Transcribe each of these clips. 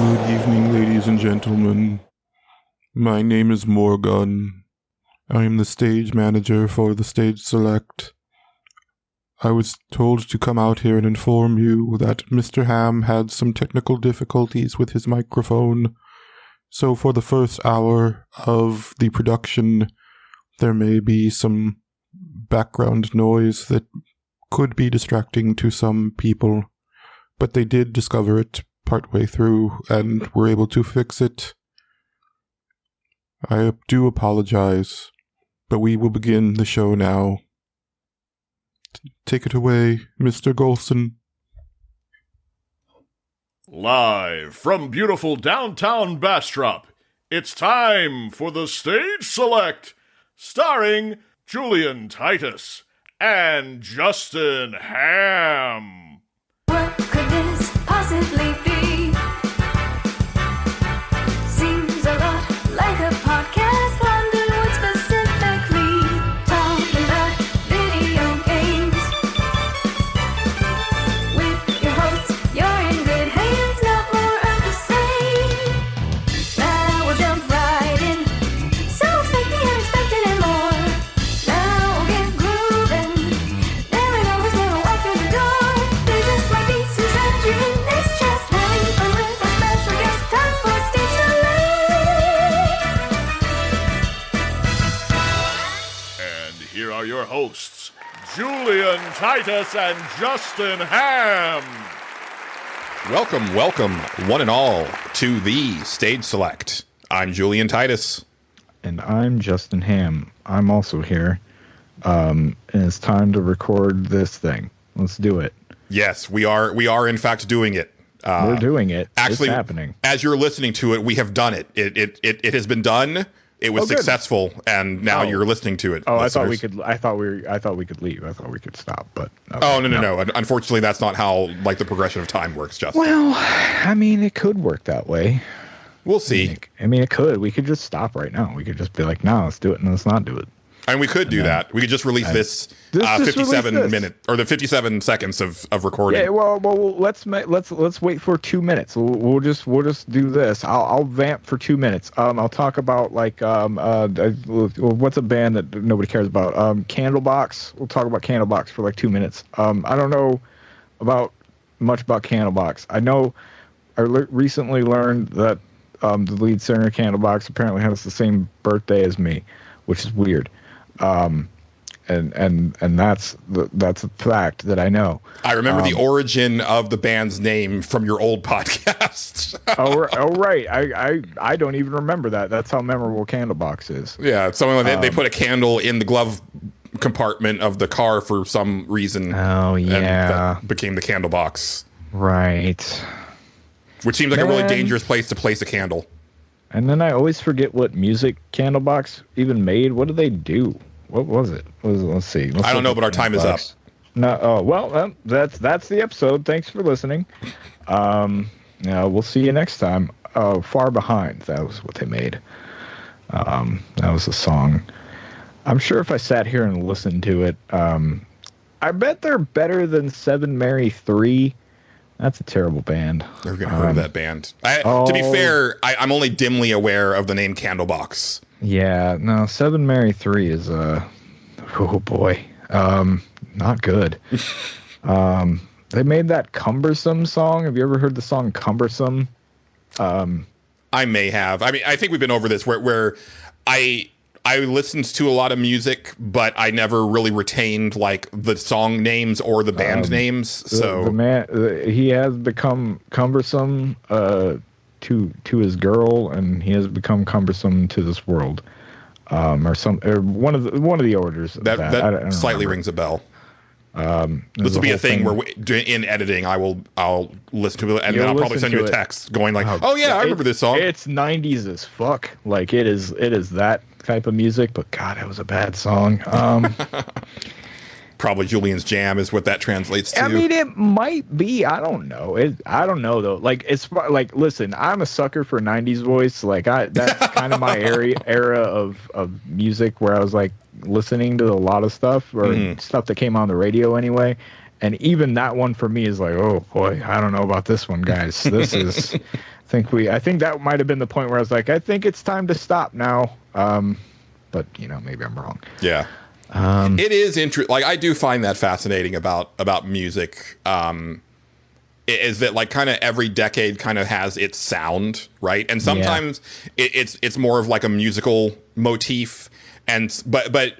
Good evening, ladies and gentlemen. My name is Morgan. I am the stage manager for the Stage Select. I was told to come out here and inform you that Mr. Ham had some technical difficulties with his microphone. So for the first hour of the production, there may be some background noise that could be distracting to some people, but they did discover it partway through and were able to fix it. I do apologize, but we will begin the show now. Take it away, Mr. Gholson. Live from beautiful downtown Bastrop, it's time for the Stage Select, starring Julian Titus and Justin Ham. What could this possibly be? Seems a lot like a podcast, wonder what specifically. Talking about video games. With your hosts, you're in good hands, not more of the same. Now we'll jump right in. So expect the unexpected and more. Now we'll get grooving. Never know who's gonna walk through the door. There just might be some treasure in this chest. Having fun with our special guest. Time for Stage Select. And here are your hosts, Julian Titus and Justin Ham. Welcome, one and all, to the Stage Select. I'm Julian Titus. And I'm Justin Ham. I'm also here. And it's time to record this thing. Let's do it. Yes, we are in fact doing it. We're doing it. Actually, it's happening. As you're listening to it, we have done it. It has been done. It was successful, and now you're listening to it. Oh, listeners. I thought we could leave. I thought we could stop, but okay. Oh no. Unfortunately, that's not how the progression of time works, Justin. Well, I mean, it could work that way. We'll see. I mean, it could. We could just stop right now. We could just be like, no, let's do it, and let's not do it. And we could do that. We could just release this 57 minute or the 57 seconds of recording. Yeah, well, let's wait for 2 minutes. We'll just do this. I'll vamp for 2 minutes. I'll talk about what's a band that nobody cares about? Candlebox. We'll talk about Candlebox for like 2 minutes. I don't know much about Candlebox. I know I recently learned that the lead singer of Candlebox apparently has the same birthday as me, which is weird. And that's a fact that I know. I remember the origin of the band's name from your old podcast. oh right. I don't even remember that. That's how memorable Candlebox is. Yeah, someone they put a candle in the glove compartment of the car for some reason. Oh yeah, and that became the Candlebox. Right. Which seems like a really dangerous place to place a candle. And then I always forget what music Candlebox even made. What did they do? What was it? Let's see. I don't know, but our time is up. No. Oh, well, that's the episode. Thanks for listening. We'll see you next time. Oh, Far Behind. That was what they made. That was a song. I'm sure if I sat here and listened to it, I bet they're better than Seven Mary 3. That's a terrible band. Never gonna heard of that band. To be fair, I'm only dimly aware of the name Candlebox. Yeah, no, Seven Mary 3 is oh boy, not good. They made that Cumbersome song. Have you ever heard the song Cumbersome? I may have. I mean, I think we've been over this where I listened to a lot of music, but I never really retained like the song names or the band names. So the man, he has become cumbersome to his girl, and he has become cumbersome to this world, or one of the orders. That slightly rings a bell. This will be a thing where in editing, I'll listen to it, and then I'll probably send you a text going like, "Oh yeah, I remember this song." It's 90s as fuck. Like it is that type of music, but God, it was a bad song. Probably Julian's Jam is what that translates to. I mean, it might be. I don't know. I don't know though. Like it's like, listen, I'm a sucker for 90s voice. Like that's kind of my era of music where I was like listening to a lot of stuff or stuff that came on the radio anyway. And even that one for me is like, oh boy, I don't know about this one, guys. This is, I think that might have been the point where I was like, I think it's time to stop now. But maybe I'm wrong. Yeah. It is interesting. Like, I do find that fascinating about music. Is that like kind of every decade kind of has its sound, right? And sometimes it's more of like a musical motif, but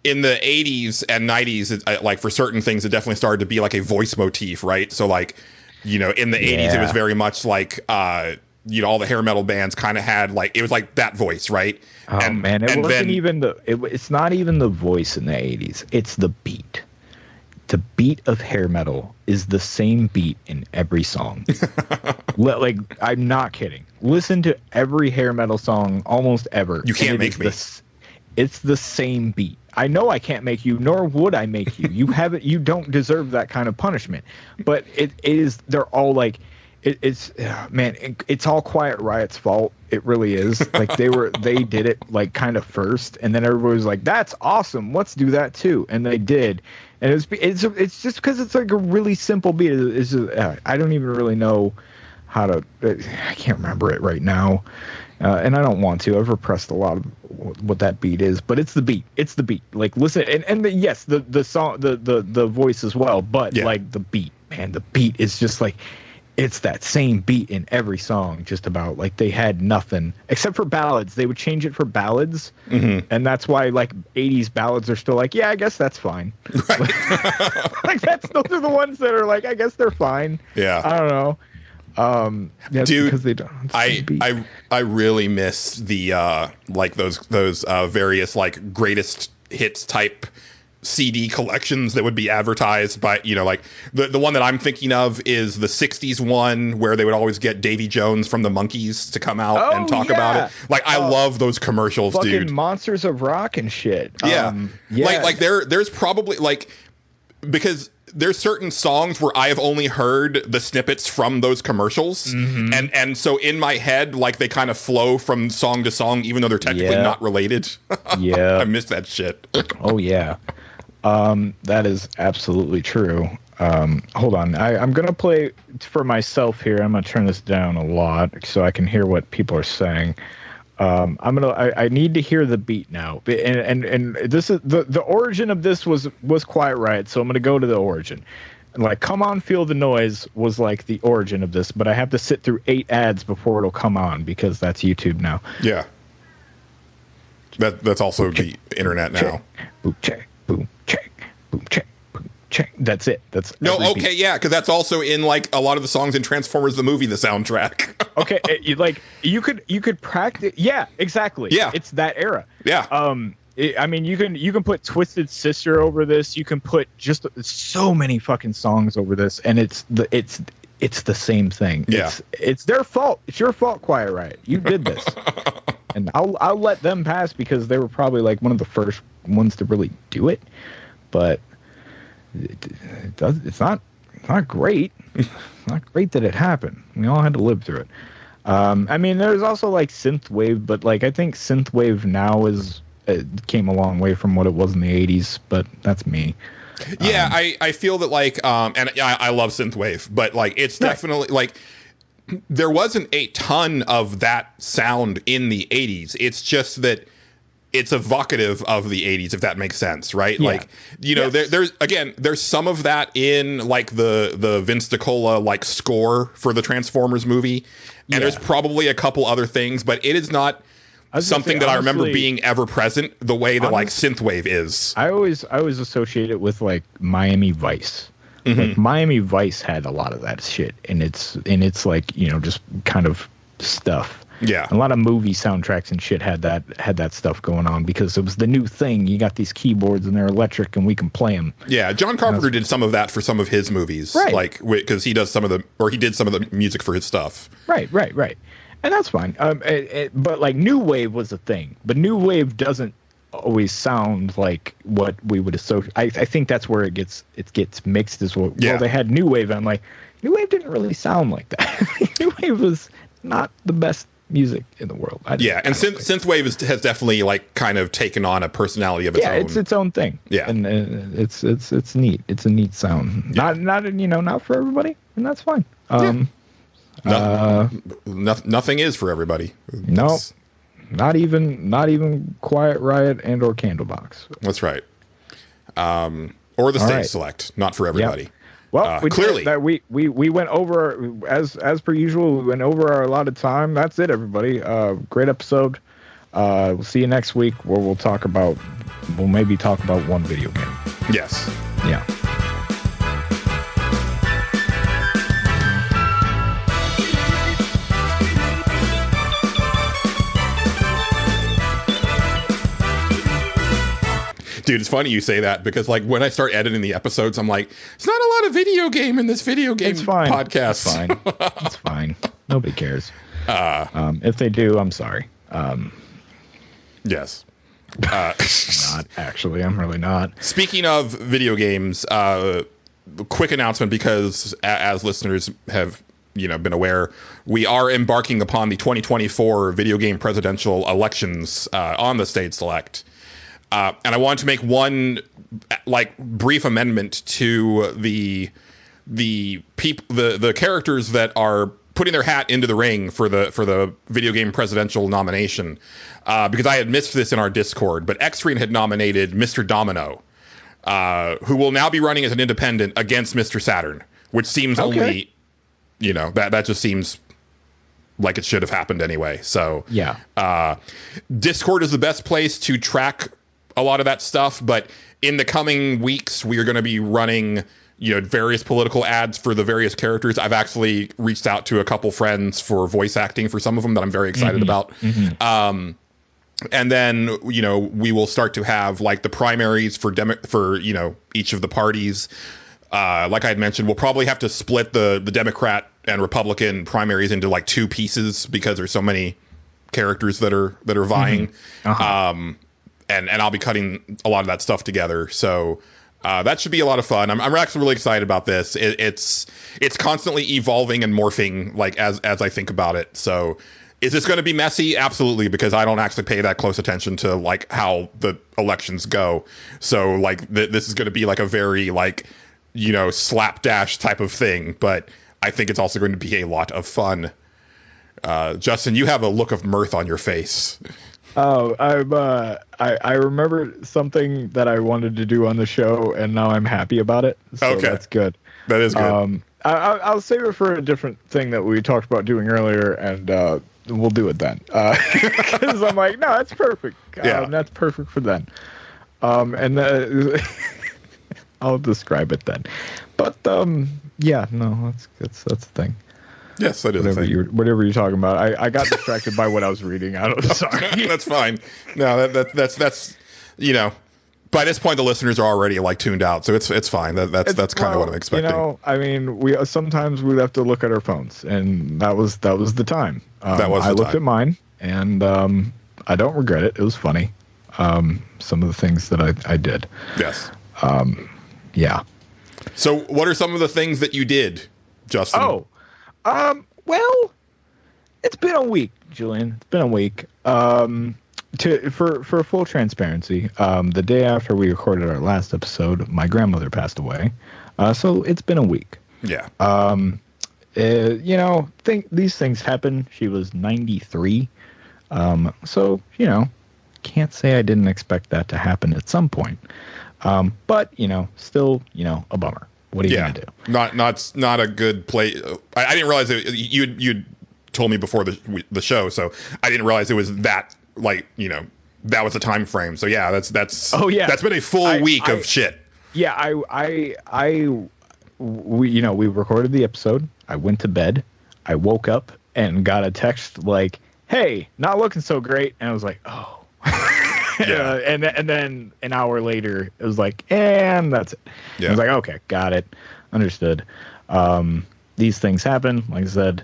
in the 80s and 90s, like for certain things, it definitely started to be like a voice motif, right? So like, in the 80s, it was very much like all the hair metal bands kind of had like, it was like that voice, right? Oh man, it wasn't even it's not even the voice in the 80s. It's the beat. The beat of hair metal is the same beat in every song. Like, I'm not kidding. Listen to every hair metal song almost ever. You can't make me. It's the same beat. I know I can't make you, nor would I make you. You don't deserve that kind of punishment. But it is. They're all like, it's all Quiet Riot's fault. It really is. Like they did it like kind of first, and then everybody was like, "That's awesome. Let's do that too." And they did. And it's just because it's like a really simple beat. It's just, I don't even really know how to. I can't remember it right now, and I don't want to. I've repressed a lot of what that beat is, but it's the beat. It's the beat. Like, listen, and yes, the song, the voice as well, but like the beat, man, the beat is just like. It's that same beat in every song, just about. Like, they had nothing except for ballads. They would change it for ballads, and that's why like 80s ballads are still like, yeah, I guess that's fine. Right. Like those are the ones that are like, I guess they're fine. Yeah, I don't know. Dude, because they don't. I really miss the like those various like greatest hits type CD collections that would be advertised by, like the one that I'm thinking of is the 60s one where they would always get Davy Jones from the Monkees to come out and talk about it. Like, I love those commercials, fucking dude. Monsters of Rock and shit. Yeah. Like there's probably like, because there's certain songs where I have only heard the snippets from those commercials. And so in my head, like, they kind of flow from song to song, even though they're technically not related. Yeah. I miss that shit. Oh yeah. That is absolutely true. Hold on. I'm going to play for myself here. I'm going to turn this down a lot so I can hear what people are saying. I need to hear the beat now. And this is the origin of this was Quiet Riot. So I'm going to go to the origin. Like, Come On, Feel the Noise was like the origin of this, but I have to sit through 8 ads before it'll come on because that's YouTube now. Yeah. That's also the internet now. Boom, check. Boom, check, boom, check, boom, check. That's it. That's okay, yeah, because that's also in like a lot of the songs in Transformers the movie, the soundtrack. Okay, you could practice. Yeah, exactly. Yeah, it's that era. Yeah. I mean, you can put Twisted Sister over this. You can put just so many fucking songs over this, and it's the same thing. Yeah. It's their fault. It's your fault, Quiet Riot. You did this. And I'll let them pass because they were probably like one of the first ones to really do it, but it's not great. It's not great that it happened. We all had to live through it. I mean, there's also like synthwave, but like I think synthwave now came a long way from what it was in the 80s, but that's me. Yeah, I feel that like and I love synthwave, but like it's definitely like there wasn't a ton of that sound in the 80s. It's just that it's evocative of the 80s, if that makes sense, right? Yeah. Like, there's some of that in like the Vince DiCola like score for the Transformers movie, and there's probably a couple other things, but it is not something that I remember being ever present the way that like synthwave is. I always associate it with like Miami Vice. Like Miami Vice had a lot of that shit, and it's like, just kind of stuff. Yeah, a lot of movie soundtracks and shit had that stuff going on because it was the new thing. You got these keyboards and they're electric, and we can play them. Yeah, John Carpenter did some of that for some of his movies, right? Like because he did some of the music for his stuff. Right, and that's fine. But like new wave was a thing, but new wave doesn't always sound like what we would associate. I think that's where it gets mixed as well. Yeah. Well, they had new wave, and I'm like, new wave didn't really sound like that. New wave was not the best music in the world. And synthwave has definitely like kind of taken on a personality of its own. Yeah, it's its own thing. Yeah, and it's neat. It's a neat sound. Yeah. Not for everybody, and that's fine. Nothing is for everybody. No, not even Quiet Riot and or Candlebox. That's right. Or the Stage Select, not for everybody. Yep. Well, clearly that we went over as per usual. We went over our allotted time. That's it, everybody. Great episode. We'll see you next week where we'll maybe talk about one video game. Yes. Yeah. Dude, it's funny you say that because like when I start editing the episodes, I'm like, it's not a lot of video game in this video game podcast. It's fine. It's fine. Nobody cares. If they do, I'm sorry. Yes. Not actually. I'm really not. Speaking of video games, quick announcement because as listeners have been aware, we are embarking upon the 2024 video game presidential elections on the Stage Select. And I wanted to make one brief amendment to the characters that are putting their hat into the ring for the video game presidential nomination, because I had missed this in our Discord. But Xreen had nominated Mr. Domino, who will now be running as an independent against Mr. Saturn, which seems only, that just seems like it should have happened anyway. So yeah, Discord is the best place to track a lot of that stuff, but in the coming weeks we are going to be running various political ads for the various characters. I've actually reached out to a couple friends for voice acting for some of them that I'm very excited about. And then we will start to have like the primaries for each of the parties. Like I had mentioned, we'll probably have to split the Democrat and Republican primaries into like two pieces because there's so many characters that are vying. And I'll be cutting a lot of that stuff together. So that should be a lot of fun. I'm actually really excited about this. It's constantly evolving and morphing like as I think about it. So is this going to be messy? Absolutely, because I don't actually pay that close attention to like how the elections go. So like this is going to be like a very like slapdash type of thing. But I think it's also going to be a lot of fun. Justin, you have a look of mirth on your face. Oh, I remember something that I wanted to do on the show, and now I'm happy about it. So okay, that's good. That is good. I'll save it for a different thing that we talked about doing earlier, and we'll do it then. Because I'm like, no, that's perfect. That's perfect for then. And I'll describe it then. But yeah, no, that's the thing. Yes, that is whatever you're talking about. I got distracted by what I was reading. Sorry. That's fine. No, that's by this point the listeners are already like tuned out, so it's fine. That's kind of what I'm expecting. I mean, we sometimes we have to look at our phones, and that was the time. I looked at mine, and I don't regret it. It was funny. Some of the things that I did. Yes. Yeah. So, what are some of the things that you did, Justin? Well, it's been a week, Julian. It's been a week. For full transparency, the day after we recorded our last episode, my grandmother passed away. So it's been a week. Yeah. These things happen. She was 93. So, can't say I didn't expect that to happen at some point. But, still, a bummer. What are you going to do? Not a good play. I didn't realize that you'd told me before the show, so I didn't realize it was that that was a time frame. So yeah, that's that's been a full week of shit. Yeah, we recorded the episode. I went to bed. I woke up and got a text like, "Hey, not looking so great," and I was like, "Oh." Yeah. And then an hour later, it was like, and that's it. Yeah. I was like, okay, got it, understood. These things happen. Like I said,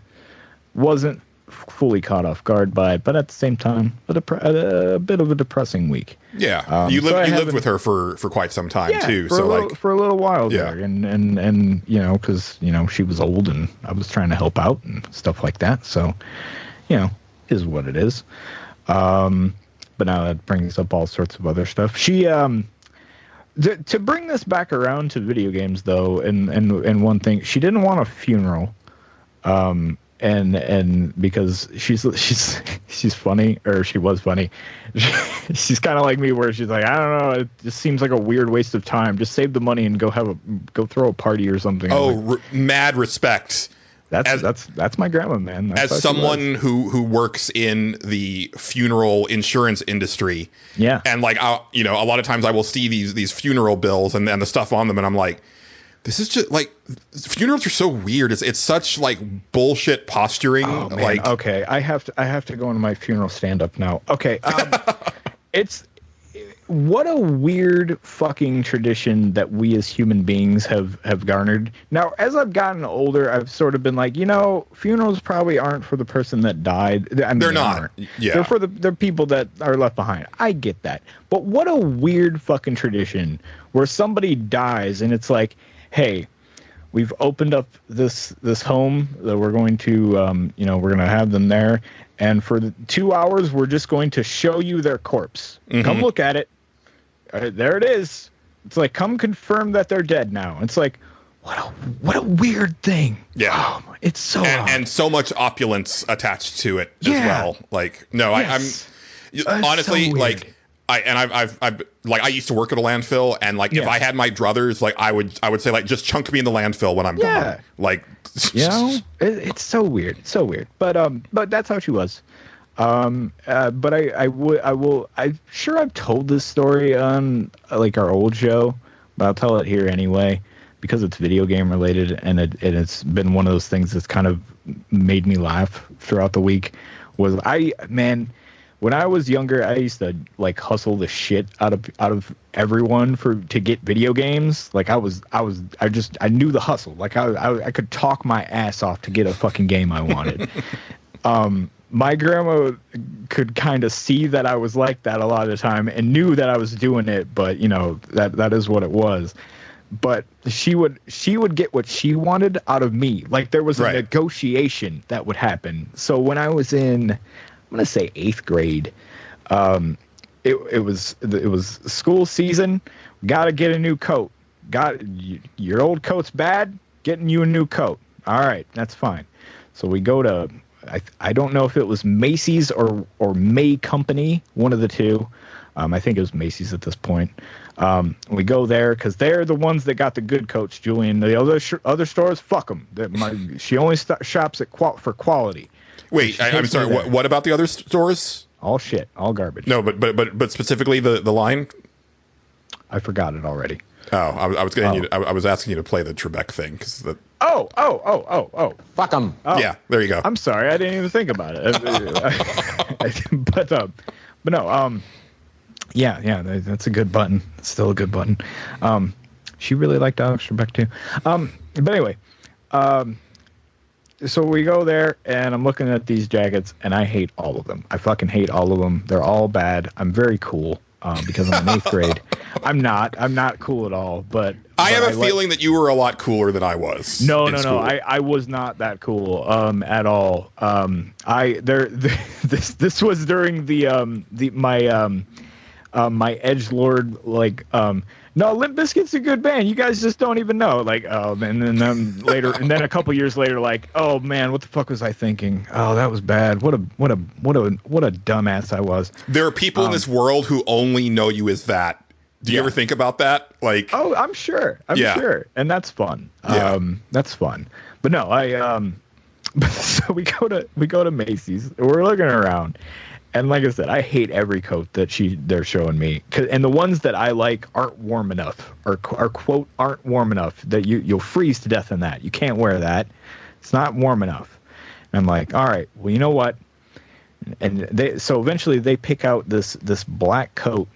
wasn't fully caught off guard by it, but at the same time, a bit of a depressing week. Yeah, you lived with her for quite some time too. For a little while there, and because she was old and I was trying to help out and stuff like that. So, is what it is. But now that brings up all sorts of other stuff. She to bring this back around to video games though, and one thing, she didn't want a funeral. And because she's funny, or she was funny. She's kind of like me, where she's like, I don't know, it just seems like a weird waste of time. Just save the money and go throw a party or something. Oh, mad respect. That's my grandma, man. As someone who works in the funeral insurance industry, yeah, and like a lot of times I will see these funeral bills and the stuff on them, and I'm like, this is just like, funerals are so weird. It's such like bullshit posturing. Oh, man. Like, okay, I have to go into my funeral stand up now. Okay, it's. What a weird fucking tradition that we as human beings have garnered. Now, as I've gotten older, I've sort of been like, funerals probably aren't for the person that died. I mean, they're not. Yeah. They're people that are left behind. I get that. But what a weird fucking tradition where somebody dies and it's like, hey, we've opened up this home that we're going to, we're going to have them there. And for the 2 hours, we're just going to show you their corpse. Mm-hmm. Come look at it. There it is. It's like, come confirm that they're dead now. It's like, what a weird thing. Yeah. Oh, it's so and so much opulence attached to it as well. Like, no, yes. I'm honestly so like, I used to work at a landfill, and like, if I had my druthers, like I would say, like, just chunk me in the landfill when I'm gone. Like, it's so weird. It's so weird. But that's how she was. But I'm sure I've told this story on like our old show, but I'll tell it here anyway because it's video game related, and it's been one of those things that's kind of made me laugh throughout the week. When I was younger, I used to like hustle the shit out of everyone to get video games. Like I knew the hustle. Like I could talk my ass off to get a fucking game I wanted. My grandma could kind of see that I was like that a lot of the time and knew that I was doing it, but that is what it was. But she would get what she wanted out of me. Like there was a negotiation that would happen. So when I was in, I'm going to say 8th grade, it was school season. Got to get a new coat. Your old coat's bad. Getting you a new coat. All right, that's fine. So we go to, I don't know if it was Macy's or May Company, one of the two. I think it was Macy's at this point. We go there because they're the ones that got the good coats, Julian. The other stores, fuck them. She only shops for quality. Wait, I'm sorry. What about the other stores? All shit, all garbage. No, but specifically the line. I forgot it already. Oh, I was asking you to play the Trebek thing because the. Oh! Fuck them. Oh, yeah, there you go. I'm sorry, I didn't even think about it. but no. Yeah, that's a good button. It's still a good button. She really liked Alex Trebek too. But anyway, so we go there, and I'm looking at these jackets, and I hate all of them. I fucking hate all of them. They're all bad. I'm very cool because I'm in 8th grade. I'm not cool at all. But I have a feeling that you were a lot cooler than I was. No. I was not that cool at all. This was during my edgelord no, Limp Bizkit's a good band. You guys just don't even know. Like, and then later, and then a couple years later, like, oh man, what the fuck was I thinking? Oh, that was bad. What a dumbass I was. There are people in this world who only know you as that. Do you ever think about that? Like, oh, I'm sure, and that's fun. That's fun. But no, so we go to Macy's. We're looking around. And like I said, I hate every coat that they're showing me, and the ones that I like aren't warm enough, or quote aren't warm enough that you'll freeze to death in that. You can't wear that. It's not warm enough. And I'm like, all right, well, you know what? And so eventually they pick out this black coat,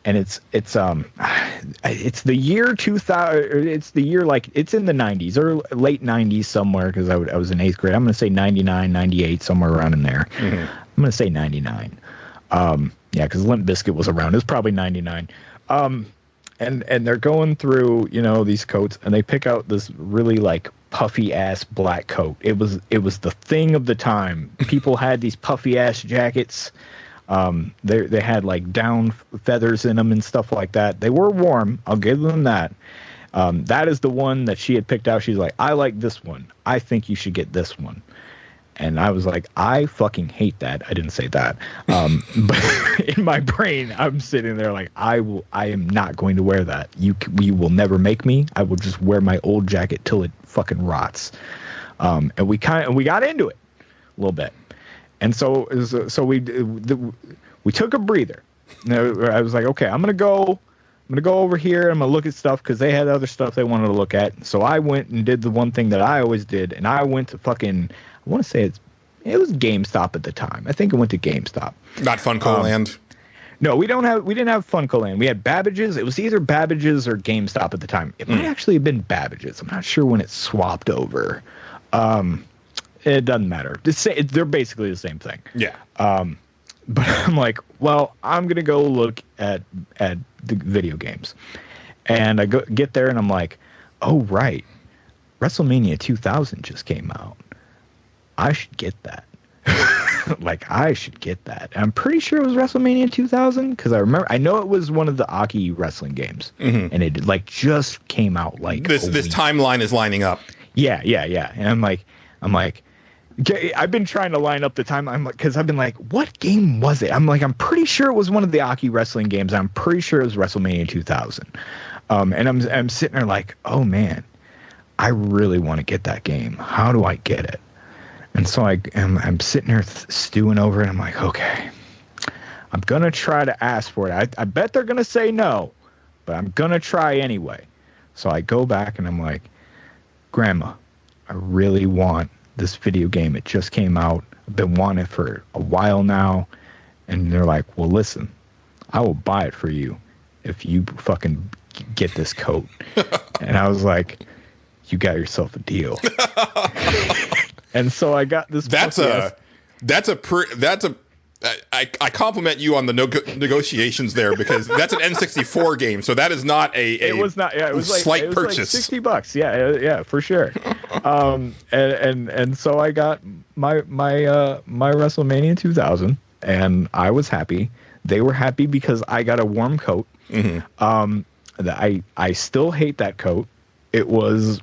and it's the year 2000. It's the year like it's in the 90s or late 90s somewhere because I was in 8th grade. I'm gonna say 99, 98, somewhere around in there. Mm-hmm. I'm going to say 99. Because Limp Bizkit was around. It was probably 99. and they're going through, you know, these coats, and they pick out this really like puffy ass black coat. It was the thing of the time. People had these puffy ass jackets. They had like down feathers in them and stuff like that. They were warm. I'll give them that. That is the one that she had picked out. She's like, I like this one. I think you should get this one. And I was like, I fucking hate that. I didn't say that. But in my brain, I'm sitting there like, I am not going to wear that. You will never make me. I will just wear my old jacket till it fucking rots. And we got into it a little bit. And so we took a breather. I was like, okay, I'm gonna go over here. I'm gonna look at stuff because they had other stuff they wanted to look at. So I went and did the one thing that I always did, and I went to fucking. I want to say it was GameStop at the time. I think I went to GameStop. Not Funko Land. No, we didn't have Funko Land. We had Babbage's. It was either Babbage's or GameStop at the time. It might actually have been Babbage's. I'm not sure when it swapped over. It doesn't matter. They're basically the same thing. Yeah. But I'm like, well, I'm gonna go look at the video games, and I get there and I'm like, oh right, WrestleMania 2000 just came out. I should get that. Like, I should get that. I'm pretty sure it was WrestleMania 2000 because I know it was one of the Aki wrestling games, and it like just came out like this timeline is lining up. Yeah. And I'm like, I've been trying to line up the time. I'm like, because I've been like, what game was it? I'm like, I'm pretty sure it was one of the Aki wrestling games. I'm pretty sure it was WrestleMania 2000. And I'm sitting there like, oh man, I really want to get that game. How do I get it? And so I'm sitting there stewing over it. I'm like, okay, I'm going to try to ask for it. I bet they're going to say no, but I'm going to try anyway. So I go back and I'm like, Grandma, I really want this video game. It just came out. I've been wanting it for a while now. And they're like, well, listen, I will buy it for you if you fucking get this coat. And I was like, you got yourself a deal. And so I got this. I compliment you on the negotiations there because that's an N64 game, so that is not it was not. Yeah, it was like slight purchase. Like $60. Yeah, for sure. And so I got my WrestleMania 2000, and I was happy. They were happy because I got a warm coat. Mm-hmm. I still hate that coat. It was.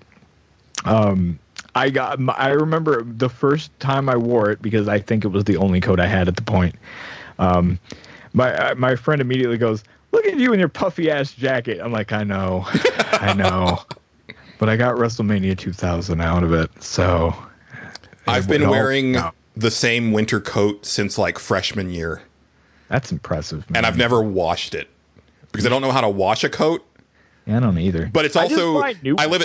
I remember the first time I wore it because I think it was the only coat I had at the point. My friend immediately goes, "Look at you in your puffy ass jacket." I'm like, I know, but I got WrestleMania 2000 out of it. So I've been wearing the same winter coat since like freshman year. That's impressive, man. And I've never washed it because I don't know how to wash a coat. Yeah, I don't either. But it's also I live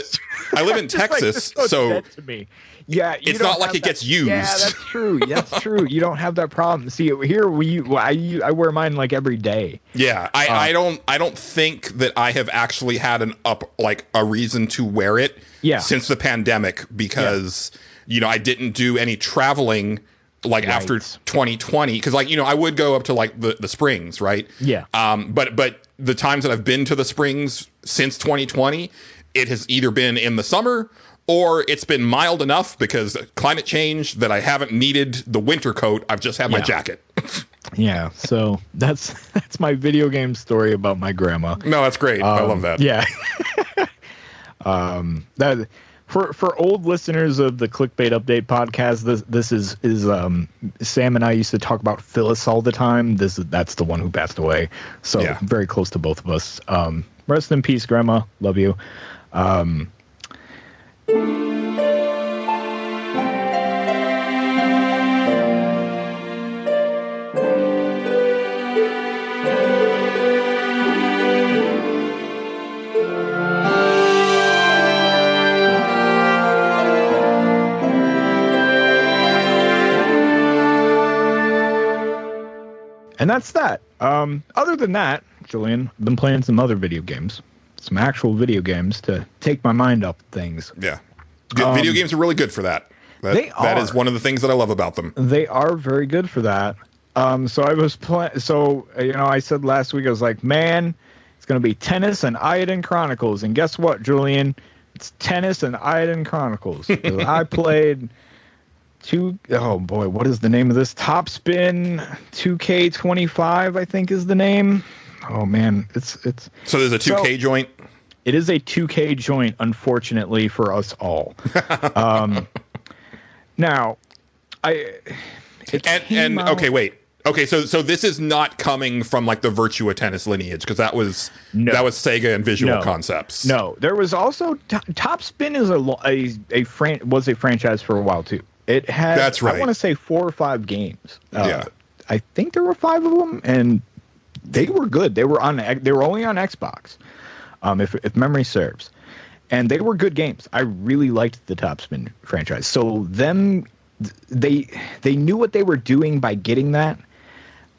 in Texas, like, so dead to me. Yeah, it's not like it gets used. Yeah, that's true. That's true. You don't have that problem. See, here I wear mine like every day. Yeah, I don't think that I have actually had a reason to wear it since the pandemic because I didn't do any traveling after 2020 because I would go up to the Springs, right? Yeah. But the times that I've been to the Springs since 2020, it has either been in the summer or it's been mild enough because climate change that I haven't needed the winter coat. I've just had my jacket. Yeah. So that's my video game story about my grandma. No, that's great. I love that. Yeah. That for old listeners of the Clickbait Update podcast, this is Sam and I used to talk about Phyllis all the time. That's the one who passed away. So very close to both of us. Rest in peace, Grandma. Love you. And that's that. Other than that, Julian, I've been playing some other video games. Some actual video games to take my mind off things. Yeah. Video games are really good for that. They are. That is one of the things that I love about them. They are very good for that. So I was playing. So, I said last week, I was like, man, it's going to be Tennis and Eiyuden Chronicles. And guess what, Julian? It's Tennis and Eiyuden Chronicles. 'Cause I played what is the name of this? Top Spin 2K25, I think is the name. Oh man, it's So there's a 2K joint. It is a 2K joint, unfortunately for us all. Now, Okay, so this is not coming from like the Virtua Tennis lineage, because that was Sega and Visual Concepts. No, there was also Top Spin is a franchise for a while too. It had, that's right. I want to say 4 or 5 games. I think there were 5 of them, and they were good. They were only on Xbox, if memory serves, and they were good games. I really liked the Top Spin franchise. So they knew what they were doing by getting that.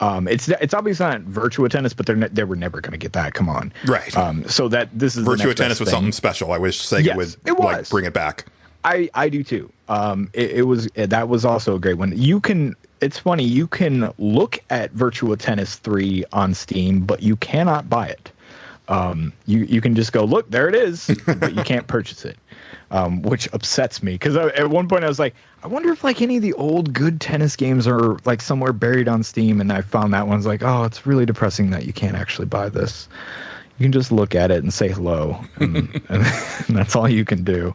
It's obviously not Virtua Tennis, but they were never going to get that. Come on, right? So that this is Virtua Tennis was something special. I wish Sega would like bring it back. I do too. That was also a great one. It's funny, you can look at Virtua Tennis 3 on Steam, but you cannot buy it. You can just go, look, there it is, but you can't purchase it, which upsets me, because at one point I was like, I wonder if like any of the old good tennis games are like somewhere buried on Steam, and I found that one's like, oh, it's really depressing that you can't actually buy this. You can just look at it and say hello, and that's all you can do.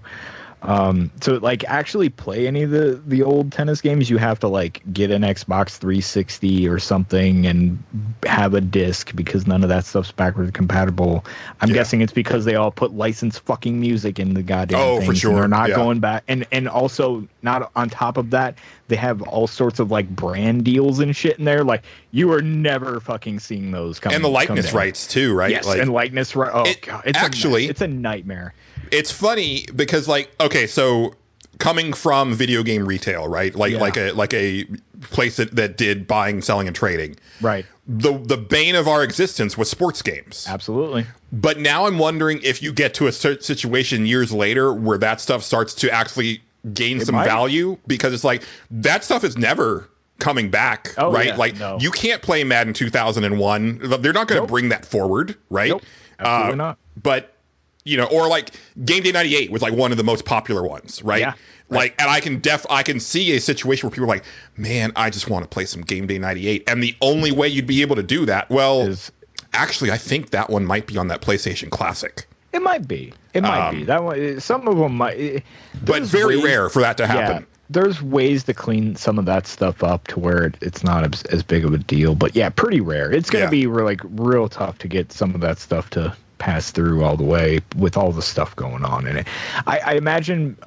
So like actually play any of the old tennis games, you have to like get an Xbox 360 or something and have a disc, because none of that stuff's backward compatible. I'm guessing it's because they all put licensed fucking music in the goddamn things, for sure. And they're not going back, and also not on top of that, they have all sorts of like brand deals and shit in there. Like you are never fucking seeing those coming. And the likeness rights too, right? Yes, and likeness right. Oh god, it's a nightmare. It's funny because so coming from video game retail, right? Like a place that did buying, selling, and trading. Right. The bane of our existence was sports games. Absolutely. But now I'm wondering if you get to a situation years later where that stuff starts to actually gain some value, because it's like that stuff is never coming back, right? Yeah, like you can't play Madden 2001. They're not going to bring that forward, right? Nope. Absolutely not. But or like Game Day 98 was like one of the most popular ones, right? Yeah. Like, and I can see a situation where people are like, man, I just want to play some Game Day 98. And the only way you'd be able to do that, actually, I think that one might be on that PlayStation Classic. It might be. That one, some of them might. But very rare for that to happen. Yeah, there's ways to clean some of that stuff up to where it's not as big of a deal. But yeah, pretty rare. It's going to be real tough to get some of that stuff to pass through all the way with all the stuff going on in it. I imagine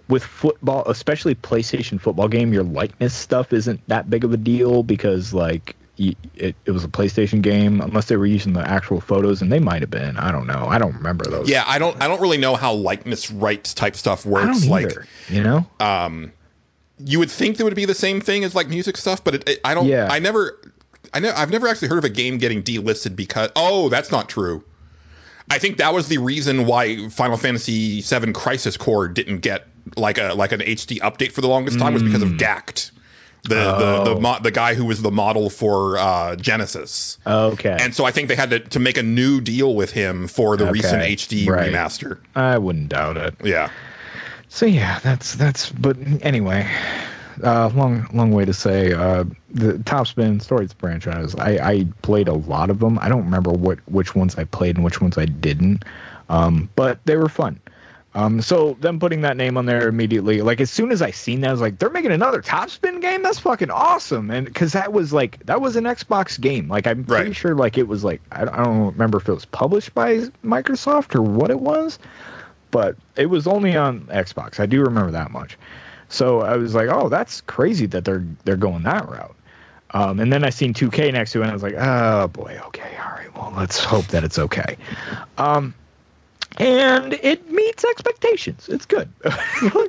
with football, especially PlayStation football game, your likeness stuff isn't that big of a deal, because like it was a PlayStation game, unless they were using the actual photos, and they might have been. I don't know. I don't remember those. Yeah, I don't really know how likeness rights type stuff works. I don't either, you would think that would be the same thing as like music stuff, but I don't. Yeah. I've never actually heard of a game getting delisted because that's not true. I think that was the reason why Final Fantasy VII Crisis Core didn't get like an HD update for the longest time, was because of Gact, the guy who was the model for Genesis. Okay. And so I think they had to make a new deal with him for the recent HD remaster. I wouldn't doubt it. Yeah. So yeah, that's. But anyway. Long way to say the Top Spin Stories franchise. I played a lot of them. I don't remember which ones I played and which ones I didn't, but they were fun. So them putting that name on there immediately, like as soon as I seen that, I was like, they're making another Top Spin game. That's fucking awesome. And because that was an Xbox game. Like I'm pretty sure like it was like I don't remember if it was published by Microsoft or what it was, but it was only on Xbox. I do remember that much. So I was like, oh, that's crazy that they're going that route. And then I seen 2K next to it, and I was like, oh, boy, okay, all right, well, let's hope that it's okay. And it meets expectations. It's good.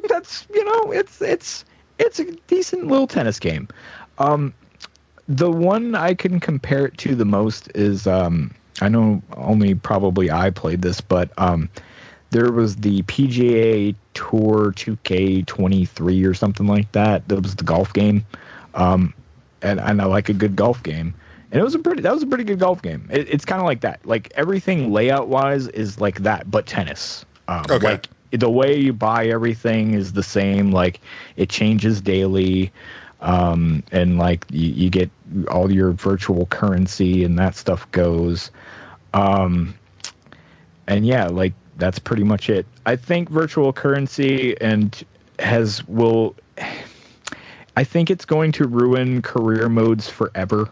That's, it's a decent little tennis game. The one I can compare it to the most is, I know only probably I played this, but there was the PGA Tour 2K23 or something like that. That was the golf game. And I like a good golf game. And that was a pretty good golf game. It's kind of like that. Like everything layout wise is like that, but tennis. Okay. Like the way you buy everything is the same. Like it changes daily. And like you get all your virtual currency and that stuff goes. And yeah, like that's pretty much it. I think virtual currency I think it's going to ruin career modes forever.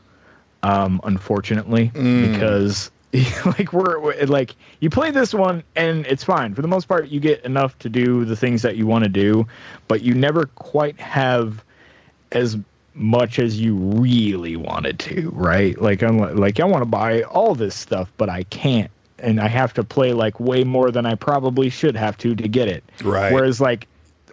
Unfortunately, because like we're like you play this one and it's fine for the most part. You get enough to do the things that you want to do, but you never quite have as much as you really wanted to, right? Like I want to buy all this stuff, but I can't, and I have to play like way more than I probably should have to get it. Right. Whereas like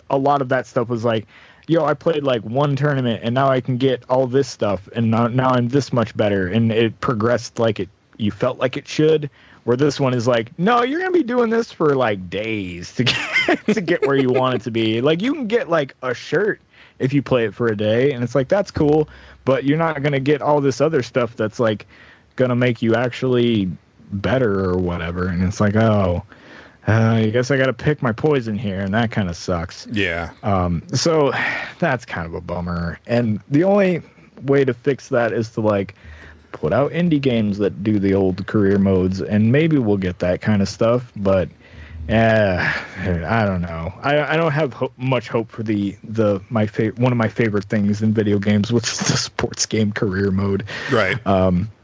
a lot of that stuff was like, yo, I played like one tournament and now I can get all this stuff and now I'm this much better, and it progressed like you felt like it should. Where this one is like, no, you're gonna be doing this for like days to get where you want it to be. Like you can get like a shirt if you play it for a day, and it's like that's cool, but you're not gonna get all this other stuff that's like gonna make you actually better or whatever. And it's like, oh. I guess I got to pick my poison here, and that kind of sucks. Yeah. So that's kind of a bummer. And the only way to fix that is to like put out indie games that do the old career modes, and maybe we'll get that kind of stuff. But I don't know. I don't have much hope for one of my favorite things in video games, which is the sports game career mode. Right.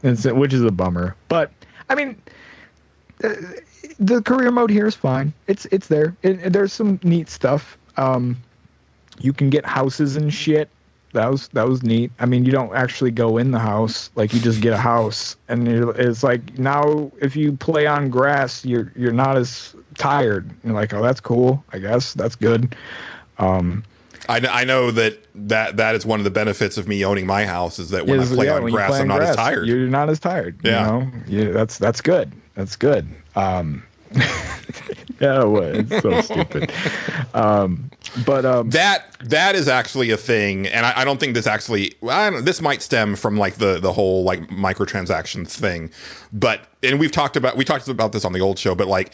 Which is a bummer. But I mean. The career mode here is fine. It's there. There's some neat stuff. You can get houses and shit. That was neat. I mean, you don't actually go in the house. Like you just get a house, and it's like now if you play on grass, you're not as tired. You're like, oh, that's cool. I guess that's good. I know that is one of the benefits of me owning my house is that when I play on grass, I'm not as tired. You're not as tired. Yeah. That's good. That's good. Yeah, it's so stupid. But that is actually a thing, and I don't think this actually. This might stem from like the whole like microtransactions thing, and we talked about this on the old show, but like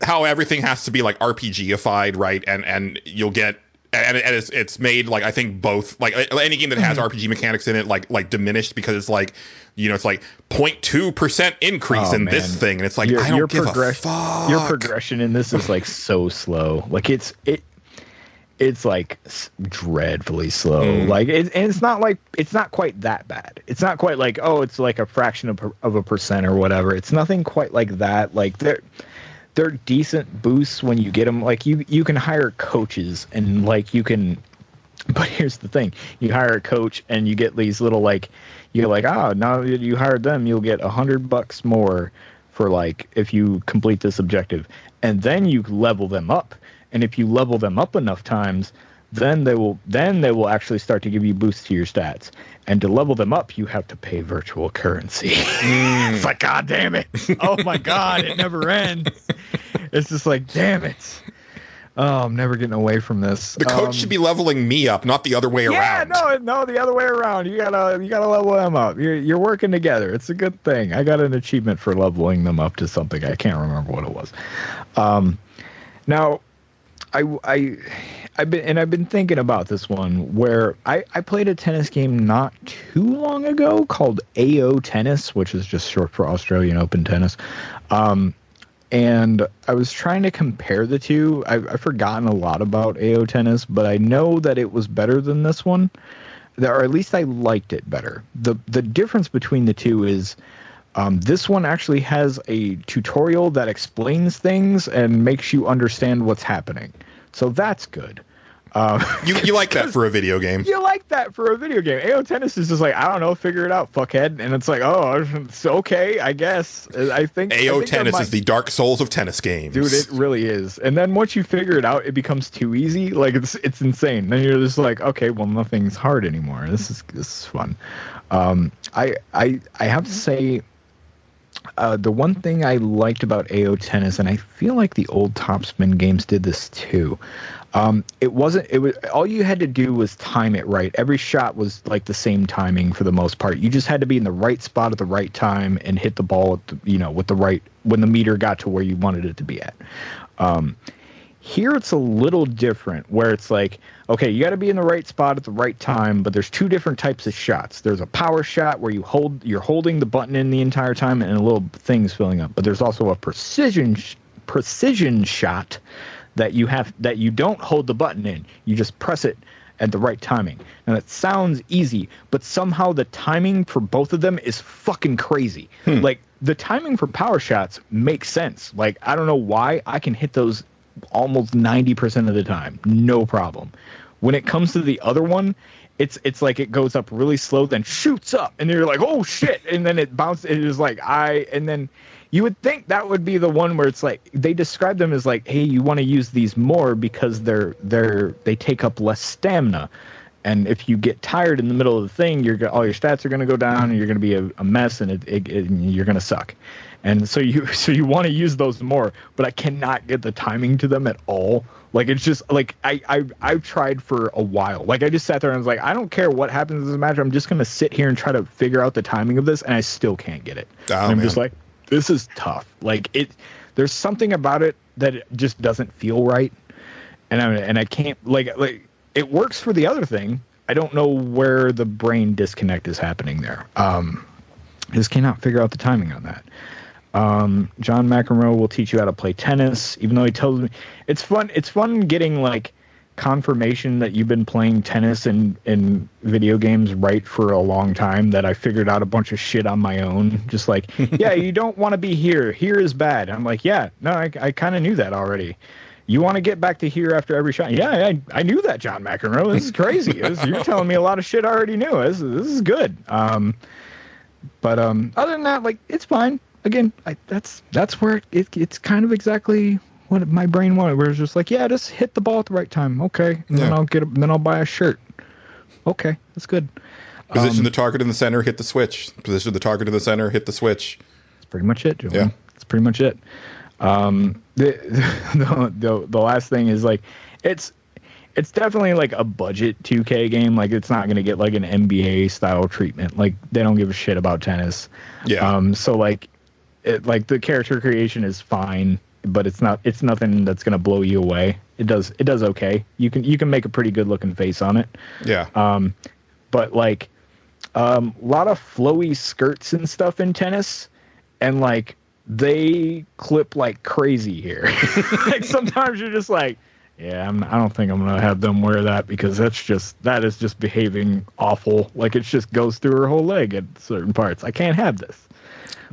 how everything has to be like RPGified, right? And you'll get. And it's made like I think both like any game that has RPG mechanics in it like diminished because it's like it's like 0.2% increase in this thing, and it's like I don't give a fuck. Your progression in this is like so slow, like it's like dreadfully slow. Like and it's not quite that bad. It's not quite like it's like a fraction of a percent or whatever. It's nothing quite like that. Like they're decent boosts when you get them. Like you can hire coaches and like you can, but here's the thing: you hire a coach and you get these little like you're like now that you hired them, you'll get $100 more for like if you complete this objective, and then you level them up. And if you level them up enough times, then they will actually start to give you boosts to your stats. And to level them up, you have to pay virtual currency. It's like, God damn it. Oh, my God. It never ends. It's just like, damn it. Oh, I'm never getting away from this. The coach should be leveling me up, not the other way around. Yeah, no, the other way around. You gotta level them up. You're working together. It's a good thing. I got an achievement for leveling them up to something. I can't remember what it was. Now, I've been thinking about this one where I played a tennis game not too long ago called AO Tennis, which is just short for Australian Open Tennis. And I was trying to compare the two. I've forgotten a lot about AO Tennis, but I know that it was better than this one, or at least I liked it better. The difference between the two is this one actually has a tutorial that explains things and makes you understand what's happening. So that's good. You like that for a video game? You like that for a video game. AO Tennis is just like, I don't know, figure it out, fuckhead. And it's like, oh, it's okay, I guess. I think AO Tennis is the Dark Souls of tennis games. Dude, it really is. And then once you figure it out, it becomes too easy. Like it's insane. Then you're just like, okay, well, nothing's hard anymore. This is fun. I have to say, The one thing I liked about AO Tennis, and I feel like the old Topspin games did this too. It was all you had to do was time it right. Every shot was like the same timing for the most part. You just had to be in the right spot at the right time and hit the ball at the, with the right when the meter got to where you wanted it to be at. Here it's a little different where it's like, okay, you got to be in the right spot at the right time, but there's two different types of shots. There's a power shot where you're holding the button in the entire time and a little thing's filling up. But there's also a precision shot that you don't hold the button in. You just press it at the right timing. And it sounds easy, but somehow the timing for both of them is fucking crazy. Like the timing for power shots makes sense. Like I don't know why I can hit those almost 90% of the time, no problem. When it comes to the other one, it's like it goes up really slow, then shoots up, and you're like, oh shit, and then it bounces. It is like and then you would think that would be the one where it's like they describe them as like, hey, you want to use these more because they take up less stamina, and if you get tired in the middle of the thing, all your stats are going to go down, and you're going to be a mess, and you're going to suck. And so you want to use those more, but I cannot get the timing to them at all. Like it's just like I've tried for a while. Like I just sat there and was like, I don't care what happens in this match. I'm just gonna sit here and try to figure out the timing of this, and I still can't get it. I'm just like, this is tough. Like there's something about it that it just doesn't feel right, and I can't like it works for the other thing. I don't know where the brain disconnect is happening there. I just cannot figure out the timing on that. John McEnroe will teach you how to play tennis, even though he tells me it's fun. It's fun getting like confirmation that you've been playing tennis in video games right for a long time, that I figured out a bunch of shit on my own. Just like, yeah, you don't want to be here. Here is bad. I'm like, yeah, no, I kind of knew that already. You want to get back to here after every shot. Yeah, I knew that, John McEnroe. This is crazy. You're telling me a lot of shit I already knew. This is good. But other than that, like, it's fine. Again, that's where it's kind of exactly what my brain wanted. Where it's just like, yeah, just hit the ball at the right time. Okay, and then I'll buy a shirt. Okay, that's good. Position the target in the center, hit the switch. Position the target in the center, hit the switch. That's pretty much it, Julian. Yeah, that's pretty much it. The last thing is like, it's definitely like a budget 2K game. Like it's not gonna get like an NBA style treatment. Like they don't give a shit about tennis. Yeah. So like, like the character creation is fine, but it's nothing that's gonna blow you away. It does okay. You can make a pretty good looking face on it. Yeah. But like, a lot of flowy skirts and stuff in tennis, and like they clip like crazy here. Like sometimes you're just like, yeah, I don't think I'm gonna have them wear that, because that is just behaving awful. Like it just goes through her whole leg at certain parts. I can't have this.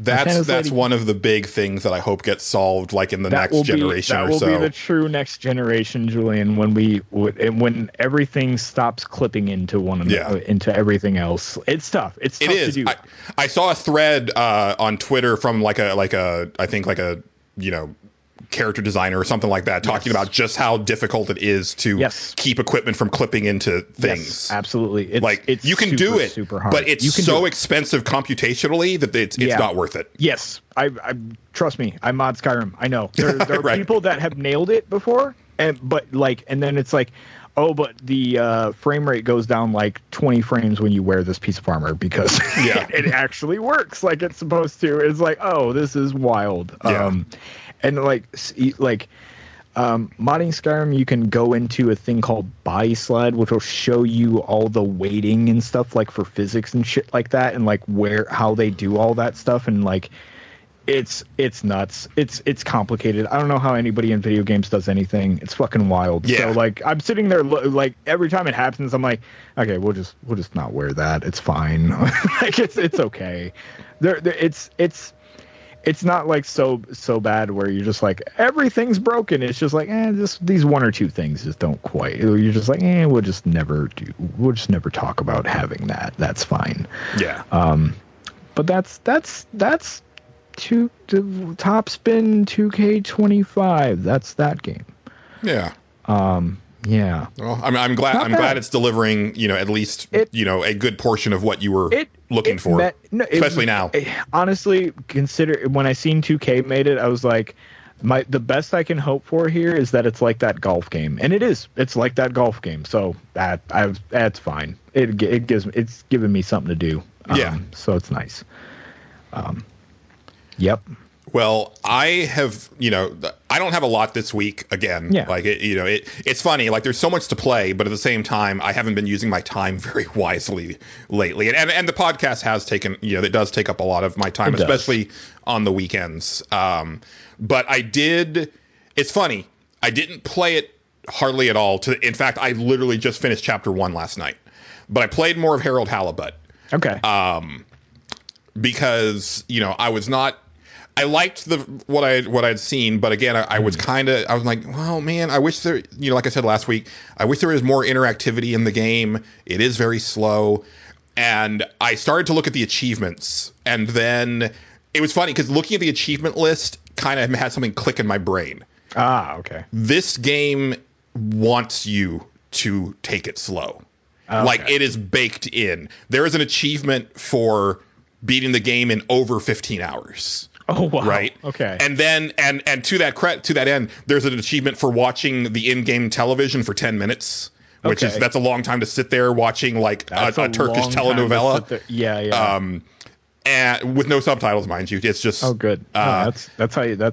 That's one of the big things that I hope gets solved, like in the next generation or so. That will be the true next generation, Julian, when everything stops clipping into one another, into everything else. It's tough. It's tough to do. I saw a thread on Twitter from like a character designer or something like that, talking about just how difficult it is to keep equipment from clipping into things. Yes, absolutely. It's you can do it, super hard. But it's so expensive computationally that it's not worth it. Yes, I trust me. I mod Skyrim. I know there are right. people that have nailed it before, and then it's like, oh, but the frame rate goes down like 20 frames when you wear this piece of armor, because it actually works like it's supposed to. It's like, oh, this is wild. Yeah. And modding Skyrim, you can go into a thing called Body Slide, which will show you all the weighting and stuff, like for physics and shit like that, and like how they do all that stuff, and like it's nuts. It's complicated. I don't know how anybody in video games does anything. It's fucking wild. Yeah. So like I'm sitting there like every time it happens, I'm like, okay, we'll just not wear that. It's fine. Like it's okay. It's not like so bad where you're just like everything's broken. It's just like just these one or two things just don't quite. You're just like we'll just never talk about having that. That's fine. Yeah. But that's Top Spin 2K25. That's that game. Yeah. Yeah. Well, I'm glad it's delivering, at least a good portion of what you were looking for, especially now. Honestly, consider when I seen 2K made it, I was like, the best I can hope for here is that it's like that golf game, and it is. It's like that golf game, so that's fine. It's giving me something to do. So it's nice. Yep. Well, I have, I don't have a lot this week again. Yeah. Like, it's funny. Like, there's so much to play, but at the same time, I haven't been using my time very wisely lately. And the podcast has taken, it does take up a lot of my time, especially on the weekends. But it's funny. I didn't play it hardly at all. In fact, I literally just finished chapter 1 last night. But I played more of Harold Halibut. Okay. Because, I liked what I'd seen, but again, I was like, well, man, I wish there, like I said last week, I wish there was more interactivity in the game. It is very slow. And I started to look at the achievements, and then it was funny because looking at the achievement list kind of had something click in my brain. Okay. This game wants you to take it slow. Okay. Like, it is baked in. There is an achievement for beating the game in over 15 hours. Oh wow! Right. Okay. And then and to that end, there's an achievement for watching the in-game television for 10 minutes, which that's a long time to sit there watching like a Turkish telenovela. Yeah. And with no subtitles, mind you. It's just good. That's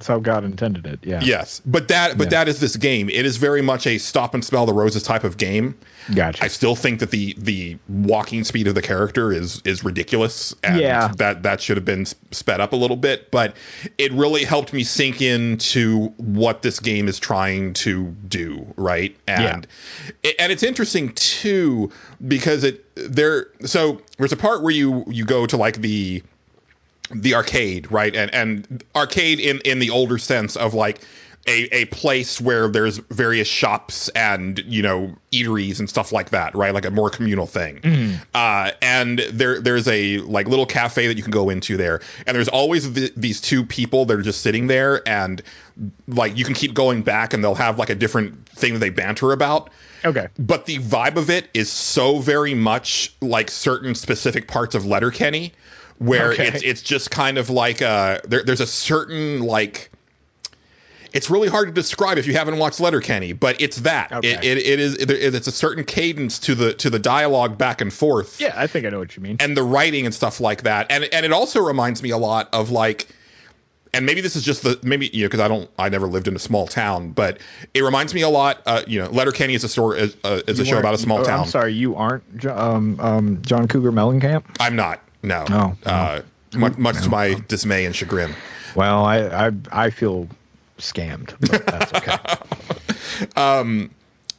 how God intended it. Yeah. Yes, but that is this game. It is very much a stop and smell the roses type of game. Gotcha. I still think that the walking speed of the character is ridiculous, and that should have been sped up a little bit. But it really helped me sink into what this game is trying to do, right? And it's interesting too because so there's a part where you go to like the arcade, right? And arcade in the older sense of like a place where there's various shops and, eateries and stuff like that, right? Like a more communal thing. And there's a like little cafe that you can go into there. And there's always these two people that are just sitting there, and like you can keep going back and they'll have like a different thing that they banter about. Okay. But the vibe of it is so very much like certain specific parts of Letterkenny, where it's just kind of like there's a certain like, it's really hard to describe if you haven't watched Letterkenny, but it's that. Okay. It's a certain cadence to the dialogue back and forth. Yeah, I think I know what you mean. And the writing and stuff like that. And it also reminds me a lot of like, and maybe this is just because I never lived in a small town, but it reminds me a lot. Letterkenny is a show about a small town. I'm sorry, you aren't John Cougar Mellencamp? I'm not. No. No. Much to my dismay and chagrin. Well, I feel scammed, but that's okay.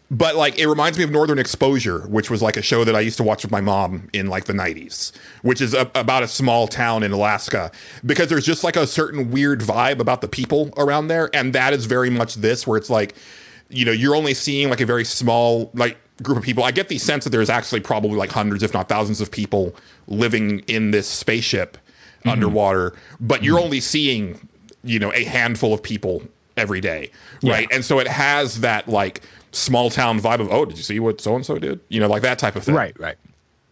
But like it reminds me of Northern Exposure, which was like a show that I used to watch with my mom in like the 90s, which is about a small town in Alaska, because there's just like a certain weird vibe about the people around there, and that is very much this, where it's like, you're only seeing like a very small like group of people. I get the sense that there's actually probably like hundreds, if not thousands, of people living in this spaceship underwater, but you're only seeing a handful of people every day, right? And so it has that like small town vibe of, oh, did you see what so and so did? Like that type of thing. Right.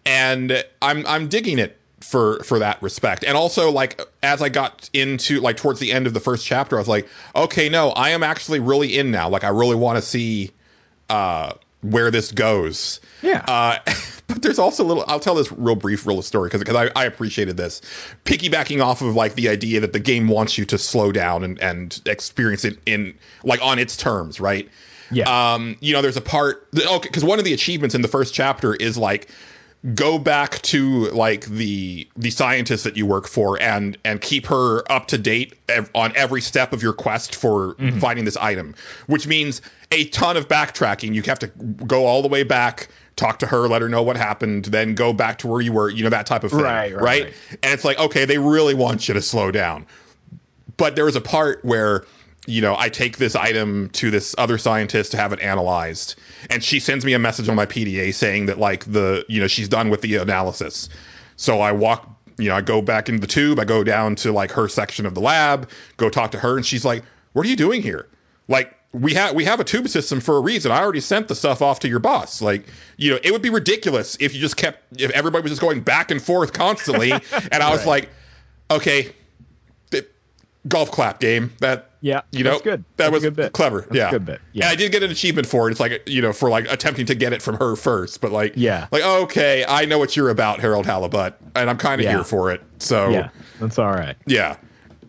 And I'm digging it for that respect. And also like as I got into like towards the end of the first chapter, I was like, okay, no, I am actually really in now. Like I really want to see where this goes. Yeah. But there's also I'll tell this real story because I appreciated this. Piggybacking off of like the idea that the game wants you to slow down and experience it in like on its terms, right? Yeah. There's a part, because one of the achievements in the first chapter is like, go back to like the scientist that you work for and keep her up to date on every step of your quest for finding this item, which means a ton of backtracking. You have to go all the way back, talk to her, let her know what happened, then go back to where you were, that type of thing. Right. And it's like, okay, they really want you to slow down. But there was a part where, I take this item to this other scientist to have it analyzed, and she sends me a message on my PDA saying that like she's done with the analysis. So I walk, I go back into the tube, I go down to like her section of the lab, go talk to her, and she's like, what are you doing here? Like, we have a tube system for a reason. I already sent the stuff off to your boss. Like, it would be ridiculous if you just if everybody was just going back and forth constantly. And I was like, okay, golf clap game. That, that's good. That was a good bit. Clever. That's a good bit. Yeah. And I did get an achievement for it. It's like, for like attempting to get it from her first, but like, yeah, like, okay, I know what you're about, Harold Halibut, and I'm kind of here for it. So yeah, that's all right. Yeah.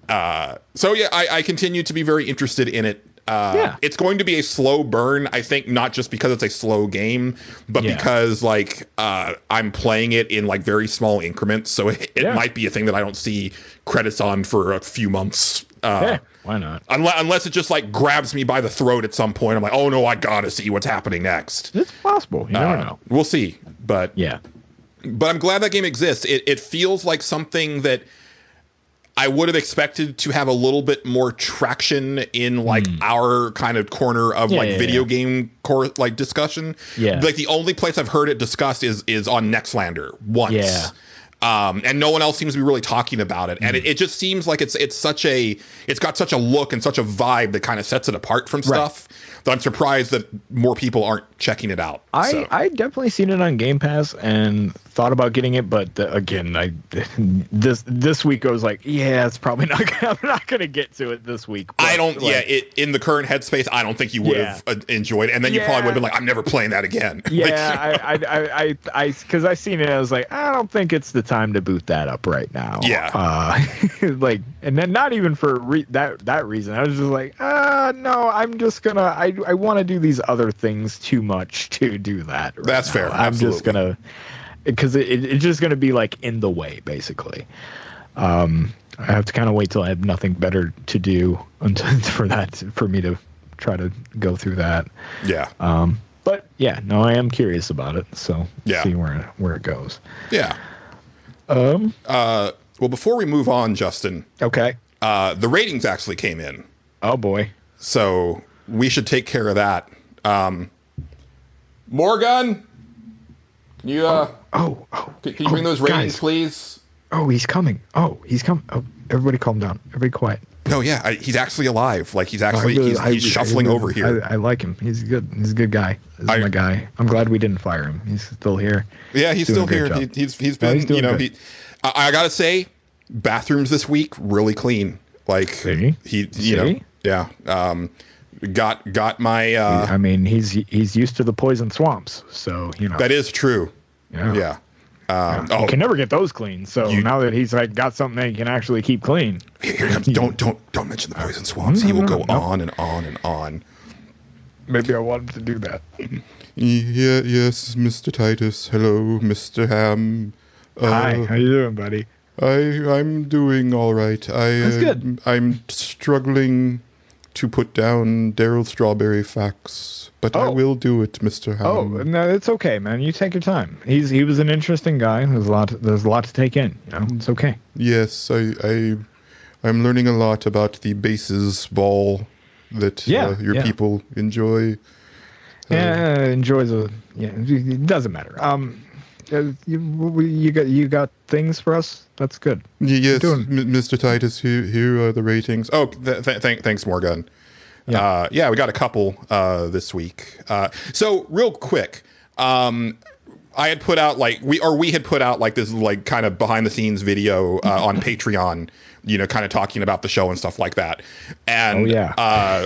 I continue to be very interested in it. It's going to be a slow burn, I think, not just because it's a slow game, but because like I'm playing it in like very small increments, so it might be a thing that I don't see credits on for a few months. Why not? Unless it just like grabs me by the throat at some point. I'm like, oh no, I gotta see what's happening next. It's possible. You never know. We'll see. But yeah. But I'm glad that game exists. It feels like something that I would have expected to have a little bit more traction in like our kind of corner of video game like discussion. Yeah. Like the only place I've heard it discussed is on Nextlander once. Yeah. And no one else seems to be really talking about it. And it just seems like it's got such a look and such a vibe that kind of sets it apart from stuff that I'm surprised that more people aren't checking it out. I definitely seen it on Game Pass and thought about getting it, but again, this week I was like, it's probably not. I'm not gonna get to it this week. But I don't. In the current headspace, I don't think you would have enjoyed it, and then you probably would have been like, I'm never playing that again. Yeah, because I seen it, I was like, I don't think it's the time to boot that up right now. Yeah. Like, and then not even for that reason. I was just like, no, I'm just gonna. I want to do these other things too much to do that. Right That's now. fair. I'm Absolutely. just gonna, because it's just gonna be like in the way, basically. I have to kind of wait till I have nothing better to do for me to try to go through that. Yeah. But yeah, no, I am curious about it. So see where it goes. Yeah. Well, before we move on, Justin. Okay. The ratings actually came in. Oh boy. So we should take care of that. Morgan, can you can you bring those ratings, guys. please? Oh, he's coming. Oh, everybody calm down. Everybody quiet. No, he's actually alive. Like he's shuffling over here. I like him. He's good. He's a good guy. This is my guy. I'm glad we didn't fire him. He's still here. Yeah, he's still here. He's been, I gotta say, bathrooms this week really clean. Like yeah. Got my. I mean, he's used to the poison swamps, so that is true. Yeah. You can never get those clean. So now that he's like got something that he can actually keep clean. Don't mention the poison swamps. He will go on and on and on. Maybe I want him to do that. Yes, Mr. Titus. Hello, Mr. Ham. Hi, how you doing, buddy? I'm doing all right. That's good. I'm struggling to put down Daryl Strawberry facts, but I will do it, Mr. Ham. Oh, no, it's okay, man. You take your time. He was an interesting guy. There's a lot to take in. It's okay. Yes, I'm learning a lot about the bases ball that your people enjoy. Enjoys it doesn't matter. You got things for us? That's good. Yes, Mr. Titus. Here are the ratings. Oh, thanks, Morgan. Yeah. We got a couple this week. So real quick, I had put out we had put out like this like kind of behind the scenes video on Patreon, kind of talking about the show and stuff like that. And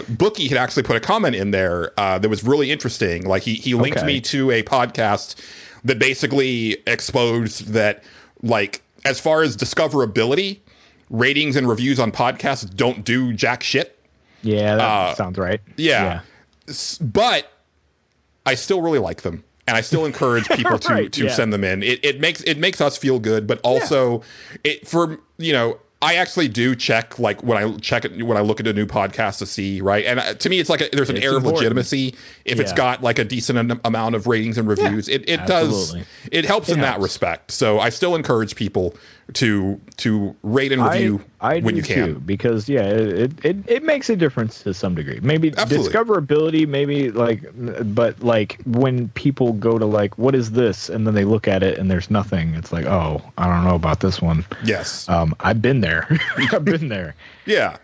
Bookie had actually put a comment in there that was really interesting. Like he linked me to a podcast that basically exposed that, like, as far as discoverability, ratings and reviews on podcasts don't do jack shit. Yeah, that sounds right. Yeah. But I still really like them, and I still encourage people to send them in. It makes us feel good, but also I actually do check, like, when I look at a new podcast to see, right? And to me, it's like there's an air of legitimacy if it's got like a decent amount of ratings and reviews. It does. It helps in that respect. So I still encourage people to rate and review when you can, too, because it makes a difference to some degree. Maybe discoverability, maybe but like when people go to like, what is this, and then they look at it and there's nothing. It's like, oh, I don't know about this one. Yes. I've been there. I've been there. Yeah.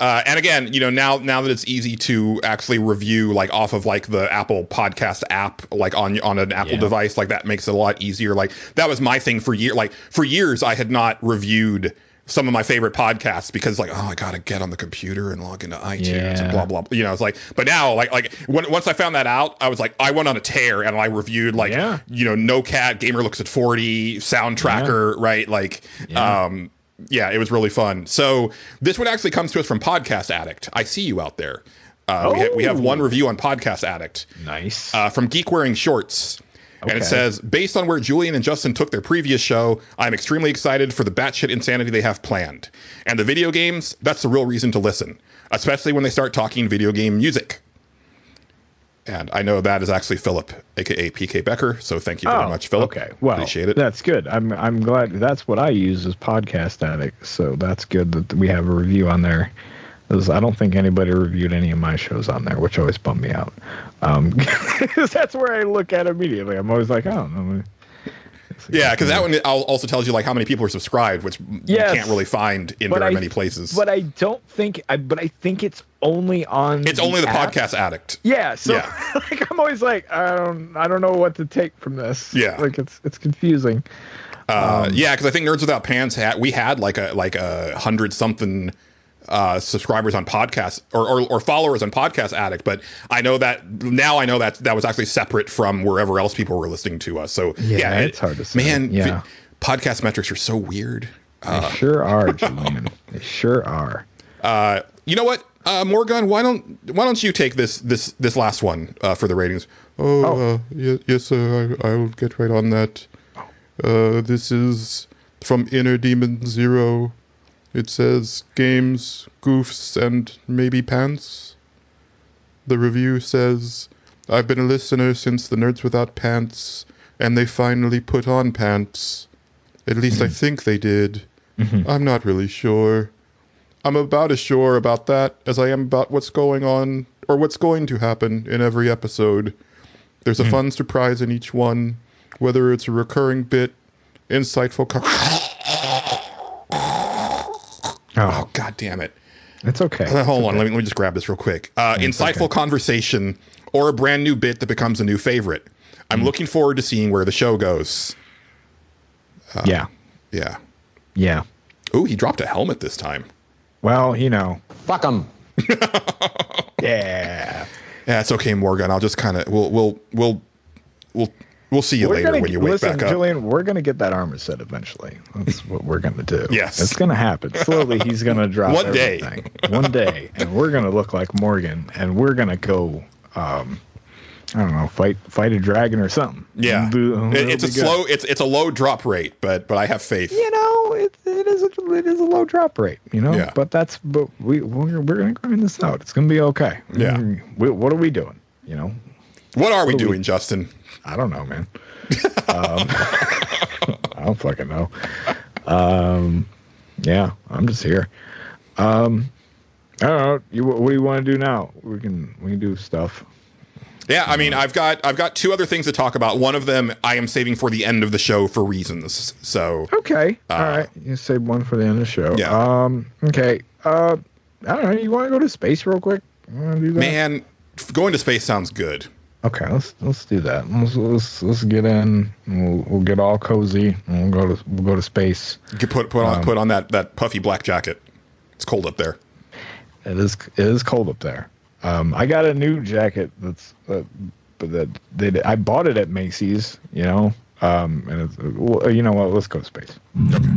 And again, now that it's easy to actually review like off of like the Apple Podcast app, like on an Apple device, like that makes it a lot easier. Like that was my thing for years. Like for years, I had not reviewed some of my favorite podcasts because like, oh, I gotta get on the computer and log into iTunes and blah blah. It's like, but now like once I found that out, I was like, I went on a tear and I reviewed like No Cat, Gamer Looks at 40, Sound Tracker, right? Like, it was really fun. So this one actually comes to us from Podcast Addict. I see you out there. We have one review on Podcast Addict. Nice. From Geek Wearing Shorts. Okay. And it says, based on where Julian and Justin took their previous show, I'm extremely excited for the batshit insanity they have planned. And the video games, that's the real reason to listen, especially when they start talking video game music. And I know that is actually Philip, a.k.a. PK Becker. So thank you very much, Philip. Okay. Well, appreciate it. That's good. I'm glad. That's what I use as Podcast Addict. So that's good that we have a review on there. I don't think anybody reviewed any of my shows on there, which always bummed me out. That's where I look at immediately. I'm always like, oh, no. Yeah, because that one also tells you like how many people are subscribed, which you can't really find in very many places. But I don't think. But I think it's only on. It's only the app. Podcast Addict. Yeah. So like I'm always like, I don't know what to take from this. Yeah. Like it's confusing. Because I think Nerds Without Pants we had like a 100-something subscribers on podcast or followers on Podcast Addict, but I know that was actually separate from wherever else people were listening to us. So it's hard to say. Man, podcast metrics are so weird. They sure are, Julian. They sure are. You know what, Morgan? Why don't you take this last one for the ratings? Yes, sir. I'll get right on that. This is from Inner Demon Zero. It says, games, goofs, and maybe pants. The review says, I've been a listener since the Nerds Without Pants, and they finally put on pants. At least I think they did. I'm not really sure. I'm about as sure about that as I am about what's going on, or what's going to happen in every episode. There's a fun surprise in each one, whether it's a recurring bit, insightful... Oh, God damn it. It's okay. Hold on. Let me just grab this real quick. Insightful conversation or a brand new bit that becomes a new favorite. I'm looking forward to seeing where the show goes. Yeah. Ooh, he dropped a helmet this time. Well, Fuck him. Yeah. Yeah, it's okay, Morgan. I'll just kind of we'll see you later when you wake back up. Julian, we're going to get that armor set eventually. That's what we're going to do. Yes. It's going to happen. Slowly, he's going to drop One everything. One day. And we're going to look like Morgan. And we're going to go, I don't know, fight a dragon or something. Yeah. It's a low drop rate, but I have faith. It is a low drop rate, Yeah. But we're going to grind this out. It's going to be okay. Yeah. What are we doing? What are we doing, Justin? I don't know, man. I don't fucking know. Yeah, I'm just here. I don't know. What do you want to do now? We can do stuff. Yeah, I mean, I've got two other things to talk about. One of them I am saving for the end of the show for reasons. So okay, all right. You save one for the end of the show. Yeah. Okay. I don't know. You want to go to space real quick? You want to do that? Man, going to space sounds good. Okay, let's do that. Let's get in. We'll get all cozy and we'll go to space. You can put on that puffy black jacket. It's cold up there. It is cold up there. I got a new jacket I bought it at Macy's. And it's, you know what? Let's go to space. Okay.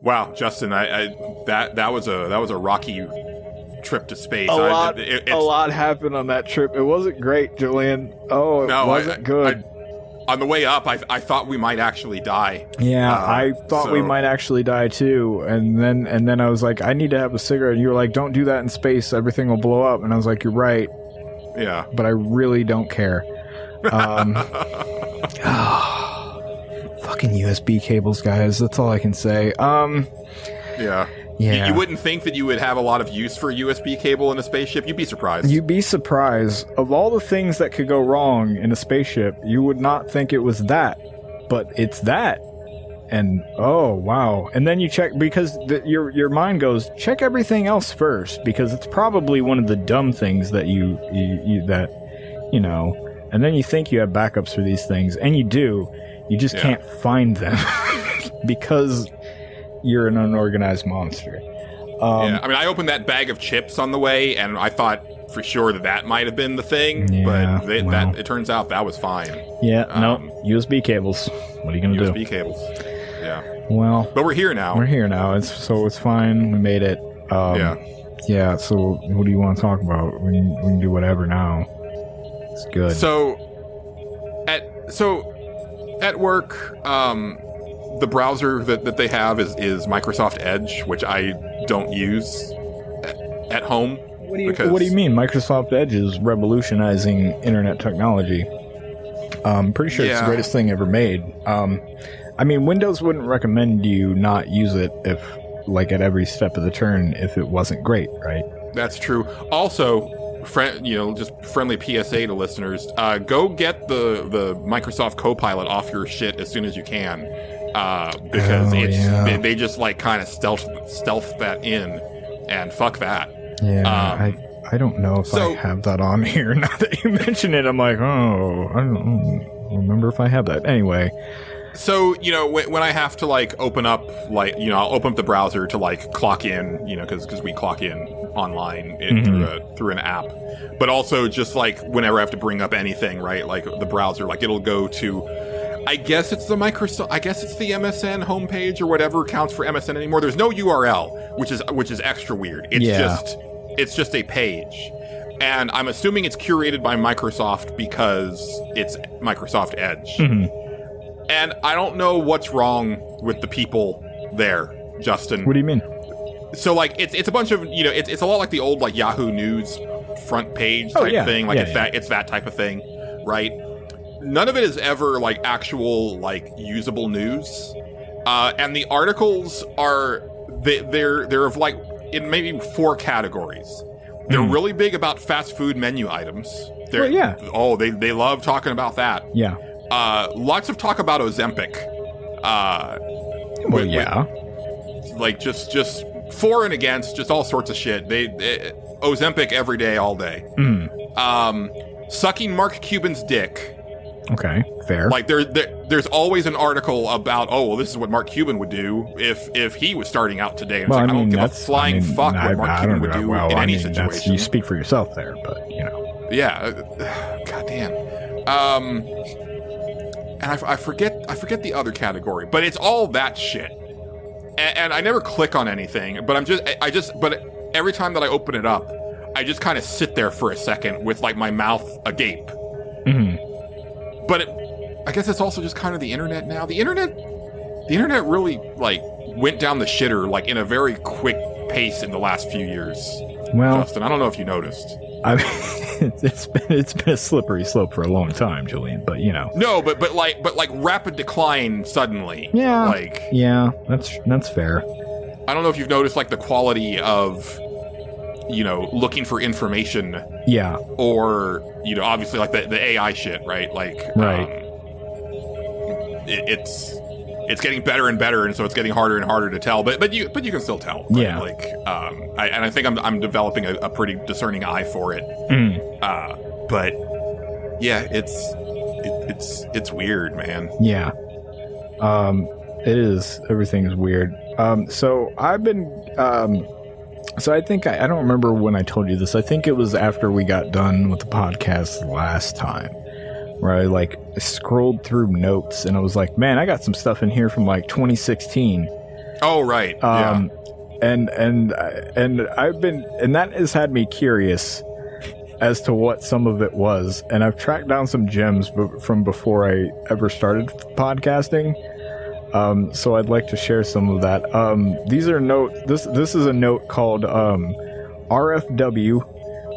Wow, Justin, that was a rocky trip to space. A lot happened on that trip. It wasn't great, Julian. Oh, it wasn't good. On the way up, I thought we might actually die. Yeah, I thought we might actually die too. And then I was like, I need to have a cigarette. And you were like, don't do that in space. Everything will blow up. And I was like, you're right. Yeah. But I really don't care. Fucking USB cables, guys. That's all I can say. Yeah. Yeah. You wouldn't think that you would have a lot of use for a USB cable in a spaceship. You'd be surprised. You'd be surprised. Of all the things that could go wrong in a spaceship, you would not think it was that. But it's that. And, oh, wow. And then you check, because your mind goes, check everything else first, because it's probably one of the dumb things that you know. And then you think you have backups for these things, and you do. You just can't find them because you're an unorganized monster. I mean, I opened that bag of chips on the way, and I thought for sure that might have been the thing, but it turns out that was fine. Yeah, no, USB cables. What are you going to do? USB cables. Yeah. Well, but we're here now. It's fine. We made it. Yeah, so what do you want to talk about? We can do whatever now. It's good. So at work, the browser that they have is Microsoft Edge, which I don't use at home. What do you mean? Microsoft Edge is revolutionizing internet technology. I'm pretty sure it's the greatest thing ever made. I mean, Windows wouldn't recommend you not use it if, like, at every step of the turn if it wasn't great, right? That's true. Also, just friendly PSA to listeners: go get the Microsoft Copilot off your shit as soon as you can, because they just like kind of stealth that in, and fuck that. Yeah, I don't know if I have that on here. Now that you mention it, I'm like, oh, I don't remember if I have that. Anyway. So, when I have to, like, open up, like, I'll open up the browser to, like, clock in, because we clock in online through an app. But also just, like, whenever I have to bring up anything, right, like, the browser, like, it'll go to, I guess it's the MSN homepage or whatever counts for MSN anymore. There's no URL, which is extra weird. It's just a page. And I'm assuming it's curated by Microsoft because it's Microsoft Edge. Mm-hmm. And I don't know what's wrong with the people there, Justin. What do you mean? So, like, it's a bunch of, it's a lot like the old, like, Yahoo News front page type thing. Like, it's that type of thing, right? None of it is ever, like, actual, like, usable news. And the articles are, they're of, like, in maybe 4 categories. They're really big about fast food menu items. Oh, they love talking about that. Yeah. Lots of talk about Ozempic. Like just for and against, just all sorts of shit. They Ozempic every day, all day. Sucking Mark Cuban's dick. Okay, fair. Like there's always an article about, oh, well, this is what Mark Cuban would do if he was starting out today. And I don't give a flying fuck what Mark Cuban would do in any situation. You speak for yourself there, but Yeah, goddamn. And I forget the other category, but it's all that shit. And I never click on anything, but but every time that I open it up, I just kind of sit there for a second with, like, my mouth agape. Mm-hmm. But I guess it's also just kind of the internet now. The internet really, like, went down the shitter, like, in a very quick pace in the last few years. Well, Justin, I don't know if you noticed. I mean, it's been a slippery slope for a long time, Julian. But no, but like rapid decline suddenly. Yeah, that's fair. I don't know if you've noticed, like, the quality of looking for information. Yeah. Or obviously, like, the AI shit, right? Like, right. It's getting better and better, and so it's getting harder and harder to tell. But you can still tell. Right? Yeah. Like, I think I'm developing a pretty discerning eye for it. But yeah, it's weird, man. Yeah. It is. Everything is weird. So I've been. So I think I don't remember when I told you this. I think it was after we got done with the podcast last time, where I, like, scrolled through notes and I was like, man, I got some stuff in here from, like, 2016. Oh, right. Yeah. And I've been, and that has had me curious as to what some of it was. And I've tracked down some gems from before I ever started podcasting. So I'd like to share some of that. These are this is a note called RFW,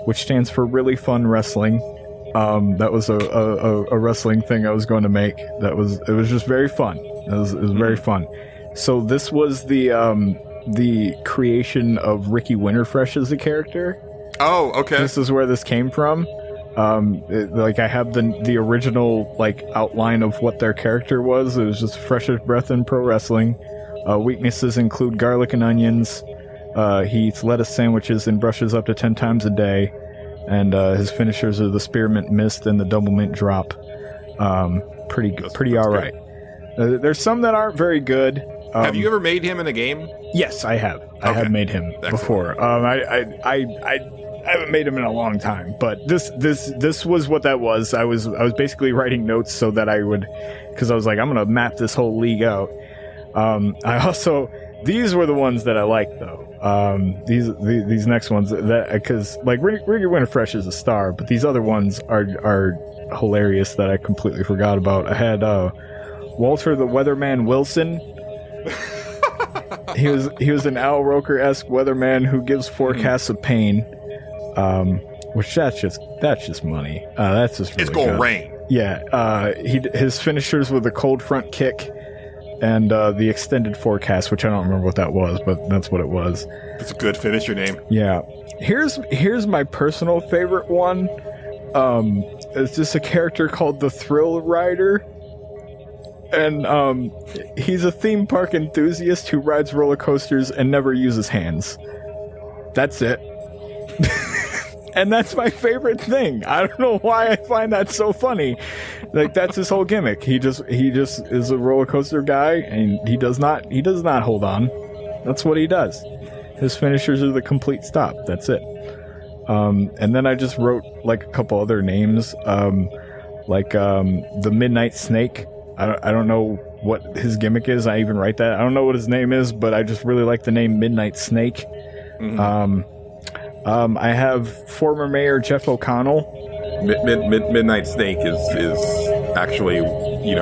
which stands for Really Fun Wrestling. That was a wrestling thing I was going to make. It was just very fun. It was very fun. So this was the the creation of Ricky Winterfresh as a character. Oh, okay. This is where this came from. I have the original outline of what their character was. It was just fresh as breath in pro wrestling. Weaknesses include garlic and onions. He eats lettuce sandwiches and brushes up to 10 times a day. And his finishers are the spearmint mist and the double mint drop. Pretty all right. There's some that aren't very good. Have you ever made him in a game? Yes, I have. I have made him before. I haven't made him in a long time, but this was what that was. I was basically writing notes so that I would, because I was like, I'm gonna map this whole league out. These were the ones that I liked though. These next ones because Ricky Winterfresh is a star, but these other ones are hilarious that I completely forgot about. I had Walter the Weatherman Wilson. He was an Al Roker-esque weatherman who gives forecasts of pain. Which that's just money. That's just really it's gonna good. rain. Yeah. His finishers were the cold front kick and the extended forecast, which I don't remember what that was, but that's what it was. It's a good finisher name. Yeah. Here's my personal favorite one. It's just a character called the Thrill Rider. And he's a theme park enthusiast who rides roller coasters and never uses hands. That's it. And that's my favorite thing. I don't know why I find that so funny. That's his whole gimmick. He just is a roller coaster guy, and he does not hold on. That's what he does. His finishers are the complete stop. That's it. And then I just wrote a couple other names, the Midnight Snake. I don't know what his gimmick is. I even write that. I don't know what his name is, but I just really like the name Midnight Snake. Mm-hmm. I have former Mayor Jeff O'Connell. Midnight Snake is actually, when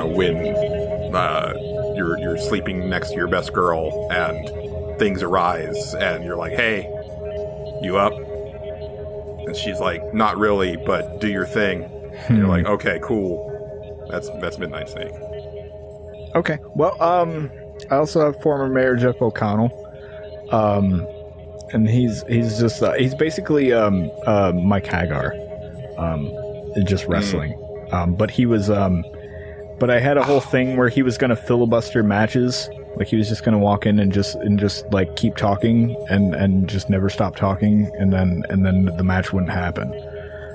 you're sleeping next to your best girl and things arise and you're like, hey, you up? And she's like, not really, but do your thing. And you're like, okay, cool. That's Midnight Snake. Okay. Well, I also have former Mayor Jeff O'Connell. And he's basically Mike Hagar, just wrestling. But he was but I had a whole thing where he was going to filibuster matches. He was just going to walk in and just keep talking and just never stop talking, and then the match wouldn't happen.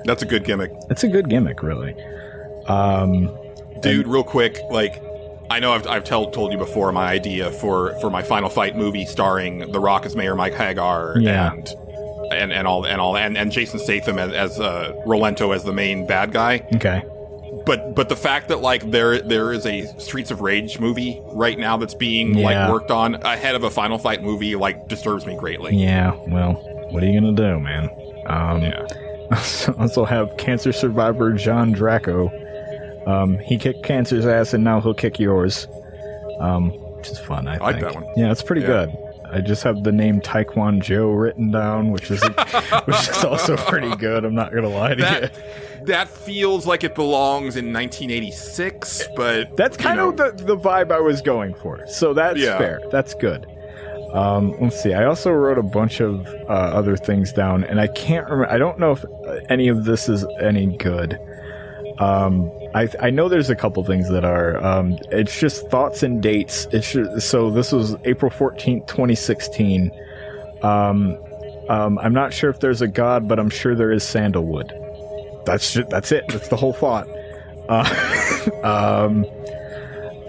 That's a good gimmick. It's a good gimmick, really. Dude, real quick, I know I've told you before my idea for my Final Fight movie starring The Rock as Mayor Mike Hagar and Jason Statham as Rolento as the main bad guy. Okay. But the fact that there is a Streets of Rage movie right now that's being worked on ahead of a Final Fight movie disturbs me greatly. Yeah, well, what are you gonna do, man? Also have cancer survivor John Draco. He kicked cancer's ass and now he'll kick yours. Which is fun, I think. I like that one. Yeah, it's pretty good. I just have the name Taekwon Joe written down, which is also pretty good. I'm not gonna lie to you. That feels like it belongs in 1986, but that's kind of the vibe I was going for. So that's fair. That's good. Let's see. I also wrote a bunch of other things down, and I can't remember. I don't know if any of this is any good. I know there's a couple things that are. It's just thoughts and dates. So this was April 14th, 2016. I'm not sure if there's a god, but I'm sure there is sandalwood. That's it. That's the whole thought.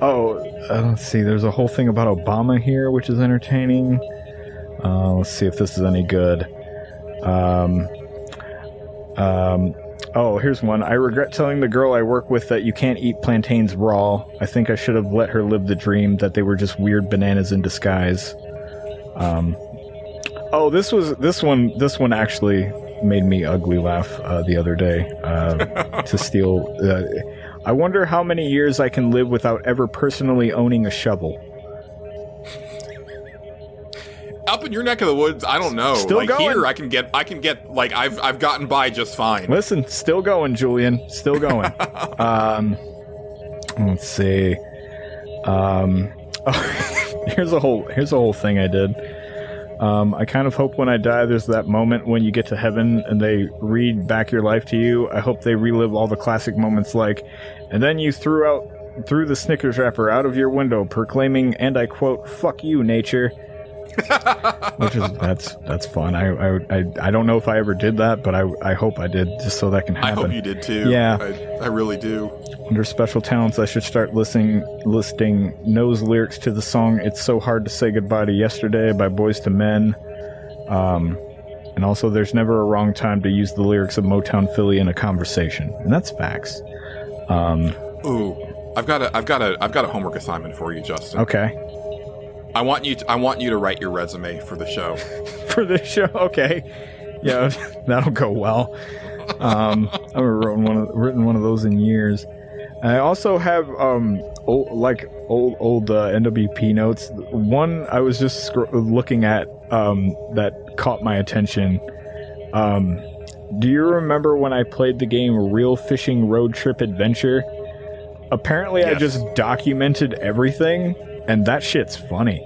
Let's see. There's a whole thing about Obama here, which is entertaining. Let's see if this is any good. Here's one. I regret telling the girl I work with that you can't eat plantains raw. I think I should have let her live the dream that they were just weird bananas in disguise. This one actually made me ugly laugh the other day. To steal. I wonder how many years I can live without ever personally owning a shovel. Up in your neck of the woods, I don't know. Still going. Here, I can get I've gotten by just fine. Listen, still going, Julian. Still going. Let's see. Here's a whole thing I did. I kind of hope when I die, there's that moment when you get to heaven and they read back your life to you. I hope they relive all the classic moments like, and then you threw the Snickers wrapper out of your window, proclaiming, and I quote, "Fuck you, nature." Which is that's fun. I don't know if I ever did that, but I hope I did, just so that can happen. I hope you did too. Yeah, I really do. Under special talents, I should start listing No's lyrics to the song "It's So Hard to Say Goodbye to Yesterday" by Boyz II Men. And also, there's never a wrong time to use the lyrics of Motown Philly in a conversation, and that's facts. Ooh, I've got a homework assignment for you, Justin. Okay. I want you to write your resume for the show. For the show, okay. Yeah, that'll go well. I haven't written one of those in years. I also have old NWP notes. One I was just looking at that caught my attention. Do you remember when I played the game Real Fishing Road Trip Adventure? Apparently, yes. I just documented everything, and that shit's funny.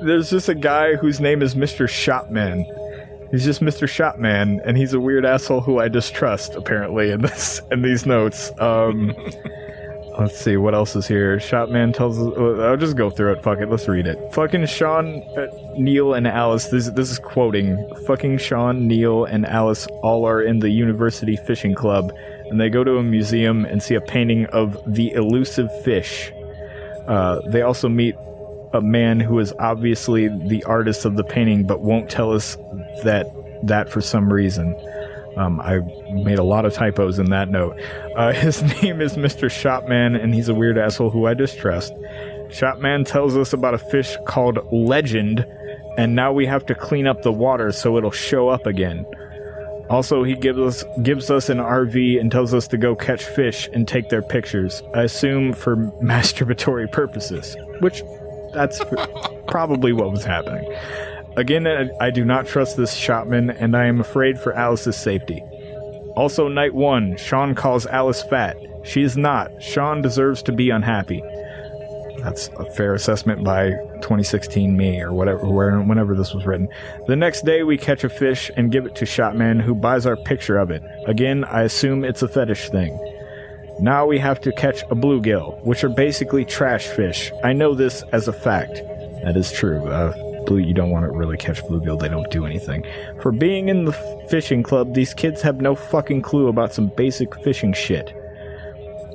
There's just a guy whose name is Mr. Shopman. He's just Mr. Shopman, and he's a weird asshole who I distrust, apparently, in these notes. Let's see, what else is here? Shopman tells us... I'll just go through it, fuck it, let's read it. Fucking Sean, Neil, and Alice, this is quoting, fucking Sean, Neil, and Alice all are in the University Fishing Club, and they go to a museum and see a painting of the elusive fish. They also meet a man who is obviously the artist of the painting, but won't tell us that for some reason. I made a lot of typos in that note. His name is Mr. Shopman, and he's a weird asshole who I distrust. Shopman tells us about a fish called Legend, and now we have to clean up the water so it'll show up again. Also, he gives us an RV and tells us to go catch fish and take their pictures. I assume for masturbatory purposes, which that's probably what was happening. Again, I do not trust this Shopman, and I am afraid for Alice's safety. Also, night 1, Sean calls Alice fat. She is not. Sean deserves to be unhappy. That's a fair assessment by 2016 me, or whenever this was written. The next day, we catch a fish and give it to Shopman, who buys our picture of it. Again, I assume it's a fetish thing. Now we have to catch a bluegill, which are basically trash fish. I know this as a fact. That is true. You don't want to really catch bluegill, they don't do anything. For being in the fishing club, these kids have no fucking clue about some basic fishing shit.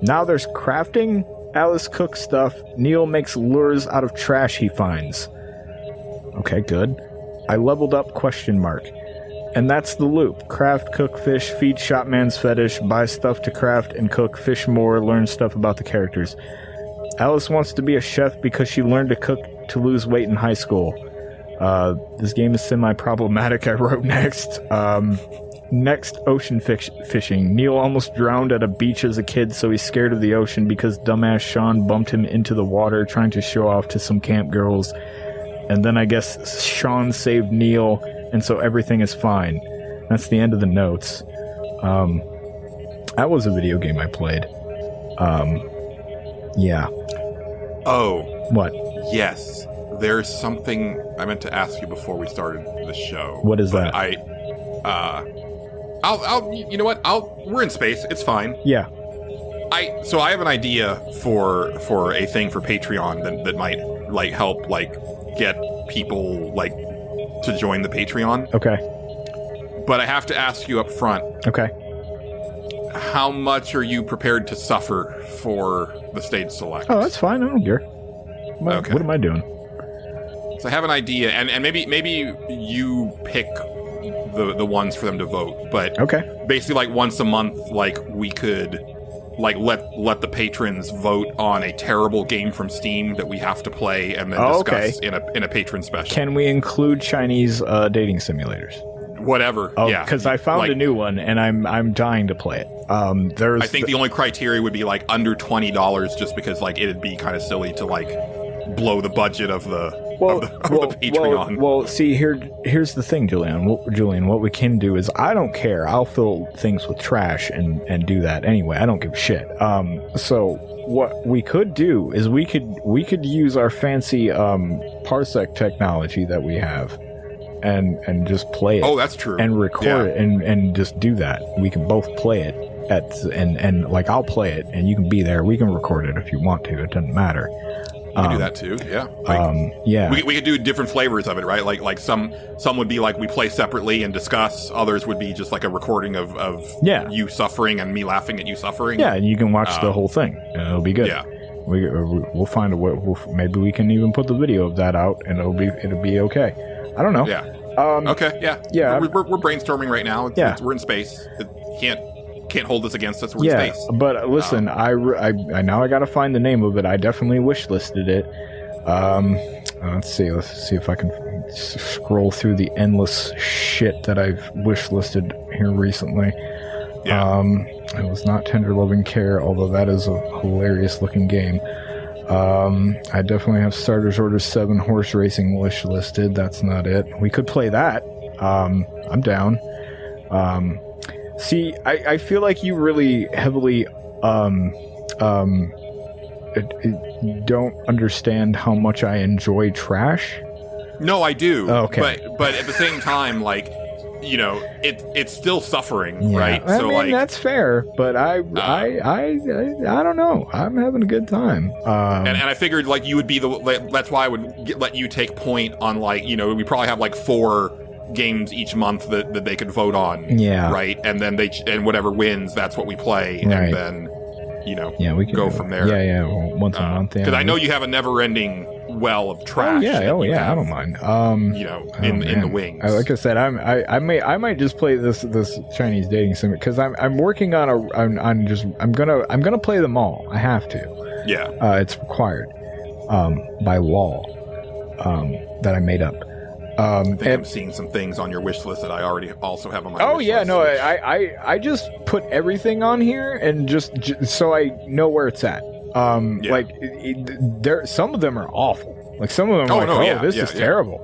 Now there's crafting. Alice cooks stuff. Neil makes lures out of trash he finds. Okay, good. I leveled up ? And that's the loop. Craft, cook, fish, feed Shopman's fetish, buy stuff to craft and cook, fish more, learn stuff about the characters. Alice wants to be a chef because she learned to cook to lose weight in high school. This game is semi-problematic, I wrote next. Next, ocean fishing. Neil almost drowned at a beach as a kid, so he's scared of the ocean because dumbass Sean bumped him into the water trying to show off to some camp girls. And then I guess Sean saved Neil, and so everything is fine. That's the end of the notes. That was a video game I played. Yeah. Oh. What? Yes. There's something I meant to ask you before we started the show. What is that? You know what? We're in space. It's fine. Yeah. So I have an idea for a thing for Patreon that might like help like get people like to join the Patreon. Okay. But I have to ask you up front. Okay. How much are you prepared to suffer for the stage select? Oh, that's fine. I don't care. Okay. What am I doing? So I have an idea, and maybe you pick the ones for them to vote. But okay, basically, like once a month, like we could like let the patrons vote on a terrible game from Steam that we have to play and then discuss in a patron special. Can we include Chinese dating simulators? Whatever. Oh, yeah, because I found a new one and I'm dying to play it. I think the only criteria would be like under $20, just because like it'd be kind of silly to like blow the budget of the Patreon. Well, see, here's the thing, Julian. What we can do is, I don't care. I'll fill things with trash and do that anyway. I don't give a shit. So what we could do is we could use our fancy parsec technology that we have, and just play it. Oh, that's true. And record it and just do that. We can both play it and like I'll play it and you can be there. We can record it if you want to. It doesn't matter. We can do that too. Yeah. Yeah. We could do different flavors of it, right? Like some would be like we play separately and discuss. Others would be just like a recording of you suffering and me laughing at you suffering. Yeah, and you can watch the whole thing. And it'll be good. Yeah. We'll find a way. Maybe we can even put the video of that out, and it'll be okay. I don't know. Yeah. Okay. Yeah. Yeah. We're brainstorming right now. We're in space. It can't hold this against us. We're in space. But listen, I now I gotta find the name of it. I definitely wish listed it. Let's see if I can scroll through the endless shit that I've wish listed here recently. Yeah. It was not Tender Loving Care, although that is a hilarious looking game. I definitely have Starters Order 7 Horse Racing wish listed. That's not it. We could play that. I'm down. See, I feel like you really heavily don't understand how much I enjoy trash. No, I do. Oh, okay. But at the same time, like, you know, it's still suffering, right? I mean, that's fair, but I don't know. I'm having a good time. And I figured like you would be that's why I would let you take point on, like, you know, we probably have like 4 games each month that they could vote on. Yeah. Right. And then and whatever wins, that's what we play. Right. And then, you know, we can go from there. Yeah. Well, once a month. Because I know you have a never ending well of trash. Oh yeah. I don't mind. You know, in the wings. Like I said, I might just play this Chinese dating sim because I'm working on I'm gonna play them all. I have to. Yeah. It's required by law that I made up. I think I'm seeing some things on your wish list that I already also have on my wish list. No, I just put everything on here and just so I know where it's at. Like there, some of them are awful. Like some of them are this is terrible.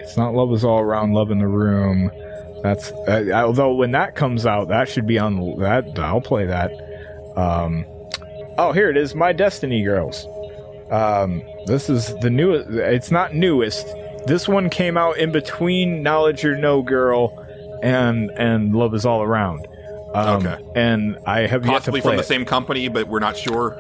It's not Love Is All Around, Love in the Room. That's although when that comes out, that should be on that. I'll play that. Here it is, My Destiny Girls. This is the newest. It's not newest. This one came out in between Knowledge or No Girl and Love Is All Around. Okay. And I have possibly yet to play from the same company, but we're not sure.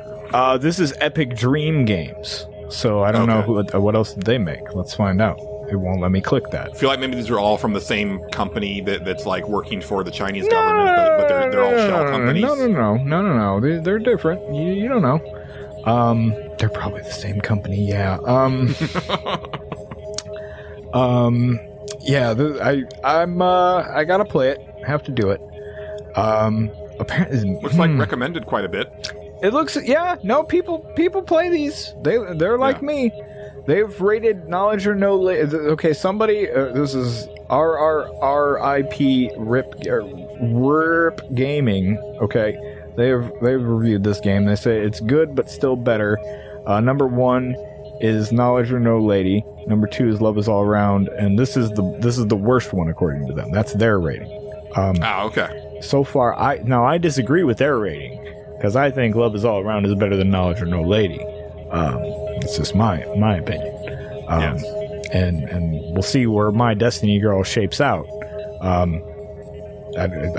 This is Epic Dream Games, so I don't know what else did they make. Let's find out. It won't let me click that. I feel like maybe these are all from the same company that's like working for the Chinese government, but they're all shell companies. No. They're different. You don't know. They're probably the same company. Yeah. I gotta play it. I have to do it. Apparently, looks like recommended quite a bit. It looks, people play these. They're like me. They've rated Knowledge or No. Okay, somebody. This is RRRIP RIP Gaming. Okay, they've reviewed this game. They say it's good but still better. Number 1 is Knowledge or No Lady. Number 2 is Love Is All Around, and this is the worst one according to them. That's their rating. Okay. So far, I disagree with their rating because I think Love Is All Around is better than Knowledge or No Lady. It's just my opinion. Yes. And we'll see where My Destiny Girl shapes out. I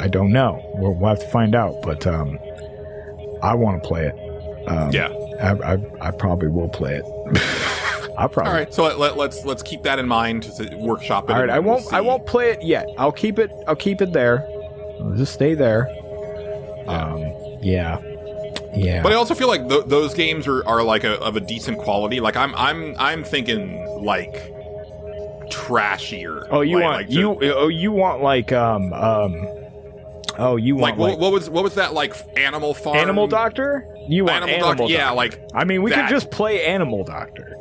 don't know. We'll have to find out, but I want to play it. I probably will play it. I'll probably. All right, so let's keep that in mind to workshop it. All right, I won't play it yet. I'll keep it there. I'll just stay there. Yeah. But I also feel like those games are like of a decent quality. Like I'm thinking like trashier. Oh, you like, you want like Oh, you want like what was that, like Animal Farm? Animal Doctor? You want Animal Doctor? Yeah, like I mean, we could just play Animal Doctor.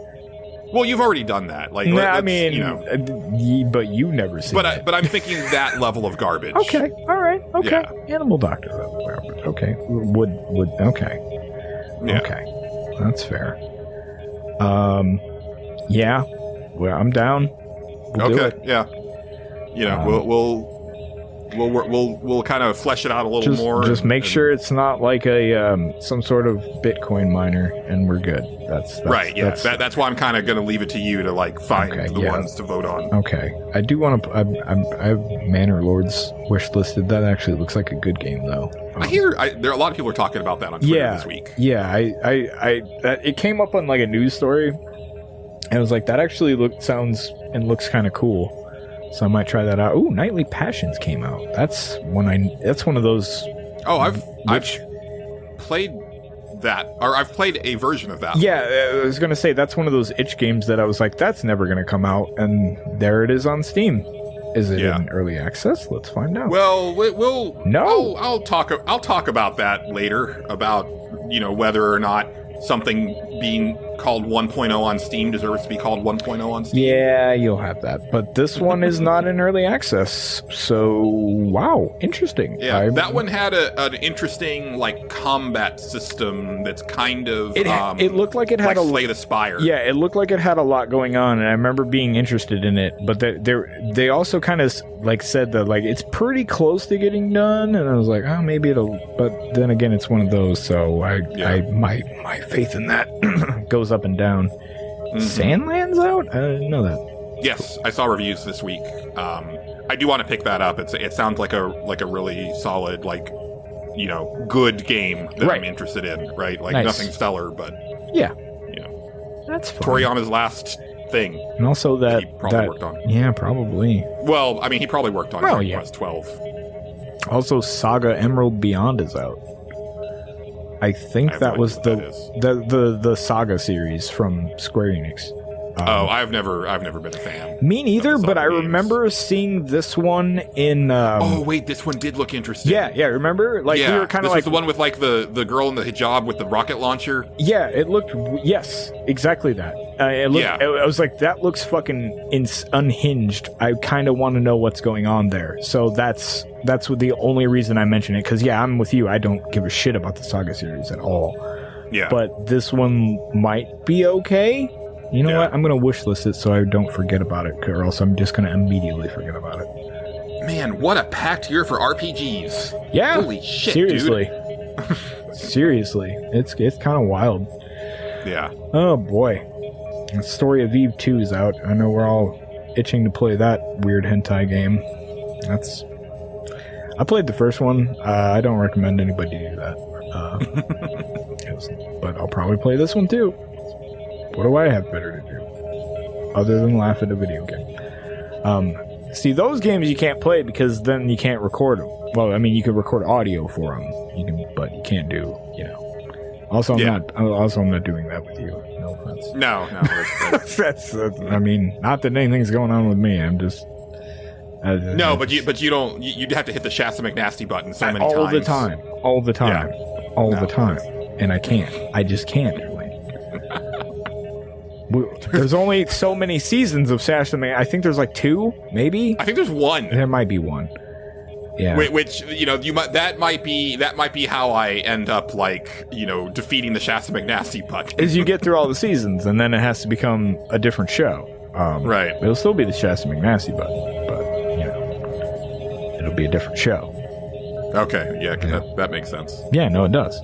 Well, you've already done that. Like, I mean, you know, but you've never seen it. But I'm thinking that level of garbage. Okay, all right, okay. Yeah. Animal Doctor level of garbage. Okay, would okay, yeah. Okay, that's fair. Yeah, well, I'm down. We'll do it. Yeah. You know, we'll we'll kind of flesh it out a little more. Just make sure it's not like a some sort of Bitcoin miner, and we're good. That's right. Yeah, that's why I'm kind of going to leave it to you to like find the ones to vote on. Okay, I do want to. I have Manor Lords wish listed. That actually looks like a good game, though. I hear there are a lot of people are talking about that on Twitter this week. Yeah, it came up on like a news story, and I was like, that actually looks kind of cool. So I might try that out. Ooh, Nightly Passions came out. That's one of those. Oh, I've played that, or I've played a version of that. Yeah, I was gonna say that's one of those itch games that I was like, that's never gonna come out, and there it is on Steam. Is it in early access? Let's find out. Well, we'll. No, I'll talk about that later. About whether or not something being called 1.0 on Steam deserves to be called 1.0 on Steam. Yeah, you'll have that. But this one is not in early access. So, wow, interesting. Yeah, that one had an interesting like combat system that's kind of it looked like it had like Slay the Spire. Yeah, it looked like it had a lot going on, and I remember being interested in it. But they also kind of like said that like it's pretty close to getting done, and I was like, oh, maybe it'll. But then again, it's one of those. So my faith in that goes up and down. Mm-hmm. Sandland's out? I didn't know that. Yes, I saw reviews this week. I do want to pick that up. It sounds like a really solid, like good game that I'm interested in. Right, like nothing stellar, but that's fun. Toriyama's last thing, and also that he probably worked on. Yeah, probably. Well, I mean, he probably worked on Dragon Quest 12. Also, Saga Emerald Beyond is out. I think that was the Saga series from Square Enix. I've never been a fan. Me neither, but I remember seeing this one in. Oh wait, this one did look interesting. Yeah. Remember, we were kind of like was the one with like the girl in the hijab with the rocket launcher. Yeah, it looked. Yes, exactly that. I was like, that looks fucking unhinged. I kind of want to know what's going on there. So that's the only reason I mention it. Because I'm with you. I don't give a shit about the Saga series at all. Yeah. But this one might be okay. You know what? I'm going to wish list it so I don't forget about it, or else I'm just going to immediately forget about it. Man, what a packed year for RPGs. Yeah. Holy shit, seriously. Dude. Seriously. It's kind of wild. Yeah. Oh, boy. The Story of Eve 2 is out. I know we're all itching to play that weird hentai game. I played the first one. I don't recommend anybody do that. But I'll probably play this one, too. What do I have better to do other than laugh at a video game? See, those games you can't play because then you can't record them. Well, I mean, you can record audio for them, but you can't do, Also, I'm not doing that with you. No offense. No. That's I mean, not that anything's going on with me. I'm just. No, but you don't. You'd have to hit the Shasta McNasty button so many times. All the time, and I can't. I just can't. There's only so many seasons of Shasta McNasty. I think there's like 2, maybe. I think there's 1. There might be 1. Yeah. Which that might be how I end up like defeating the Shasta McNasty button. Is you get through all the seasons and then it has to become a different show. Right. It'll still be the Shasta McNasty button, but it'll be a different show. Okay. Yeah. That makes sense. Yeah. No, it does.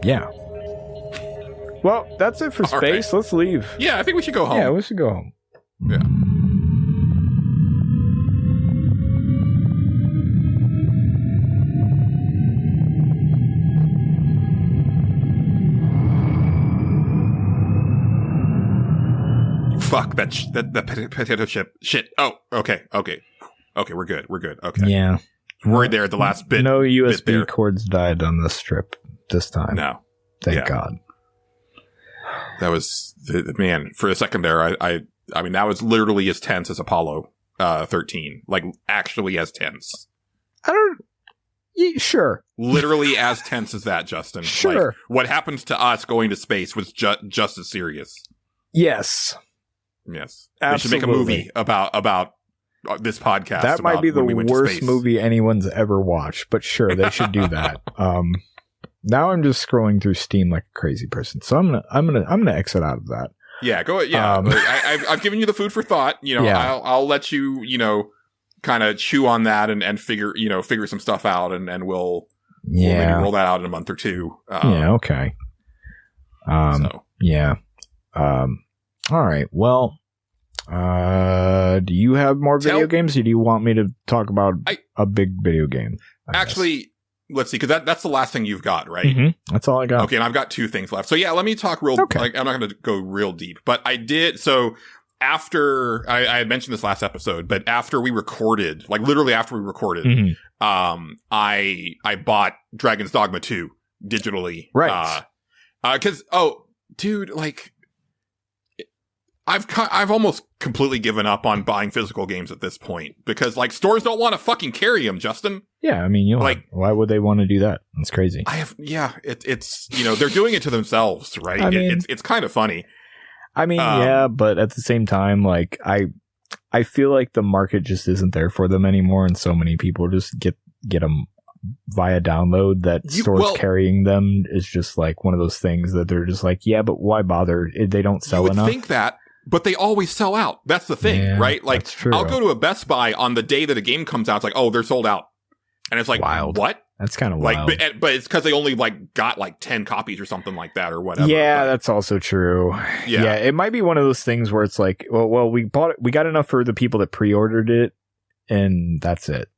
Yeah. Well, that's it for space. Right. Let's leave. Yeah, I think we should go home. Yeah, we should go home. Yeah. Fuck that potato chip shit. Oh, okay. We're good. Okay. Yeah. Worried there at the last bit. No USB cords died on this trip this time. No. Thank God. That was man. For a second there, I mean, that was literally as tense as Apollo 13. Like actually as tense. Sure. Literally as tense as that, Justin. Sure. Like, what happens to us going to space was just as serious. Yes. Yes. Absolutely. They should make a movie about this podcast. That might be the worst movie anyone's ever watched, but sure, they should do that. Now I'm just scrolling through Steam like a crazy person, so I'm gonna exit out of that. Yeah, go. Yeah, I've given you the food for thought. I'll let you kind of chew on that and figure some stuff out, and we'll maybe roll that out in a month or two. Okay. Yeah. All right. Well, do you have more video games, or do you want me to talk about a big video game? Actually, let's see, because that's the last thing you've got, right? Mm-hmm. That's all I got. Okay, and I've got 2 things left. So yeah, let me talk real. Okay. Like, I'm not going to go real deep, but I did. So after I had mentioned this last episode, but after we recorded, like literally after we recorded, I bought Dragon's Dogma 2 digitally, right? Because dude, like. I've almost completely given up on buying physical games at this point because like stores don't want to fucking carry them, Justin. Yeah, I mean, why would they want to do that? It's crazy. It's they're doing it to themselves, right? I mean, it's kind of funny. I mean, yeah, but at the same time, like I feel like the market just isn't there for them anymore, and so many people just get them via download that stores carrying them is just like one of those things that they're just like, yeah, but why bother? They don't sell enough. Think that. But they always sell out. That's the thing, right? Like, that's true. I'll go to a Best Buy on the day that a game comes out. It's like, oh, they're sold out. And it's like, wild. What? That's kind of wild. But it's because they only got 10 copies or something like that or whatever. Yeah, that's also true. Yeah, it might be one of those things where it's like, well, we bought it. We got enough for the people that pre-ordered it, and that's it.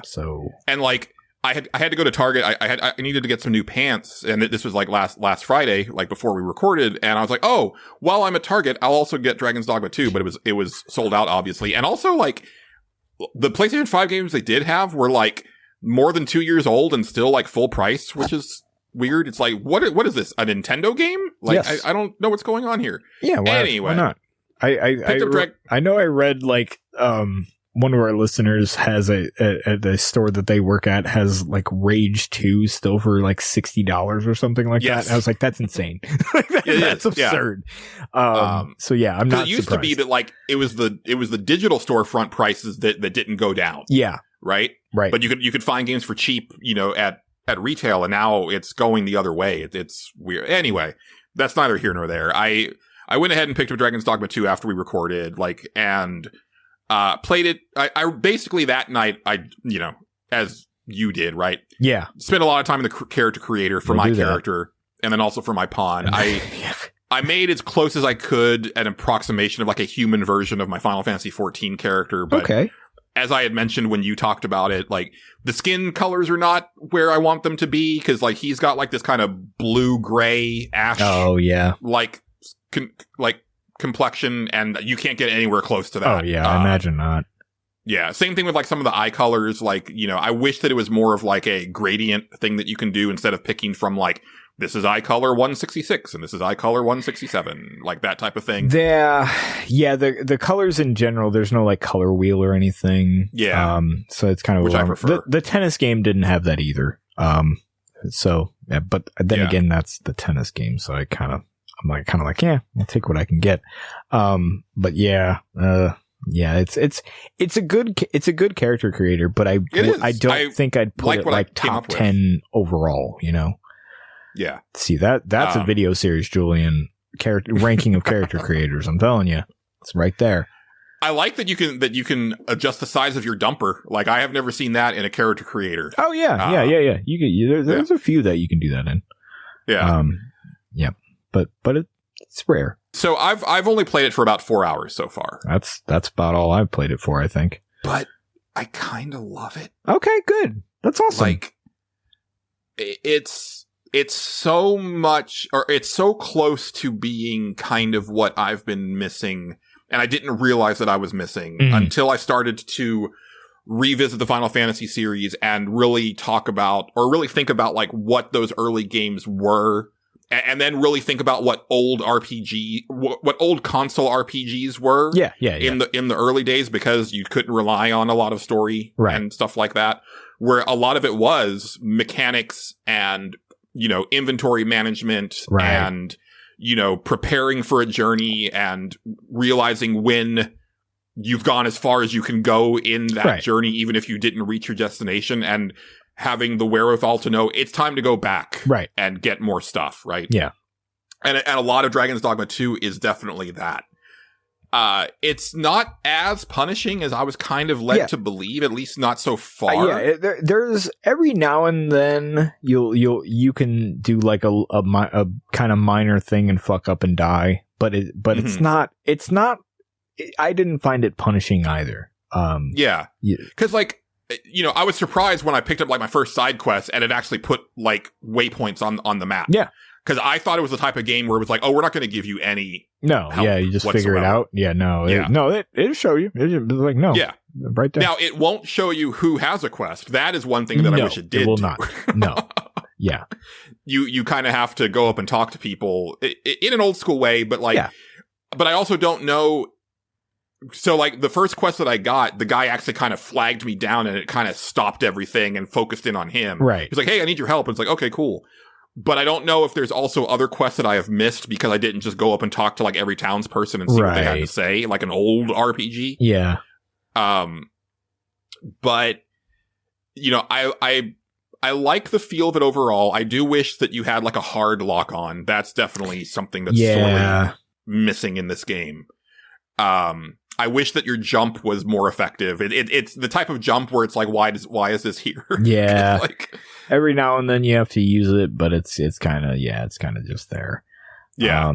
So, and like, I had to go to Target. I needed to get some new pants, and this was like last Friday, like before we recorded. And I was like, oh, while I'm at Target, I'll also get Dragon's Dogma 2, but it was sold out, obviously. And also, like, the PlayStation 5 games they did have were like more than 2 years old and still like full price, which is weird. It's like, what is this? A Nintendo game? Like, yes. I don't know what's going on here. Yeah. Anyway, why not? I know I read like one of our listeners has at the store that they work at has like Rage 2 still for like $60 or something like that. And I was like, that's insane. That's absurd. So yeah, I'm not. It used to be that like it was the digital storefront prices that didn't go down. Yeah. Right. But you could find games for cheap, at retail, and now it's going the other way. It's weird. Anyway, that's neither here nor there. I went ahead and picked up Dragon's Dogma 2 after we recorded, and played it. I basically that night, as you did, right? Yeah. Spent a lot of time in the character creator for my character, and then also for my pawn. I made as close as I could an approximation of like a human version of my Final Fantasy 14 character. But as I had mentioned when you talked about it, like the skin colors are not where I want them to be, because like he's got like this kind of blue gray ash. Oh yeah. Like complexion, and you can't get anywhere close to that. Oh yeah, I imagine not. Yeah, same thing with like some of the eye colors. Like, I wish that it was more of like a gradient thing that you can do instead of picking from like, this is eye color 166 and this is eye color 167, like that type of thing. Yeah, the colors in general, there's no like color wheel or anything. Yeah. So it's kind of which I prefer. The tennis game didn't have that either. So yeah, but then again, that's the tennis game, so I'm kind of like, yeah, I'll take what I can get. But yeah, it's a good character creator, but I don't think I'd put it like top 10 overall, Yeah. See, that's a video series, Julian. Ranking of character creators. I'm telling you, it's right there. I like that you can adjust the size of your dumper. Like, I have never seen that in a character creator. Oh yeah. There's a few that you can do that in. Yeah. Yeah. But it's rare. So I've only played it for about 4 hours so far. That's about all I've played it for, I think. But I kind of love it. Okay, good. That's awesome. Like, it's so much, or it's so close to being kind of what I've been missing, and I didn't realize that I was missing until I started to revisit the Final Fantasy series and really talk about, or really think about like what those early games were, and then really think about what old what old console RPGs were. Yeah. In the early days, because you couldn't rely on a lot of story and stuff like that, where a lot of it was mechanics and, inventory management and, preparing for a journey and realizing when you've gone as far as you can go in that journey, even if you didn't reach your destination, and having the wherewithal to know it's time to go back and get more stuff, right? Yeah. And a lot of Dragon's Dogma 2 is definitely that. It's not as punishing as I was kind of led to believe, at least not so far. There's every now and then you can do like a kind of minor thing and fuck up and die, but it's not I didn't find it punishing either. Because like, you know, I was surprised when I picked up like my first side quest and it actually put like waypoints on the map. Yeah. Because I thought it was the type of game where it was like, oh, we're not going to give you any. No, you just figure it out. Yeah, no, it'll show you. It'll be like, no, right there. Now it won't show you who has a quest. That is one thing that I wish it did. It will not. No, yeah. You kind of have to go up and talk to people in an old school way, but like, but I also don't know. So like the first quest that I got, the guy actually kind of flagged me down and it kind of stopped everything and focused in on him. Right. He's like, hey, I need your help. And it's like, okay, cool. But I don't know if there's also other quests that I have missed because I didn't just go up and talk to like every townsperson and see what they had to say, like an old RPG. Yeah. But you know, I like the feel of it overall. I do wish that you had like a hard lock on. That's definitely something that's sorely missing in this game. I wish that your jump was more effective. It's the type of jump where it's like, why is this here? Yeah. Like, every now and then you have to use it, but it's kind of just there. Yeah.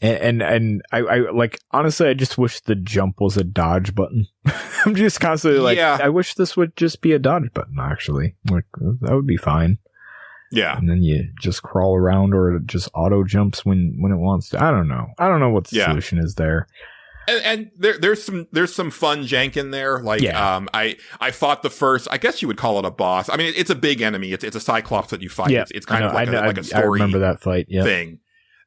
And I like, honestly, I just wish the jump was a dodge button. I'm just constantly like, I wish this would just be a dodge button, actually. Like, that would be fine. Yeah. And then you just crawl around or it just auto jumps when it wants to. I don't know what the solution is there. And there's some fun jank in there. Like, I fought the first, I guess you would call it a boss. I mean, it's a big enemy. It's a Cyclops that you fight. Yeah, it's kind of like a story. I remember that fight. Thing.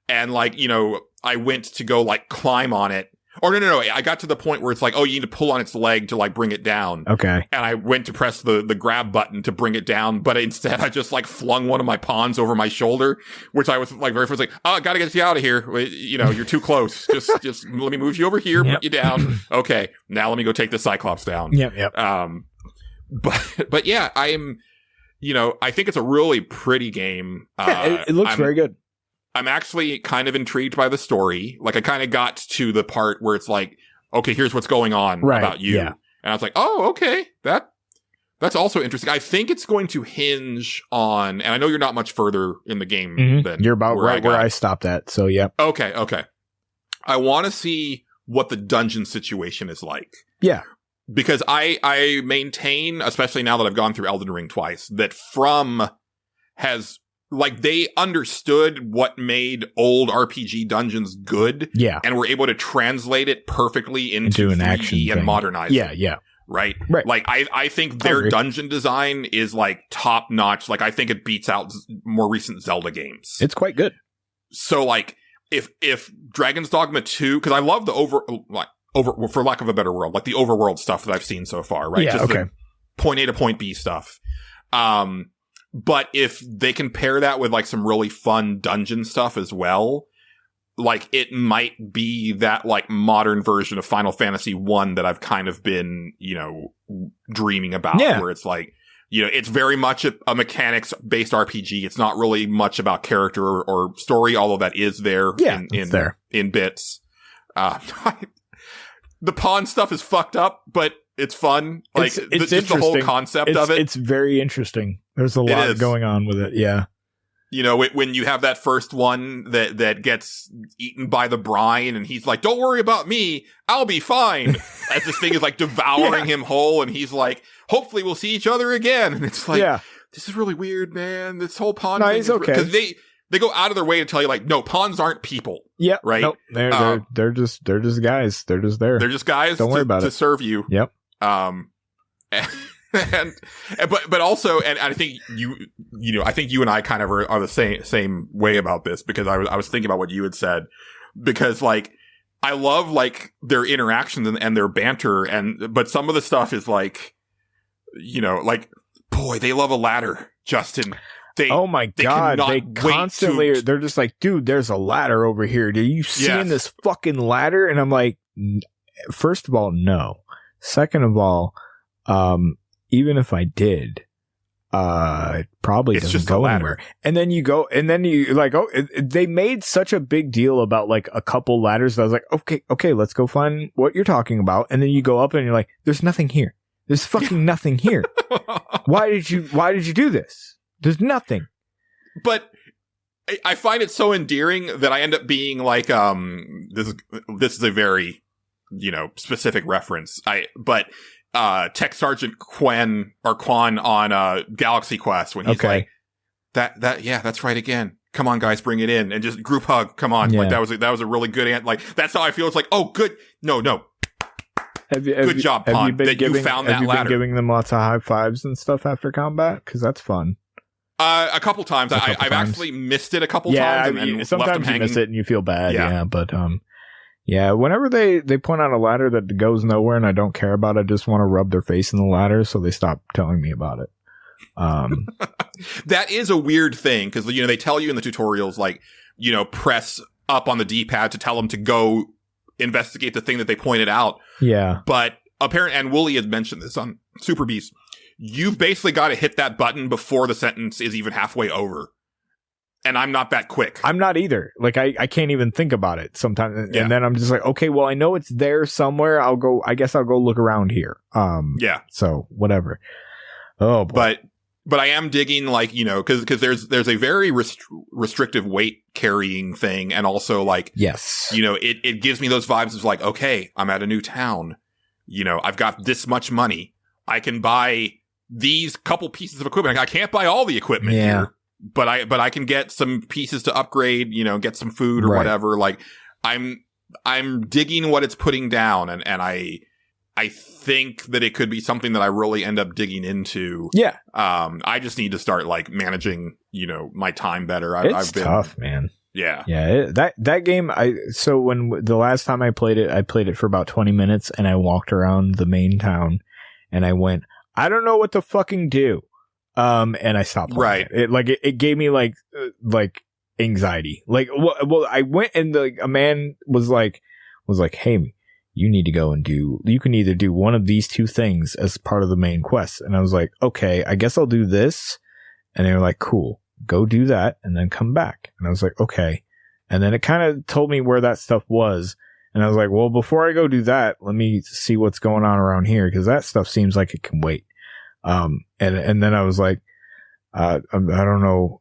And like, you know, I went to go like climb on it. Or no. I got to the point where it's like, oh, you need to pull on its leg to like bring it down. Okay. And I went to press the grab button to bring it down, but instead I just like flung one of my pawns over my shoulder, which I was like very first like, oh, I gotta get you out of here. You know, you're too close. just let me move you over here, put you down. Okay. Now let me go take the Cyclops down. Yep. But yeah, I think it's a really pretty game. It looks very good. I'm actually kind of intrigued by the story. Like, I kind of got to the part where it's like, okay, here's what's going on about you. Yeah. And I was like, oh, okay. That's also interesting. I think it's going to hinge on, and I know you're not much further in the game than you're about where I stopped at. So, yeah. Okay. I want to see what the dungeon situation is like. Yeah. Because I maintain, especially now that I've gone through Elden Ring twice, that From has... like, they understood what made old RPG dungeons good. Yeah. And were able to translate it perfectly into an 3D action and thing. modernize it. Yeah. Right? Like, I think their dungeon design is, like, top notch. Like, I think it beats out more recent Zelda games. It's quite good. So, like, if Dragon's Dogma 2, because I love the over, for lack of a better word, like the overworld stuff that I've seen so far, right? Yeah, Just okay. the point A to point B stuff. But if they can pair that with like some really fun dungeon stuff as well, like it might be that like modern version of Final Fantasy 1 that I've kind of been, dreaming about, where it's like, it's very much a mechanics based RPG. It's not really much about character or story, although that is there in bits. The pawn stuff is fucked up, but it's fun. Like it's just the whole concept of it. It's very interesting. There's a lot going on with it. Yeah. When you have that first one that gets eaten by the brine and he's like, don't worry about me, I'll be fine. As this thing is like devouring him whole and he's like, hopefully we'll see each other again. And it's like, this is really weird, man. This whole pawn thing is okay. Because they go out of their way to tell you like, no, pawns aren't people. Yeah. Right. Nope. They're just guys. They're just there. They're just guys Don't worry about to it. serve you. Yep. But also, and I think I think you and I kind of are the same way about this, because I was thinking about what you had said, because like I love like their interactions and their banter, but some of the stuff is like, like, boy, they love a ladder, Justin. Oh my God, they constantly they're just like, dude, there's a ladder over here. Do you seeing this fucking ladder? And I'm like, first of all, no. Second of all, even if I did, It probably It's doesn't just a go ladder. anywhere. And then you go, and then you like, they made such a big deal about like a couple ladders that I was like, okay, let's go find what you're talking about. And then you go up and you're like, there's nothing here. There's fucking nothing here. Why did you do this? There's nothing. But I find it so endearing that I end up being like, this is a very, specific reference. Tech Sergeant Quan on Galaxy Quest when he's like, that's right again. Come on, guys, bring it in and just group hug. Come on, like that was a really good like that's how I feel. It's like, oh, good, no. Good job, Pon, that you found that ladder. Have you been giving them lots of high fives and stuff after combat? Because that's fun. A couple times. I've actually missed it a couple times. And sometimes left them you miss hanging. it and you feel bad. Yeah, but whenever they point out a ladder that goes nowhere and I don't care about it, I just want to rub their face in the ladder so they stop telling me about it. That is a weird thing because they tell you in the tutorials like press up on the D-pad to tell them to go investigate the thing that they pointed out. Yeah, but apparently, and Wooly had mentioned this on Super Beast, you've basically got to hit that button before the sentence is even halfway over. And I'm not that quick. I'm not either. Like I can't even think about it sometimes. And then I'm just like, okay, well, I know it's there somewhere. I guess I'll go look around here. So whatever. Oh, boy. But I am digging like, cause there's a very restrictive weight carrying thing. And also like, yes, it gives me those vibes of like, okay, I'm at a new town. I've got this much money. I can buy these couple pieces of equipment. I can't buy all the equipment here. But I can get some pieces to upgrade, get some food or whatever. Like I'm digging what it's putting down and I think that it could be something that I really end up digging into. Yeah. I just need to start like managing, my time better. I've been tough, man. Yeah. Yeah. That game, so when the last time I played it for about 20 minutes and I walked around the main town and I went, I don't know what to fucking do. And I stopped playing it. It gave me like anxiety. Like, well, I went and a man was like, hey, you need to go and you can either do one of these two things as part of the main quest. And I was like, okay, I guess I'll do this. And they were like, cool, go do that and then come back. And I was like, okay. And then it kind of told me where that stuff was. And I was like, well, before I go do that, let me see what's going on around here. Cause that stuff seems like it can wait. And then I was like, I don't know.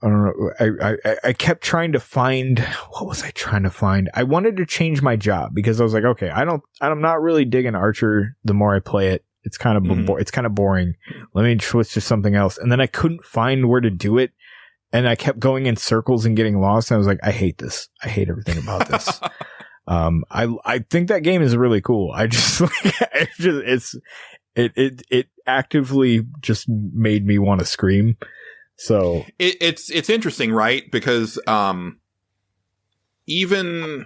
I kept trying to find, what was I trying to find? I wanted to change my job because I was like, okay, I'm not really digging Archer the more I play it. It's kind of, it's kind of boring. Let me switch to something else. And then I couldn't find where to do it. And I kept going in circles and getting lost. And I was like, I hate this. I hate everything about this. I think that game is really cool. I just, it actively just made me want to scream. So it's interesting, right? Because I mean, I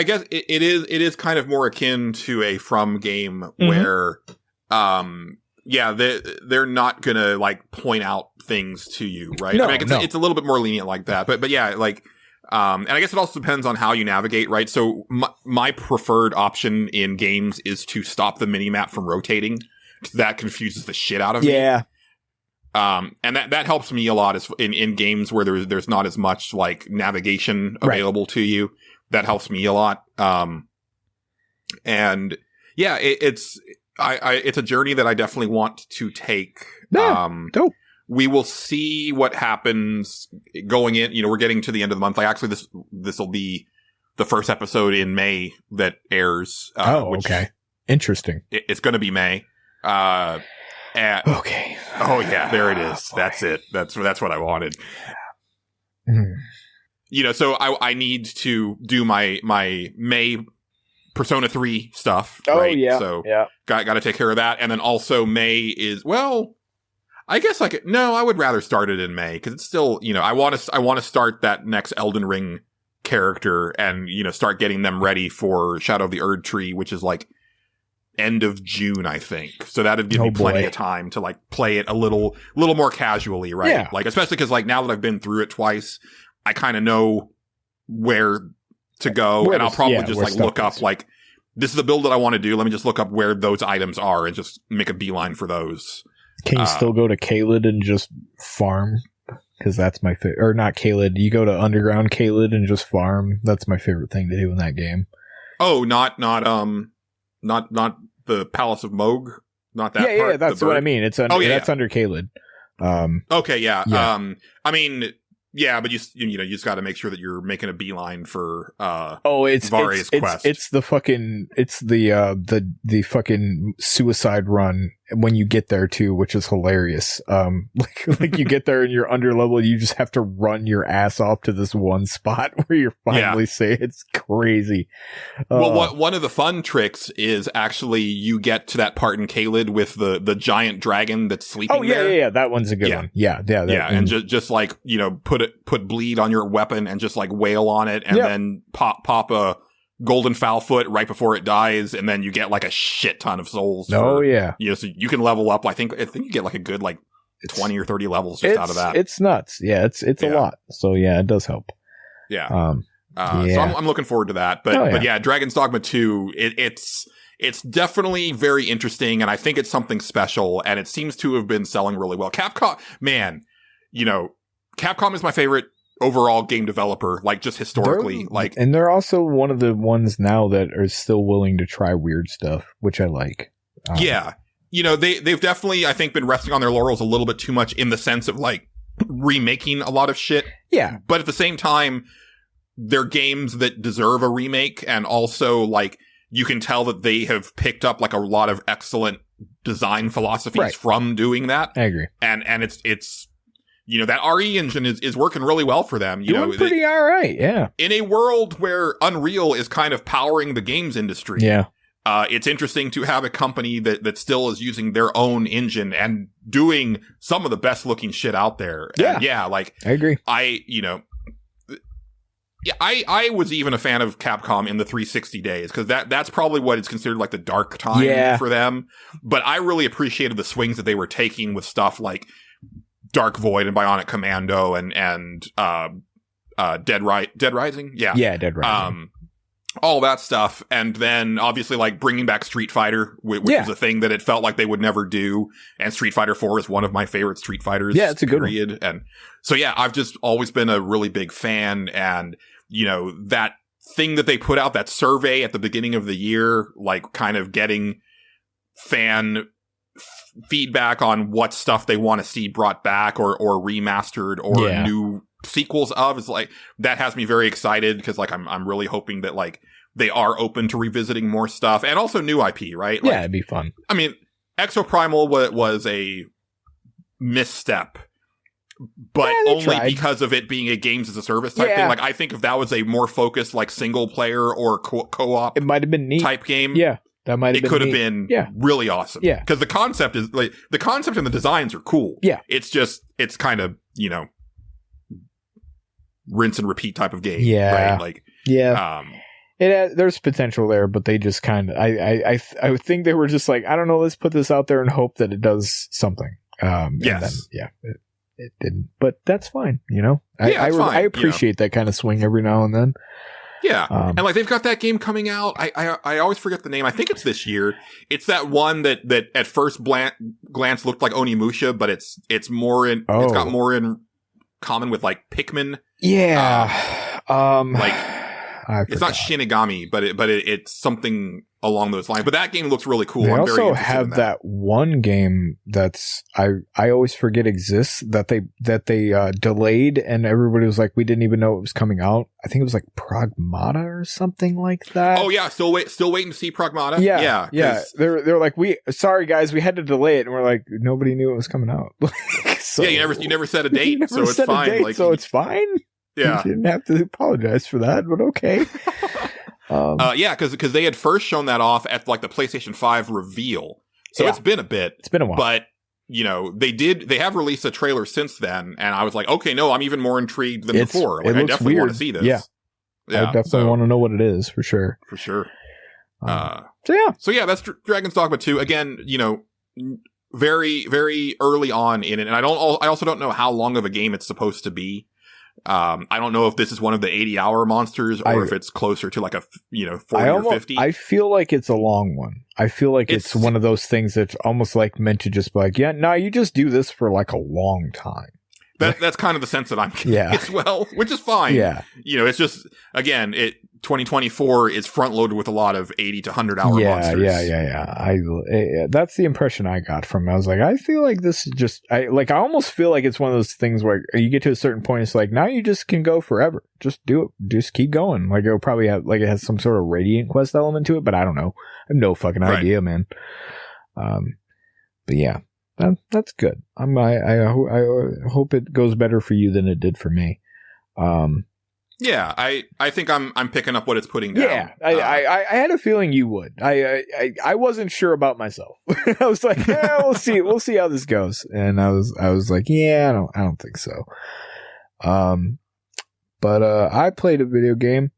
guess it is kind of more akin to a From game where they're not gonna like point out things to you, right? No, I mean, it's a little bit more lenient like that, but yeah, like and I guess it also depends on how you navigate, right? So my preferred option in games is to stop the minimap from rotating. That confuses the shit out of me. Yeah. And that helps me a lot in games where there's not as much like navigation available to you. That helps me a lot. And yeah, it's a journey that I definitely want to take. Dope. We will see what happens going in. We're getting to the end of the month. Like actually this will be the first episode in May that airs. Okay. Interesting. It's going to be May. Okay. Oh yeah, there it is. That's it. That's what I wanted. So I need to do my May Persona 3 stuff. Right? Yeah. So got to take care of that. And then also May is, well, I guess I would rather start it in May because it's still, I want to start that next Elden Ring character and, start getting them ready for Shadow of the Erd Tree, which is like end of June, I think. So that'd give me plenty of time to like play it a little more casually, right? Yeah. Like, especially because like now that I've been through it twice, I kind of know where to go, and I'll probably just like look up like, this is the build that I want to do. Let me just look up where those items are and just make a beeline for those. Can you still go to Caelid and just farm? Because that's my favorite. Or not Caelid. You go to Underground Caelid and just farm. That's my favorite thing to do in that game. Oh, not the Palace of Moog. Not that. Yeah, part, yeah. That's what I mean. It's under. That's under Caelid. Okay, yeah. Yeah. I mean, yeah, but you just got to make sure that you're making a beeline for it's quest. It's the fucking suicide run when you get there too, which is hilarious. Like you get there and you're under level, you just have to run your ass off to this one spot where you're finally safe. It's crazy. Well, one of the fun tricks is actually you get to that part in Caelid with the giant dragon that's sleeping there. Yeah, that one's a good one. Yeah, and just like, put bleed on your weapon and just like wail on it and then pop a golden foul foot right before it dies, and then you get like a shit ton of souls. So you can level up. I think you get like a good 20 or 30 levels just out of that. It's nuts. Yeah, it's a lot. So yeah, it does help. Yeah. So I'm looking forward to that. But yeah, Dragon's Dogma 2, it's definitely very interesting, and I think it's something special, and it seems to have been selling really well. Capcom, man, Capcom is my favorite overall game developer, just historically. And they're also one of the ones now that are still willing to try weird stuff, which I like. They've definitely, I think, been resting on their laurels a little bit too much in the sense of remaking a lot of shit. Yeah. But at the same time, they're games that deserve a remake, and also you can tell that they have picked up a lot of excellent design philosophies from doing that. I agree. And it's that RE engine is working really well for them. Doing pretty all right, yeah. In a world where Unreal is kind of powering the games industry, it's interesting to have a company that still is using their own engine and doing some of the best looking shit out there. Yeah, and I agree. I was even a fan of Capcom in the 360 days, because that's probably what is considered the dark time for them. But I really appreciated the swings that they were taking with stuff like Dark Void and Bionic Commando and Dead Rising. Yeah, Dead Rising. All that stuff. And then obviously bringing back Street Fighter, which was a thing that it felt like they would never do. And Street Fighter 4 is one of my favorite Street Fighters. Yeah, it's a good one. And so, I've just always been a really big fan. And, that thing that they put out, that survey at the beginning of the year, kind of getting fan feedback on what stuff they want to see brought back or remastered or new sequels of, is that has me very excited, because I'm really hoping that they are open to revisiting more stuff and also new IP, right? It'd be fun. I mean, Exoprimal was a misstep, but only because of it being a games as a service type thing. I think if that was a more focused single player or co-op, it might have been neat type game. Yeah. That might have it could have been really awesome. Yeah. Because the concept is the concept and the designs are cool. Yeah. It's kind of, rinse and repeat type of game. Yeah. Right? There's potential there, but they just kind of, I think they were just I don't know, let's put this out there and hope that it does something. Yes. And then, it didn't, but that's fine. I appreciate that kind of swing every now and then. Yeah. And they've got that game coming out. I always forget the name. I think it's this year. It's that one that at first glance looked like Onimusha, but it's more in, it's got more in common with Pikmin. Yeah. It's not Shinigami, but it's something along those lines. But that game looks really cool. They I'm also very interested have in that one game that's I always forget exists, that they delayed, and everybody was like, we didn't even know it was coming out. I think it was Pragmata or something like that. Oh yeah, still waiting to see Pragmata. Yeah. They're like, sorry guys, we had to delay it, and we're like, nobody knew it was coming out. So, you never set a date, so it's fine. So it's fine. Yeah, you didn't have to apologize for that, but okay. Because they had first shown that off at the PlayStation 5 reveal, so it's been a bit. It's been a while, but they have released a trailer since then, and I was like, okay, no, I'm even more intrigued than before. I definitely want to see this. Yeah, I definitely want to know what it is for sure. For sure. So that's Dragon's Dogma 2. Again, very, very early on in it, and I also don't know how long of a game it's supposed to be. I don't know if this is one of the 80-hour monsters or if it's closer to like a 40 or 50. I feel like it's a long one. I feel like it's one of those things that's almost like meant to just be like, yeah, no, you just do this for like a long time. That's kind of the sense that I'm getting as well, which is fine. Yeah. It's just, again, 2024 is front loaded with a lot of 80 to 100 hour monsters. Yeah. That's the impression I got from it. I was like, I feel like this is just, I almost feel like it's one of those things where you get to a certain point, it's like, now you just can go forever. Just do it. Just keep going. Like, it'll probably have, like, it has some sort of Radiant Quest element to it, but I don't know. I have no fucking idea, man. But yeah. That's good. I hope it goes better for you than it did for me. Yeah, I think I'm picking up what it's putting down. Yeah, I had a feeling you would. I wasn't sure about myself. I was like, yeah, we'll see how this goes. And I was like, yeah, I don't think so. But I played a video game.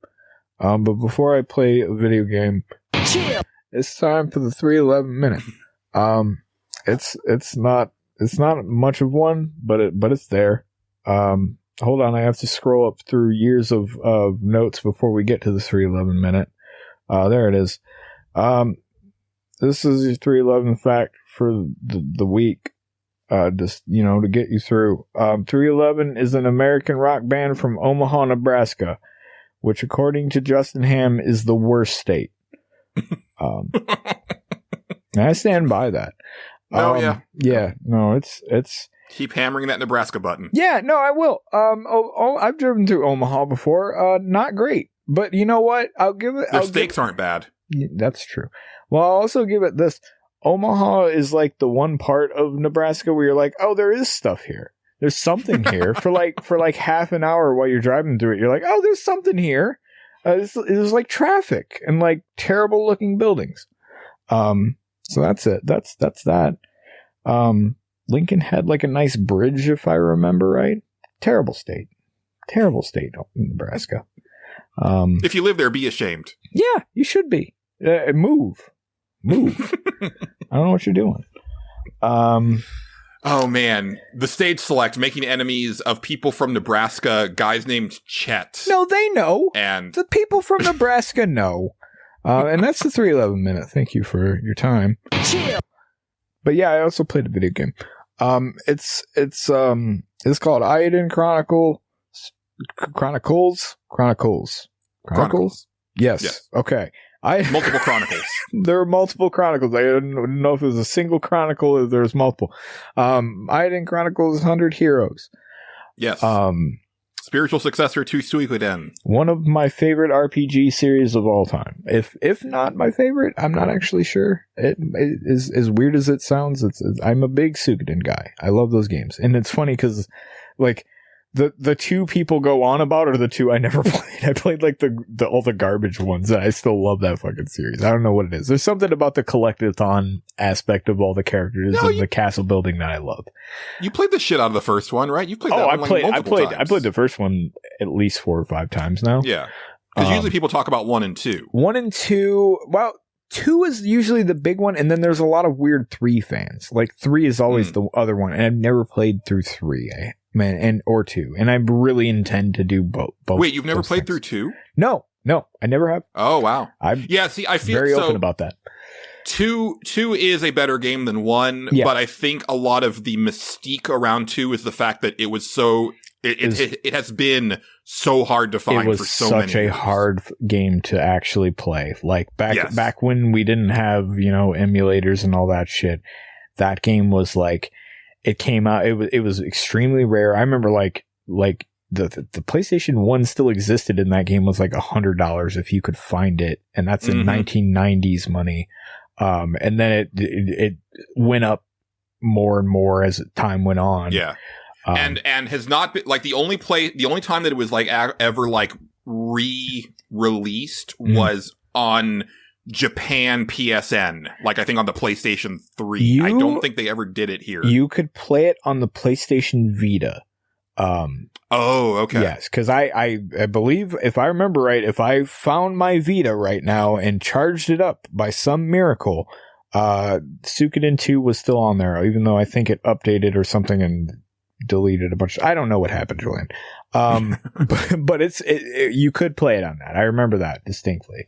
But before I play a video game, it's time for the 311 minute. It's not much of one, but it's there. Hold on, I have to scroll up through years of notes before we get to the 311 minute. There it is. This is your 311 fact for the week. Just, to get you through. 311 is an American rock band from Omaha, Nebraska, which according to Justin Ham is the worst state. And I stand by that. It's keep hammering that Nebraska button. Yeah, no, I will. I've driven through Omaha before. Not great, but you know what? I'll give it. Their steaks aren't bad. That's true. Well, I'll also give it this. Omaha is like the one part of Nebraska where you're like, oh, there is stuff here. There's something here for like half an hour while you're driving through it. You're like, oh, there's something here. There's like traffic and like terrible looking buildings. So that's it. That's that. Lincoln had like a nice bridge, if I remember right. Terrible state, Nebraska. If you live there, be ashamed. Yeah, you should be. Move. I don't know what you're doing. Oh man, the stage select making enemies of people from Nebraska, guys named Chet. No, they know. And the people from Nebraska know. And that's the 311 minute. Thank you for your time. Chill. But yeah, I also played a video game. It's called Eiyuden Chronicles. Yes. Okay. Multiple chronicles. There are multiple chronicles. I don't know if there's a single chronicle or there's multiple. Eiyuden Chronicles 100 Heroes. Yes. Spiritual successor to Suikoden. One of my favorite RPG series of all time. If not my favorite, I'm not actually sure. It is as weird as it sounds. I'm a big Suikoden guy. I love those games. And it's funny because like the two people go on about are the two I never played. I played like the all the garbage ones. And I still love that fucking series. I don't know what it is. There's something about the collectathon aspect of all the characters and the castle building that I love. You played the shit out of the first one, right? You played that one multiple times. I played the first one at least 4 or 5 times now. Yeah. Because usually people talk about 1 and 2. 1 and 2, well, 2 is usually the big one, and then there's a lot of weird 3 fans. Like 3 is always the other one, and I've never played through 3. Or 2, and I really intend to do both. Wait, you've never played through 2? No, I never have. Oh wow, I feel very open about that. 2 is a better game than 1, but I think a lot of the mystique around 2 is the fact that it was so it has been so hard to find for so many years. It was such a hard game to actually play. Like back when we didn't have emulators and all that shit. That game was like. It came out. It was extremely rare. I remember like the PlayStation 1 still existed, and that game was like $100 if you could find it, and that's in 1990s money. And then it went up more and more as time went on. Yeah, and has not been like the only time that it was like ever like re-released was on Japan PSN, like I think on the PlayStation 3. I don't think they ever did it here. You could play it on the PlayStation Vita. Oh, okay. Yes, because I believe, if I remember right, if I found my Vita right now and charged it up by some miracle, Suikoden 2 was still on there, even though I think it updated or something and deleted a bunch. I don't know what happened, Julian. But you could play it on that. I remember that distinctly.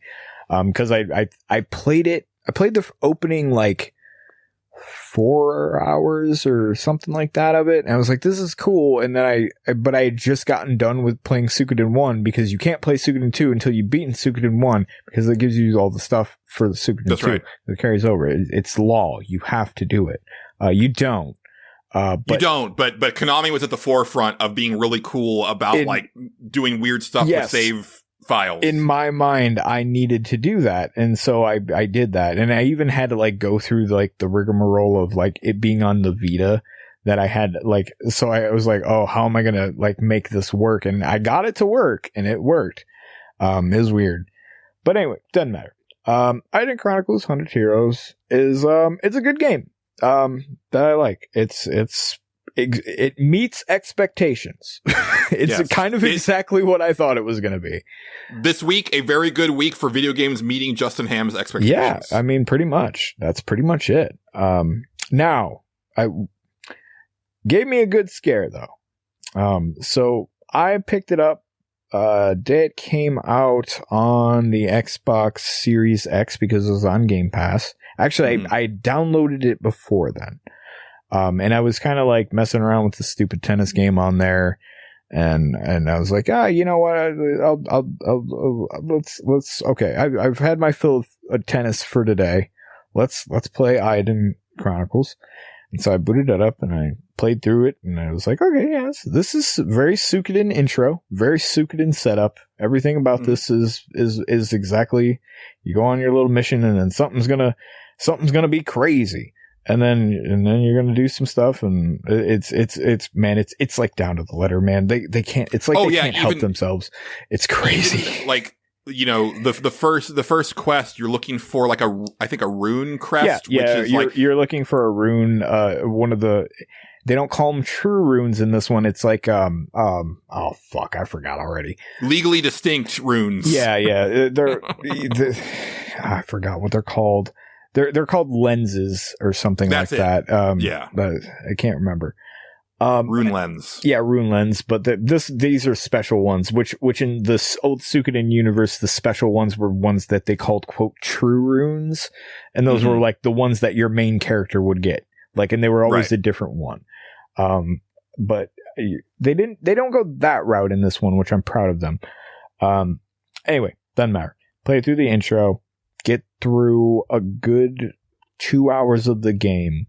Cause I played it. I played the opening like 4 hours or something like that of it. And I was like, this is cool. And then but I had just gotten done with playing Suikoden 1 because you can't play Suikoden 2 until you've beaten Suikoden 1 because it gives you all the stuff for the Suikoden 2 that carries over. It's law. You have to do it. You don't. But Konami was at the forefront of being really cool about like doing weird stuff with save files. In my mind, I needed to do that, and so I did that, and I even had to like go through like the rigmarole of like it being on the Vita that I had like. So I was like, oh, how am I gonna like make this work? And I got it to work, and it worked. It was weird, but anyway, doesn't matter. Eiyuden Chronicles 100 Heroes is it's a good game that I like. It meets expectations. It's kind of exactly what I thought it was going to be. This week, a very good week for video games meeting Justin Ham's expectations. Yeah, I mean, pretty much. That's pretty much it. Now, I gave me a good scare though. So I picked it up. Day it came out on the Xbox Series X because it was on Game Pass. Actually, I downloaded it before then. And I was kind of like messing around with the stupid tennis game on there. And I was like, you know what? Let's okay. I've had my fill of tennis for today. Let's play Eiyuden Chronicles. And so I booted it up and I played through it and I was like, okay, yes, this is very Suikoden intro, very Suikoden setup. Everything about this is exactly, you go on your little mission and then something's gonna be crazy. And then you're gonna do some stuff, and it's like down to the letter, man. They can't. It's like they can't help themselves. It's crazy. Like, you know, the first quest, you're looking for like I think a rune crest. Yeah, which is you're looking for a rune. One of the, they don't call them true runes in this one. It's like oh fuck, I forgot already. Legally distinct runes. Yeah. They're I forgot what they're called. They're called lenses or something like that. But I can't remember. Rune lens. Yeah, rune lens. But these are special ones, which in this old Suikoden universe, the special ones were ones that they called quote true runes, and those were like the ones that your main character would get. Like, and they were always a different one. But they don't go that route in this one, which I'm proud of them. Anyway, doesn't matter. Play through the intro. Get through a good 2 hours of the game.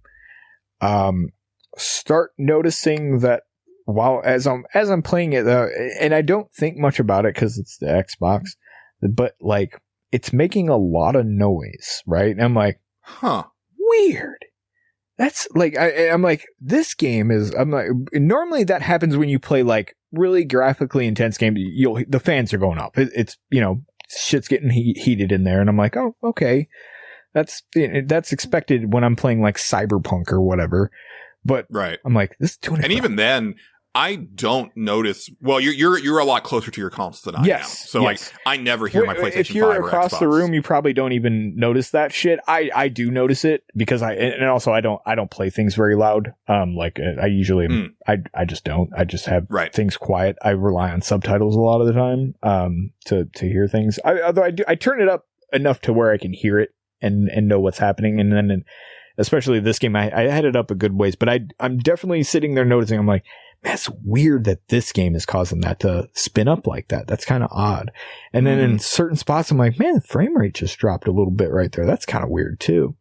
Start noticing that as I'm playing it, and I don't think much about it because it's the Xbox, but like it's making a lot of noise, right? And I'm like, weird. That's like I'm like, this game is. I'm like, normally that happens when you play like really graphically intense games. The fans are going up. It's you know. Shit's getting heated in there, and I'm like, oh, okay, that's expected when I'm playing like Cyberpunk or whatever. But I'm like, this is doing it. And even then, I don't notice. Well, you're a lot closer to your console than I am. So like, I never hear my PlayStation 5 or Xbox. If you're across the room, you probably don't even notice that shit. I do notice it because and also I don't play things very loud. Like I usually I just don't. I just have things quiet. I rely on subtitles a lot of the time to hear things. Although I turn it up enough to where I can hear it and know what's happening. And then especially this game, I had it up a good ways, but I'm definitely sitting there noticing. I'm like, that's weird that this game is causing that to spin up like that. That's kind of odd. And then in certain spots, I'm like, man, the frame rate just dropped a little bit right there. That's kind of weird too.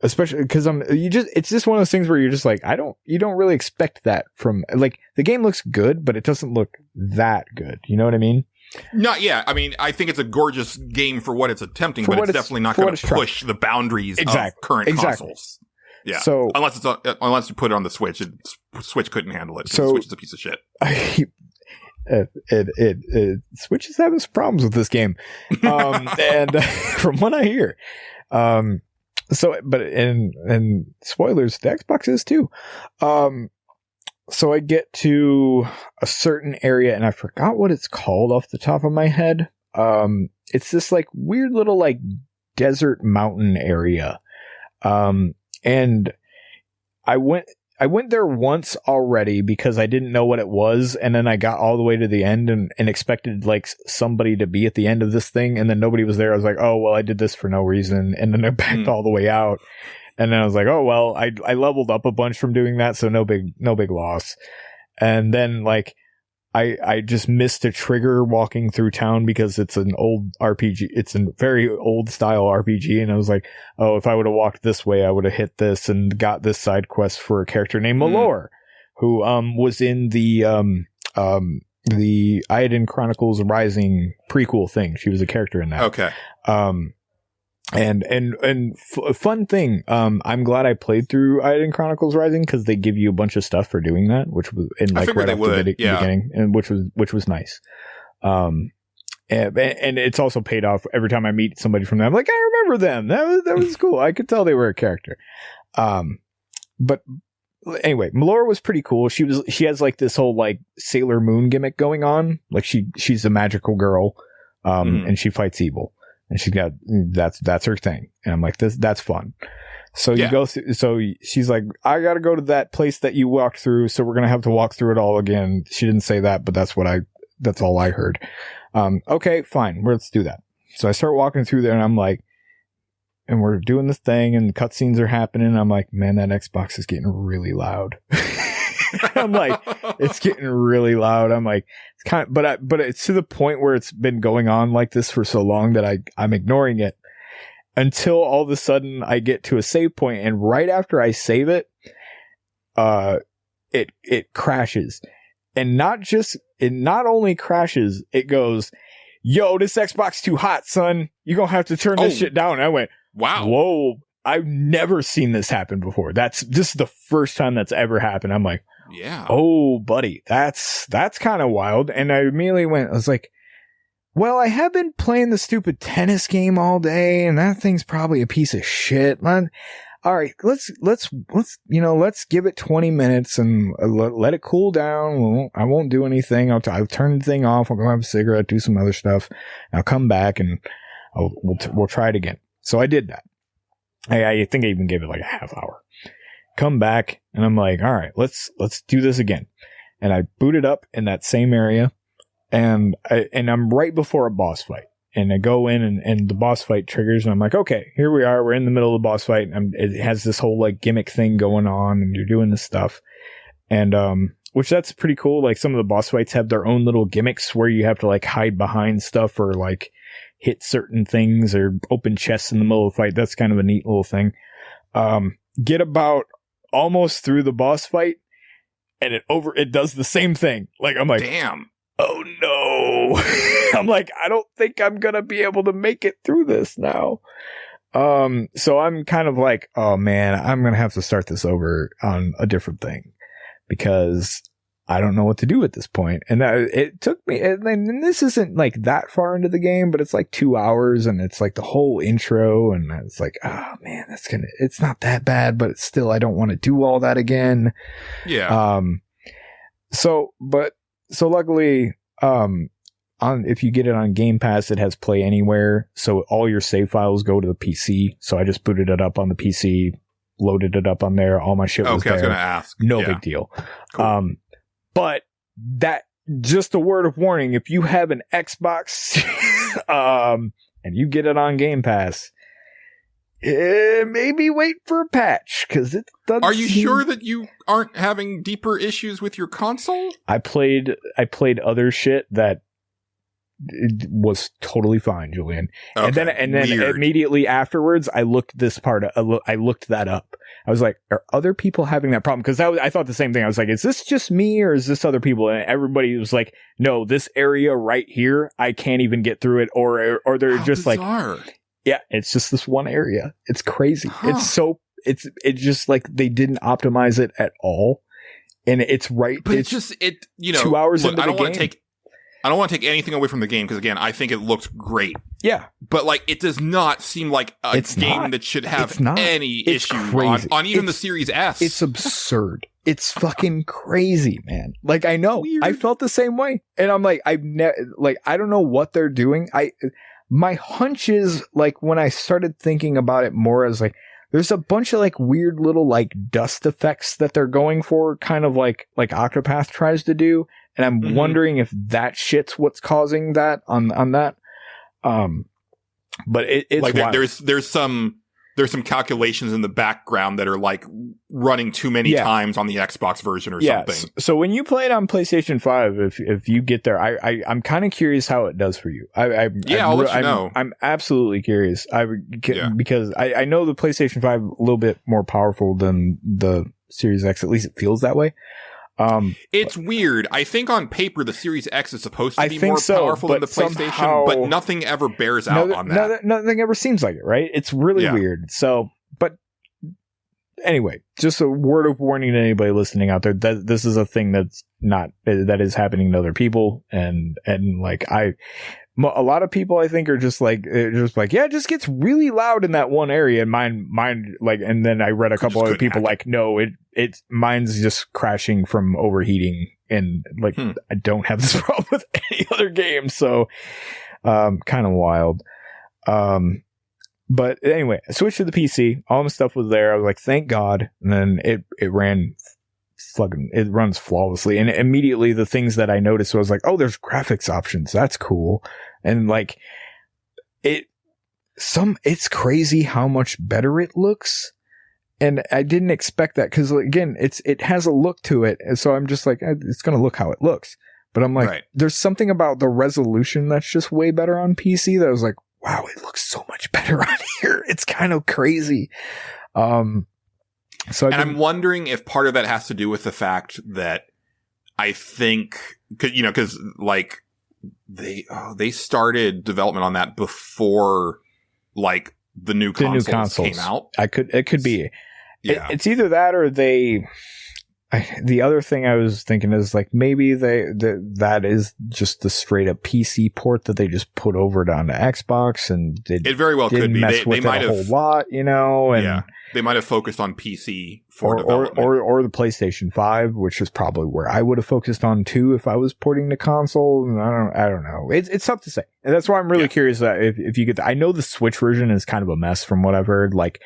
Especially because it's just one of those things where you're just like, you don't really expect that from, like, the game looks good, but it doesn't look that good. You know what I mean? I mean, I think it's a gorgeous game for what it's attempting, but it's definitely not going to push the boundaries of current consoles. Yeah. So unless you put it on the Switch, Switch couldn't handle it. So Switch is a piece of shit. Switch is having some problems with this game, and from what I hear, and spoilers, the Xbox is too. So I get to a certain area, and I forgot what it's called off the top of my head. It's this like weird little like desert mountain area. And I went went there once already because I didn't know what it was, and then I got all the way to the end and expected like somebody to be at the end of this thing, and then nobody was there. I was like, oh well, I did this for no reason, and then I backed all the way out, and then I was like, oh well, I leveled up a bunch from doing that, so no big loss. And then like I just missed a trigger walking through town because it's an old RPG. It's a very old style RPG. And I was like, oh, if I would have walked this way, I would have hit this and got this side quest for a character named Malor, who was in the Eiyuden Chronicles Rising prequel thing. She was a character in that. Okay. Fun thing. I'm glad I played through Eiyuden Chronicles Rising because they give you a bunch of stuff for doing that, which was in like right off the beginning, and which was nice. And it's also paid off every time I meet somebody from them. I'm like, I remember them. That was cool. I could tell they were a character. But anyway, Malora was pretty cool. She has like this whole like Sailor Moon gimmick going on. Like she's a magical girl, and she fights evil. And she's got, that's her thing. And I'm like, that's fun. So you go through, so she's like, I got to go to that place that you walked through. So we're going to have to walk through it all again. She didn't say that, but that's all I heard. Okay, fine. Let's do that. So I start walking through there and I'm like, and we're doing this thing and cutscenes are happening. I'm like, man, that Xbox is getting really loud. I'm like, it's getting really loud. I'm like, it's kind of, but it's to the point where it's been going on like this for so long that I'm ignoring it until all of a sudden I get to a save point, and right after I save it, it crashes, and not only crashes, it goes, yo, this Xbox too hot, son. You're gonna have to turn this shit down. And I went, wow, whoa. I've never seen this happen before. This is the first time that's ever happened. I'm like, yeah. Oh, buddy, that's kind of wild. And I immediately I was like, well, I have been playing the stupid tennis game all day, and that thing's probably a piece of shit. Man, all right, let's give it 20 minutes and let it cool down. I won't do anything. I'll turn the thing off. I'll go have a cigarette, do some other stuff. I'll come back and we'll try it again. So I did that. I think I even gave it like a half hour. Come back, and I'm like, all right, let's do this again. And I booted up in that same area, and I'm right before a boss fight. And I go in, and the boss fight triggers, and I'm like, okay, here we are. We're in the middle of the boss fight, and it has this whole like gimmick thing going on, and you're doing this stuff. And which that's pretty cool. Like some of the boss fights have their own little gimmicks where you have to like hide behind stuff or like hit certain things or open chests in the middle of the fight. That's kind of a neat little thing. Get about almost through the boss fight, and it does the same thing. Like I'm like, damn, oh no. I'm like, I don't think I'm gonna be able to make it through this now. So I'm kind of like, oh man, I'm gonna have to start this over on a different thing because I don't know what to do at this point. And it took me, and this isn't like that far into the game, but it's like 2 hours, and it's like the whole intro, and it's like, oh man, it's not that bad, but it's still, I don't want to do all that again. Yeah. So luckily, if you get it on Game Pass, it has Play Anywhere. So all your save files go to the PC. So I just booted it up on the PC, loaded it up on there. All my shit was there. I was going to ask. No big deal. Cool. But that, just a word of warning, if you have an Xbox and you get it on Game Pass, maybe wait for a patch, because it doesn't. Are you sure that you aren't having deeper issues with your console? I played other shit that was totally fine, Julian. Okay, and then immediately afterwards, I looked that up. I was like, are other people having that problem? Because I thought the same thing. I was like, is this just me or is this other people? And everybody was like, no, this area right here, I can't even get through it. Or they're just bizarre. Like, yeah, it's just this one area. It's crazy. Huh. It's just like they didn't optimize it at all. And it's right. But it's 2 hours into the game. I don't want to take anything away from the game because, again, I think it looks great. Yeah. But, like, it does not seem like a game that should have any issue on even the Series S. It's absurd. It's fucking crazy, man. Like, I know. Weird. I felt the same way. And I'm like, I don't know what they're doing. My hunch is, like, when I started thinking about it more, I was like, there's a bunch of like weird little like dust effects that they're going for, kind of like Octopath tries to do. And I'm wondering if that shit's what's causing that on that. But it's like wild. there's some calculations in the background that are like running too many times on the Xbox version or something. So when you play it on PlayStation 5, if you get there, I'm kind of curious how it does for you. I'll let you know. I'm absolutely curious. Because I know the PlayStation 5 a little bit more powerful than the Series X. At least it feels that way. It's weird. I think on paper the Series X is supposed to be more powerful than the PlayStation, but nothing ever bears out on that. Nothing ever seems like it, right? It's really weird. So, but anyway, just a word of warning to anybody listening out there that this is a thing that is happening to other people, and like a lot of people I think are just like yeah, it just gets really loud in that one area, and mine like, and then I read a couple other people like, no, mine's just crashing from overheating, and like I don't have this problem with any other game, so kind of wild. But anyway, I switched to the PC. All my stuff was there. I was like, thank God, and then it runs flawlessly, and immediately the things that I noticed was like, oh, there's graphics options, that's cool. And like it's crazy how much better it looks, and I didn't expect that, because again, it has a look to it, and so I'm just like, it's gonna look how it looks, but I'm like, there's something about the resolution that's just way better on PC that I was like, wow, it looks so much better on here. It's kind of crazy. So I'm wondering if part of that has to do with the fact that I think, because like they started development on that before like the new consoles came out. It could be. Yeah. It's either that or the other thing I was thinking is like maybe that is just the straight up PC port that they just put over onto Xbox, and it very well could be. They might have a whole lot, and they might have focused on PC for development, or the PlayStation 5, which is probably where I would have focused on too if I was porting to console. And I don't know. It's tough to say, and that's why I'm really curious that if you get I know the Switch version is kind of a mess from what I've heard. Like,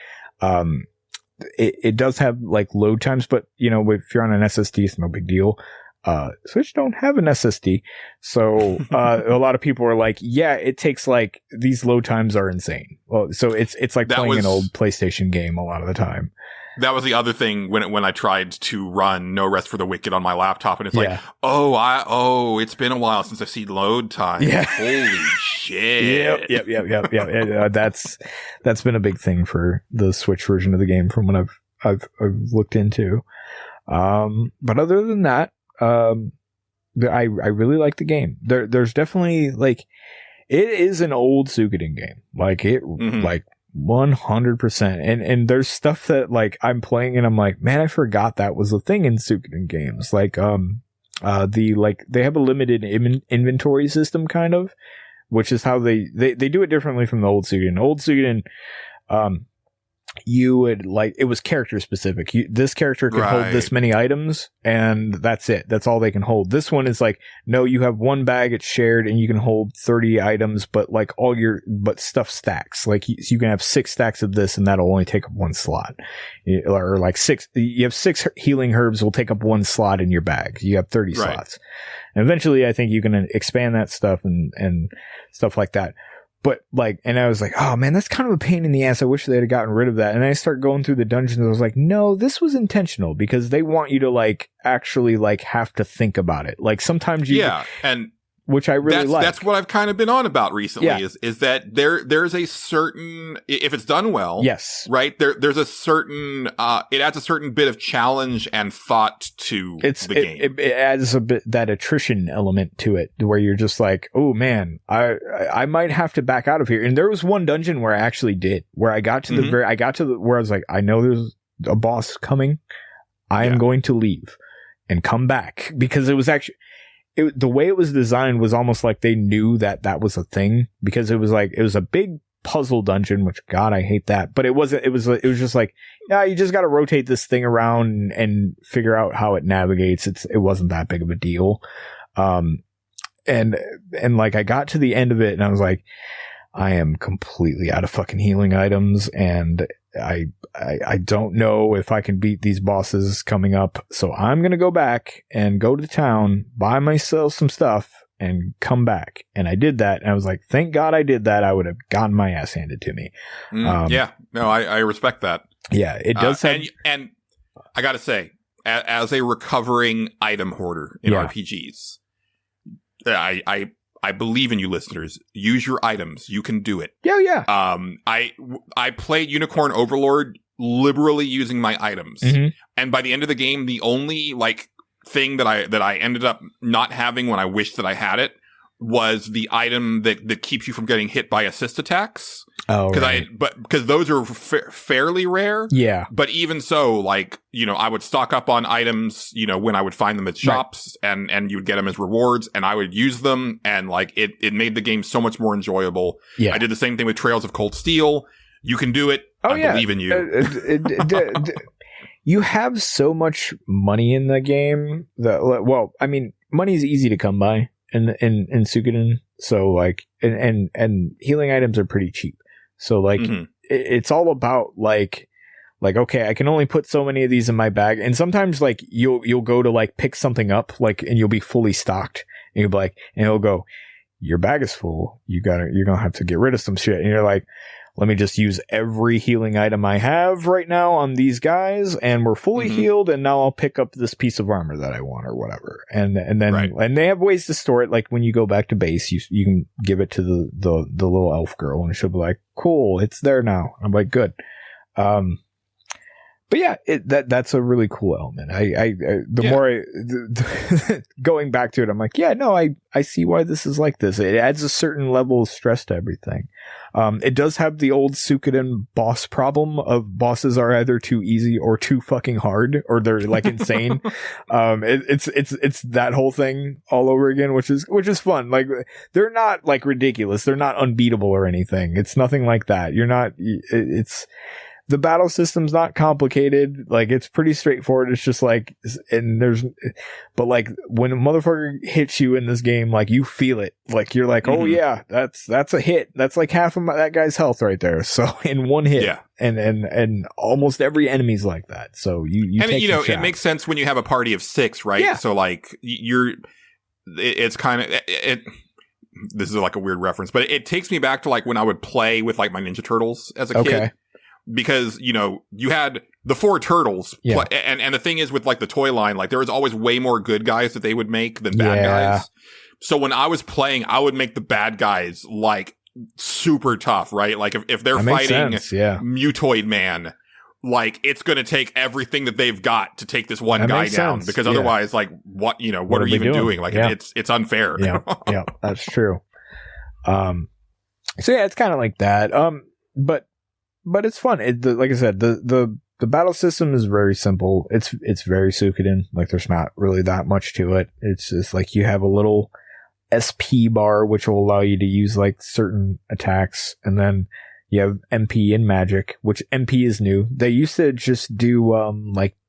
it does have like load times, but if you're on an SSD, it's no big deal. Switch don't have an SSD, so a lot of people are like, yeah, it takes like these load times are insane. Well, so it's like playing an old PlayStation game a lot of the time. That was the other thing when I tried to run No Rest for the Wicked on my laptop, and it's like, it's been a while since I've seen load time. Yeah. Holy shit. Yep. That's been a big thing for the Switch version of the game from what I've looked into. But other than that, I really like the game. There's definitely like, it is an old Suikoden game. Like like 100%. And there's stuff that like I'm playing and I'm like, man, I forgot that was a thing in Suikoden games. Like, they have a limited inventory system kind of, which is how they do it differently from the old Suikoden. Old Suikoden, you would like, it was character specific. This character can hold this many items, and that's it. That's all they can hold. This one is like, no, you have one bag, it's shared, and you can hold 30 items, but like but stuff stacks. Like you can have 6 stacks of this, and that'll only take up 1 slot. Or like you have 6 healing herbs will take up 1 slot in your bag. You have 30 slots. And eventually I think you can expand that stuff and stuff like that. But like, and I was like, oh man, that's kind of a pain in the ass. I wish they had gotten rid of that. And I start going through the dungeons. I was like, no, this was intentional, because they want you to like actually like have to think about it. Like sometimes and which I really like. That's what I've kind of been on about recently is that there's a certain, if it's done well, right, there's a certain, it adds a certain bit of challenge and thought to the game. It adds a bit, that attrition element to it, where you're just like, oh man, I might have to back out of here. And there was one dungeon where I actually did, where I got to where I was like, I know there's a boss coming. I am going to leave and come back, because it was actually, the way it was designed was almost like they knew that was a thing, because it was a big puzzle dungeon, which God, I hate that. But it was just like, yeah, you just got to rotate this thing around and figure out how it navigates. It wasn't that big of a deal. And like I got to the end of it and I was like, I am completely out of fucking healing items, and I don't know if I can beat these bosses coming up, so I'm gonna go back and go to town, buy myself some stuff, and come back. And I did that, and I was like, thank God I did that. I would have gotten my ass handed to me. Yeah, no, I respect that. Yeah, it does have... and I gotta say, as a recovering item hoarder in RPGs, I believe in you listeners. Use your items. You can do it. Yeah. I played Unicorn Overlord liberally using my items. Mm-hmm. And by the end of the game, the only thing that I ended up not having when I wished that I had it was the item that keeps you from getting hit by assist attacks. Oh, because those are fairly rare. Yeah. But even so, I would stock up on items, when I would find them at shops, and you would get them as rewards, and I would use them, and it made the game so much more enjoyable. Yeah. I did the same thing with Trails of Cold Steel. You can do it. I believe in you. You have so much money in the game that, money is easy to come by in Suikoden. So and healing items are pretty cheap. So it's all about okay, I can only put so many of these in my bag. And sometimes you'll go to pick something up, and you'll be fully stocked, and you'll be and it'll go, your bag is full. You're going to have to get rid of some shit. And you're like, let me just use every healing item I have right now on these guys, and we're fully healed, and now I'll pick up this piece of armor that I want or whatever. And then and they have ways to store it. Like when you go back to base, you can give it to the little elf girl, and she'll be like, cool, it's there now. I'm like, good. But yeah, that's a really cool element. Going back to it, I'm like, yeah, no, I see why this is like this. It adds a certain level of stress to everything. It does have the old Suikoden boss problem of bosses are either too easy or too fucking hard, or they're insane. It's that whole thing all over again, which is fun. They're not ridiculous. They're not unbeatable or anything. It's nothing like that. The battle system's not complicated. It's pretty straightforward. It's just but when a motherfucker hits you in this game, you feel it. You're like, oh yeah, that's a hit. That's half of that guy's health right there. So in one hit, yeah. And almost every enemy's like that. So you take it makes sense when you have a party of 6, right? Yeah. So it's kind of it. This is a weird reference, but it takes me back to when I would play with my Ninja Turtles as a kid. Because, you had the 4 turtles. Yeah. And the thing is with the toy line, there was always way more good guys that they would make than bad guys. So when I was playing, I would make the bad guys super tough, right? If they're fighting Mutoid Man, it's going to take everything that they've got to take this one guy down. Because otherwise, what are you even doing? It's unfair. Yeah, that's true. So yeah, it's kind of like that. But it's fun. Like I said, the battle system is very simple. It's very Suikoden. There's not really that much to it. It's just you have a little SP bar, which will allow you to use certain attacks. And then you have MP and magic, which MP is new. They used to just do,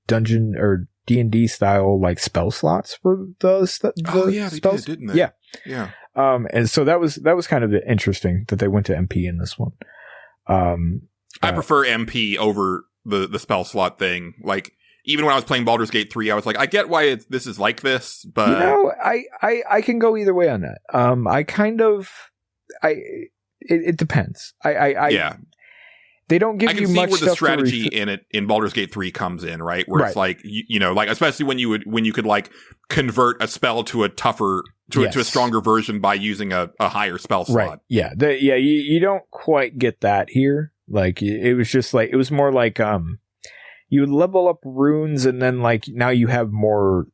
dungeon or D&D style, spell slots for the spells. They did, didn't they? Yeah. And so that was kind of interesting that they went to MP in this one. I prefer MP over the spell slot thing. Even when I was playing Baldur's Gate 3, I was I get why this is like this, but I can go either way on that. It depends. They don't give you much. I can see where the strategy in Baldur's Gate 3 comes in, right? Where it's especially when you could convert a spell to a tougher to a stronger version by using a higher spell slot. Right. Yeah. You don't quite get that here. It was just it was more you would level up runes, and then now you have more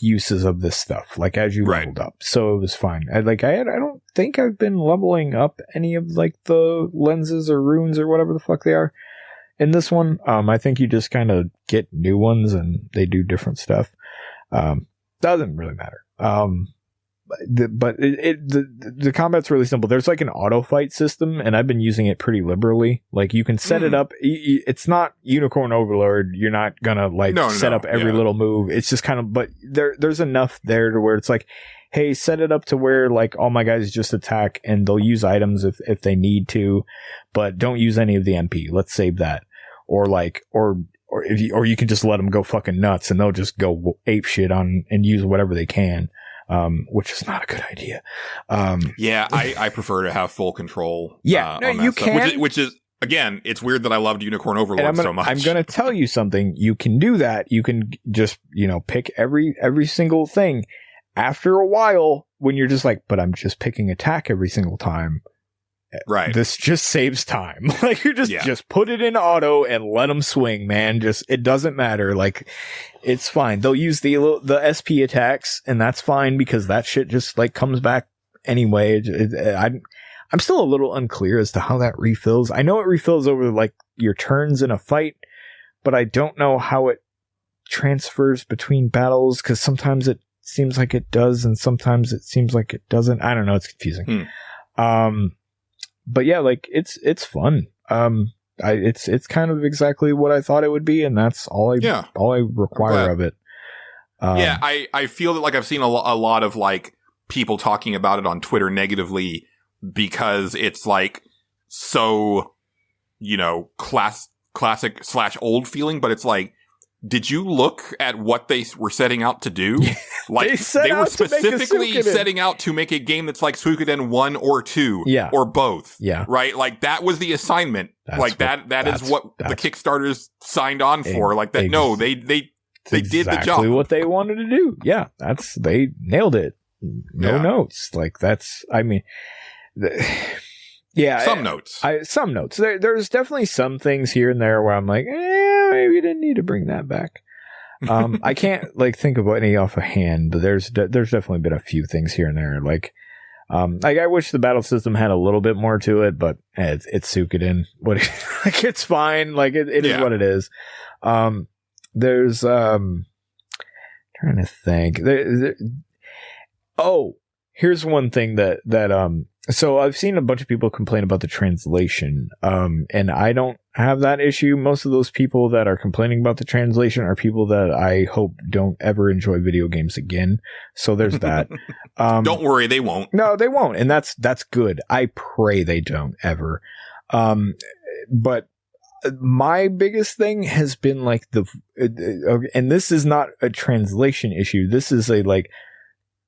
uses of this stuff as you leveled up. So it was fine. I don't think I've been leveling up any of the lenses or runes or whatever the fuck they are in this one. I think you just kind of get new ones and they do different stuff. Doesn't really matter. But the combat's really simple. There's an auto fight system, and I've been using it pretty liberally. You can set it up. It's not Unicorn Overlord. You're not gonna set up every little move. It's just kind of, but there's enough there to where it's hey, set it up to where like all my guys just attack and they'll use items if they need to, but don't use any of the MP. Let's save that. Or like, or you can just let them go fucking nuts and they'll just go ape shit on and use whatever they can. Which is not a good idea. Yeah, I prefer to have full control. Yeah, no, on you stuff, can. which is again, it's weird that I loved Unicorn Overlord so much. I'm gonna tell you something. You can do that. You can just pick every single thing. After a while, when you're just like, but I'm just picking attack every single time. Right. This just saves time. Like you just put it in auto and let them swing, man. It doesn't matter. Like it's fine. They'll use the SP attacks and that's fine because that shit just like comes back anyway. I'm still a little unclear as to how that refills. I know it refills over like your turns in a fight, but I don't know how it transfers between battles because sometimes it seems like it does and sometimes it seems like it doesn't. I don't know. It's confusing. But yeah, like it's fun. It's kind of exactly what I thought it would be, and that's all I require of it. Yeah, I feel that like I've seen a lot of like people talking about it on Twitter negatively because it's like so, classic / old feeling, but it's like, did you look at what they were setting out to do? Like they were specifically setting out to make a game that's like Suikoden 1 or 2 or both. Yeah. Right? Like that was the assignment. That is what the Kickstarters signed on for. Like that. No, they did the job. Exactly what they wanted to do. Yeah. They nailed it. No notes. Like that's, I mean, some notes. Some notes. There's definitely some things here and there where I'm like, maybe you didn't need to bring that back. I can't like think of any off a hand, but there's definitely been a few things here and there. Like I wish the battle system had a little bit more to it, but it's Suikoden. Like it's fine. Like it is what it is. There's trying to think. Here's one thing that so I've seen a bunch of people complain about the translation, and I don't have that issue. Most of those people that are complaining about the translation are people that I hope don't ever enjoy video games again. So there's that. Don't worry, they won't. No, they won't, and that's good. I pray they don't ever. But my biggest thing has been like and this is not a translation issue. This is a like,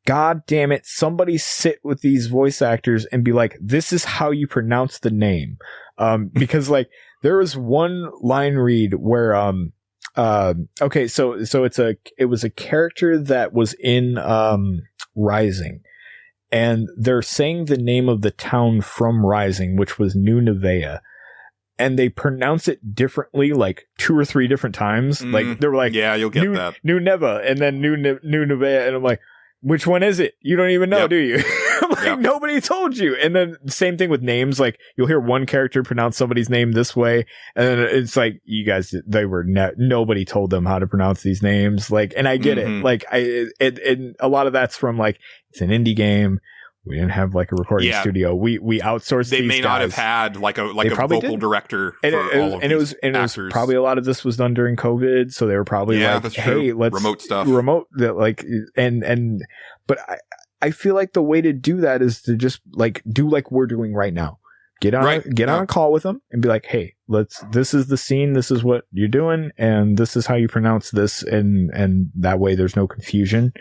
God damn it, somebody sit with these voice actors and be like, this is how you pronounce the name. Because like there was one line read where, okay, so it was a character that was in, Rising, and they're saying the name of the town from Rising, which was New Nevea. And they pronounce it differently, like 2 or 3 different times. Like they were like, yeah, you'll get that. New Neva, and then New Nevea. And I'm like, which one is it? You don't even know, do you? Like nobody told you. And then same thing with names. Like you'll hear one character pronounce somebody's name this way, and then it's like you guys, nobody told them how to pronounce these names. Like, and I get it. Like and a lot of that's from like it's an indie game. We didn't have like a recording studio. We outsourced. They these may guys. not have had like a vocal director for all of these actors. It was probably a lot of this was done during COVID, so they were probably like, that's "Hey, true. let's remote stuff, But I feel like the way to do that is to just like do like we're doing right now. Get on a call with them and be like, "Hey, this is the scene. This is what you're doing, and this is how you pronounce this, and that way there's no confusion."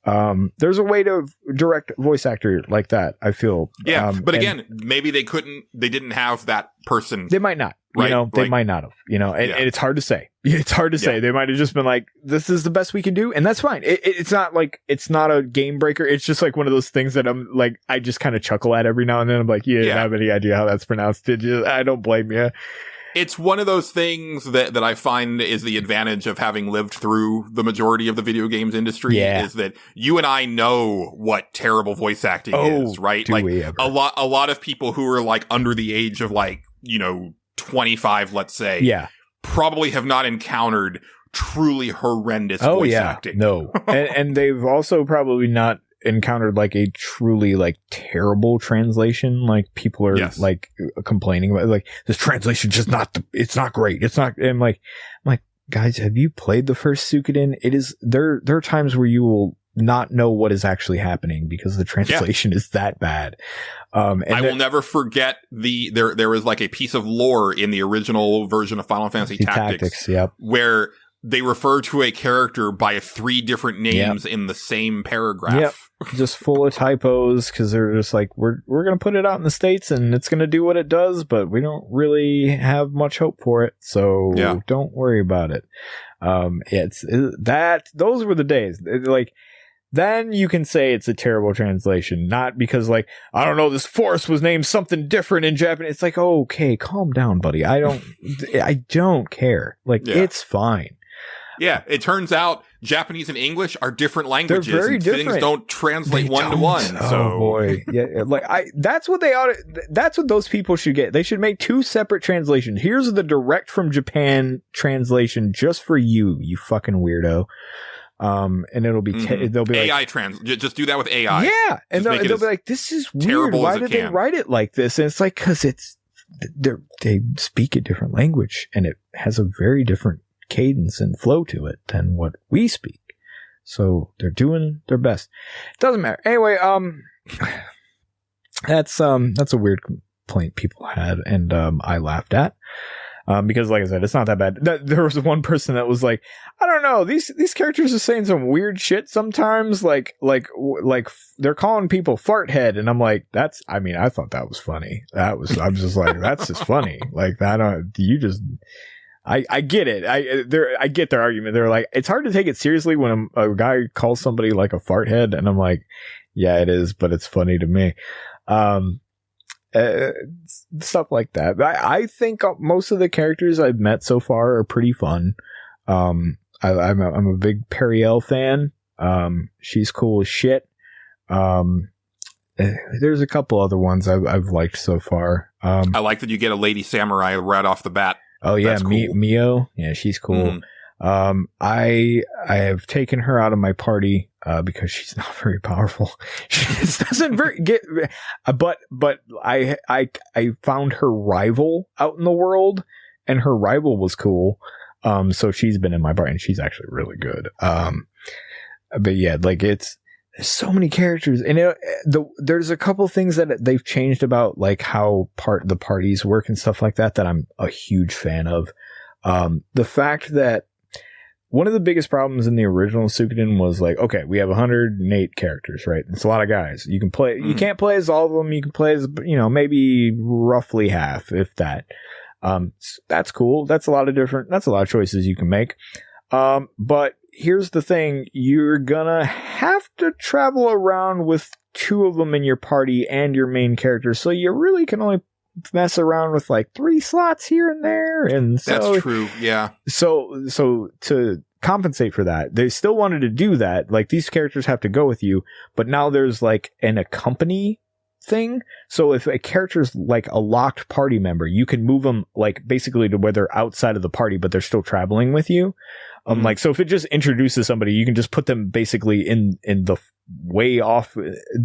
There's a way to direct voice actor like that, I feel. Yeah. But again, maybe they didn't have that person. They might not, right? They might not have, and it's hard to say. It's hard to say. They might have just been like, this is the best we can do. And that's fine. It's not like, it's not a game breaker. It's just like one of those things that I'm like, I just kind of chuckle at every now and then. I'm like, you didn't have any idea how that's pronounced, did you? I don't blame you. It's one of those things that I find is the advantage of having lived through the majority of the video games industry is that you and I know what terrible voice acting is, right? Like a lot of people who are like under the age of like, 25, let's say, probably have not encountered truly horrendous voice acting. No. and they've also probably not encountered like a truly like terrible translation. Like people are like complaining about like this translation just it's not great. It's not. And I'm like, guys, have you played the first Suikoden? It is there are times where you will not know what is actually happening because the translation is that bad. And I will never forget there was like a piece of lore in the original version of Final Fantasy Tactics yep. where they refer to a character by 3 different names in the same paragraph. Yep. Just full of typos because they're just like, we're going to put it out in the States and it's going to do what it does, but we don't really have much hope for it. So don't worry about it. Those were the days. Like, then you can say it's a terrible translation, not because like, I don't know, this force was named something different in Japanese. It's like, okay, calm down, buddy. I don't care. Like, it's fine. Yeah, it turns out Japanese and English are different languages. They're very different. Things don't translate one to one. So. Oh boy, yeah. Like that's what they ought. That's what those people should get. They should make 2 separate translations. Here's the direct from Japan translation just for you, you fucking weirdo. And it'll be they'll be AI like, just do that with AI. Yeah, and they'll be like, this is weird. Why did they write it like this? And it's like because they speak a different language and it has a very different cadence and flow to it than what we speak. So they're doing their best. Doesn't matter. Anyway, that's a weird complaint people had and I laughed at. Because like I said, it's not that bad. There was one person that was like, I don't know, these characters are saying some weird shit sometimes, like they're calling people fart head, and I'm like, I thought that was funny. I'm just like, that's just funny. Like that, I get it. I get their argument. They're like, it's hard to take it seriously when a guy calls somebody like a fart head, and I'm like, yeah, it is, but it's funny to me. Stuff like that. I think most of the characters I've met so far are pretty fun. I'm a big Periel fan. She's cool as shit. There's a couple other ones I've liked so far. I like that you get a lady samurai right off the bat. Oh yeah, That's cool. Mio. Yeah, she's cool. I have taken her out of my party because she's not very powerful. She just doesn't but I found her rival out in the world, and her rival was cool. So she's been in my party, and she's actually really good. But yeah, like there's so many characters, and there's a couple things that they've changed about like how the parties work and stuff like that I'm a huge fan of. The fact that one of the biggest problems in the original Suikoden was like, okay, we have 108 characters, right? It's a lot of guys. You can play, you can't play as all of them. You can play as, maybe roughly half, if that. That's cool. That's a lot of choices you can make. But here's the thing. You're gonna have to travel around with 2 of them in your party and your main character. So you really can only mess around with like 3 slots here and there, and so that's true. Yeah. So to compensate for that, they still wanted to do that. Like these characters have to go with you, but now there's like an accompany thing. So if a character's like a locked party member, you can move them like basically to where they're outside of the party, but they're still traveling with you. Like, so if it just introduces somebody, you can just put them basically in the way off,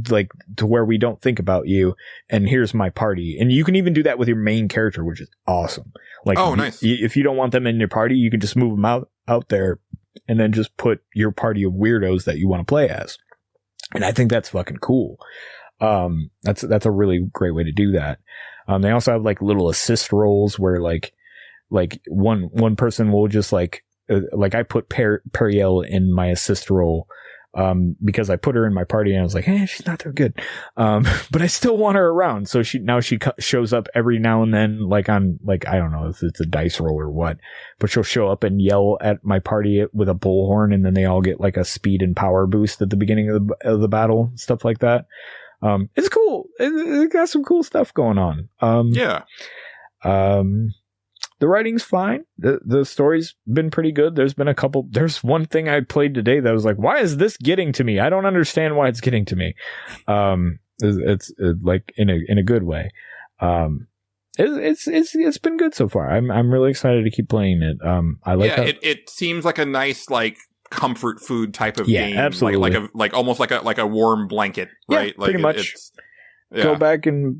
like to where we don't think about you. And here's my party. And you can even do that with your main character, which is awesome. Like, nice. If you don't want them in your party, you can just move them out there and then just put your party of weirdos that you want to play as. And I think that's fucking cool. That's a really great way to do that. They also have like little assist roles where like one person will just like I put Periel in my assist role, because I put her in my party and I was like, she's not that good. But I still want her around. So she shows up every now and then, like on, like, I don't know if it's a dice roll or what, but she'll show up and yell at my party with a bullhorn, and then they all get like a speed and power boost at the beginning of the battle, stuff like that. It's cool. It got some cool stuff going on. Yeah. The writing's fine. The story's been pretty good. There's one thing I played today that was like, why is this getting to me? I don't understand why it's getting to me. It's like in a good way. It's been good so far. I'm really excited to keep playing it. I like it seems like a nice like comfort food type of game. Absolutely. Like almost like a warm blanket, right? Yeah, pretty much. Go back and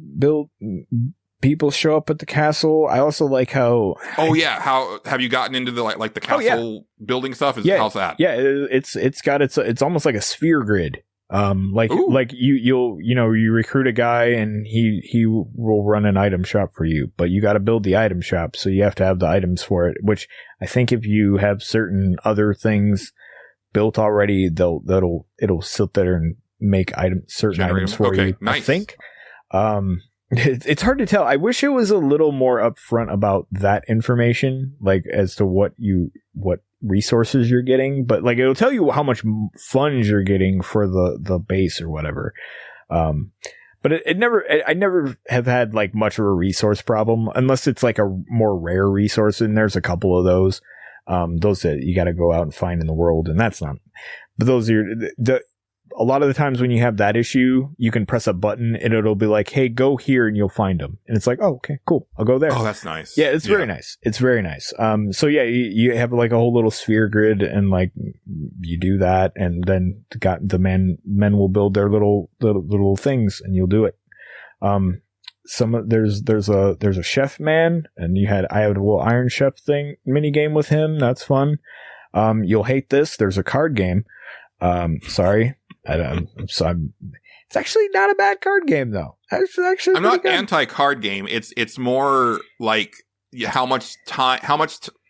people show up at the castle. I also like how. Oh yeah, how have you gotten into the like the castle building stuff? How's that? Yeah, it's almost like a sphere grid. Ooh. Like you recruit a guy and he will run an item shop for you, but you got to build the item shop, so you have to have the items for it. Which I think if you have certain other things built already, it'll sit there and make certain items for you. Nice. I think. It's hard to tell. I wish it was a little more upfront about that information, like as to what resources you're getting, but like it'll tell you how much funds you're getting for the base or whatever. But I never have had like much of a resource problem unless it's like a more rare resource, and there's a couple of those that you got to go out and find in the world, and that's not. But those are a lot of the times when you have that issue, you can press a button and it'll be like, hey, go here and you'll find them. And it's like, oh, okay, cool. I'll go there. Oh, that's nice. Yeah, it's very nice. It's very nice. So yeah, you have like a whole little sphere grid and like you do that, and then the men will build their little things and you'll do it. There's a chef man, and I had a little Iron Chef mini game with him. That's fun. You'll hate this. There's a card game. Sorry. It's actually not a bad card game though. It's actually I'm not anti-card game. It's more like how much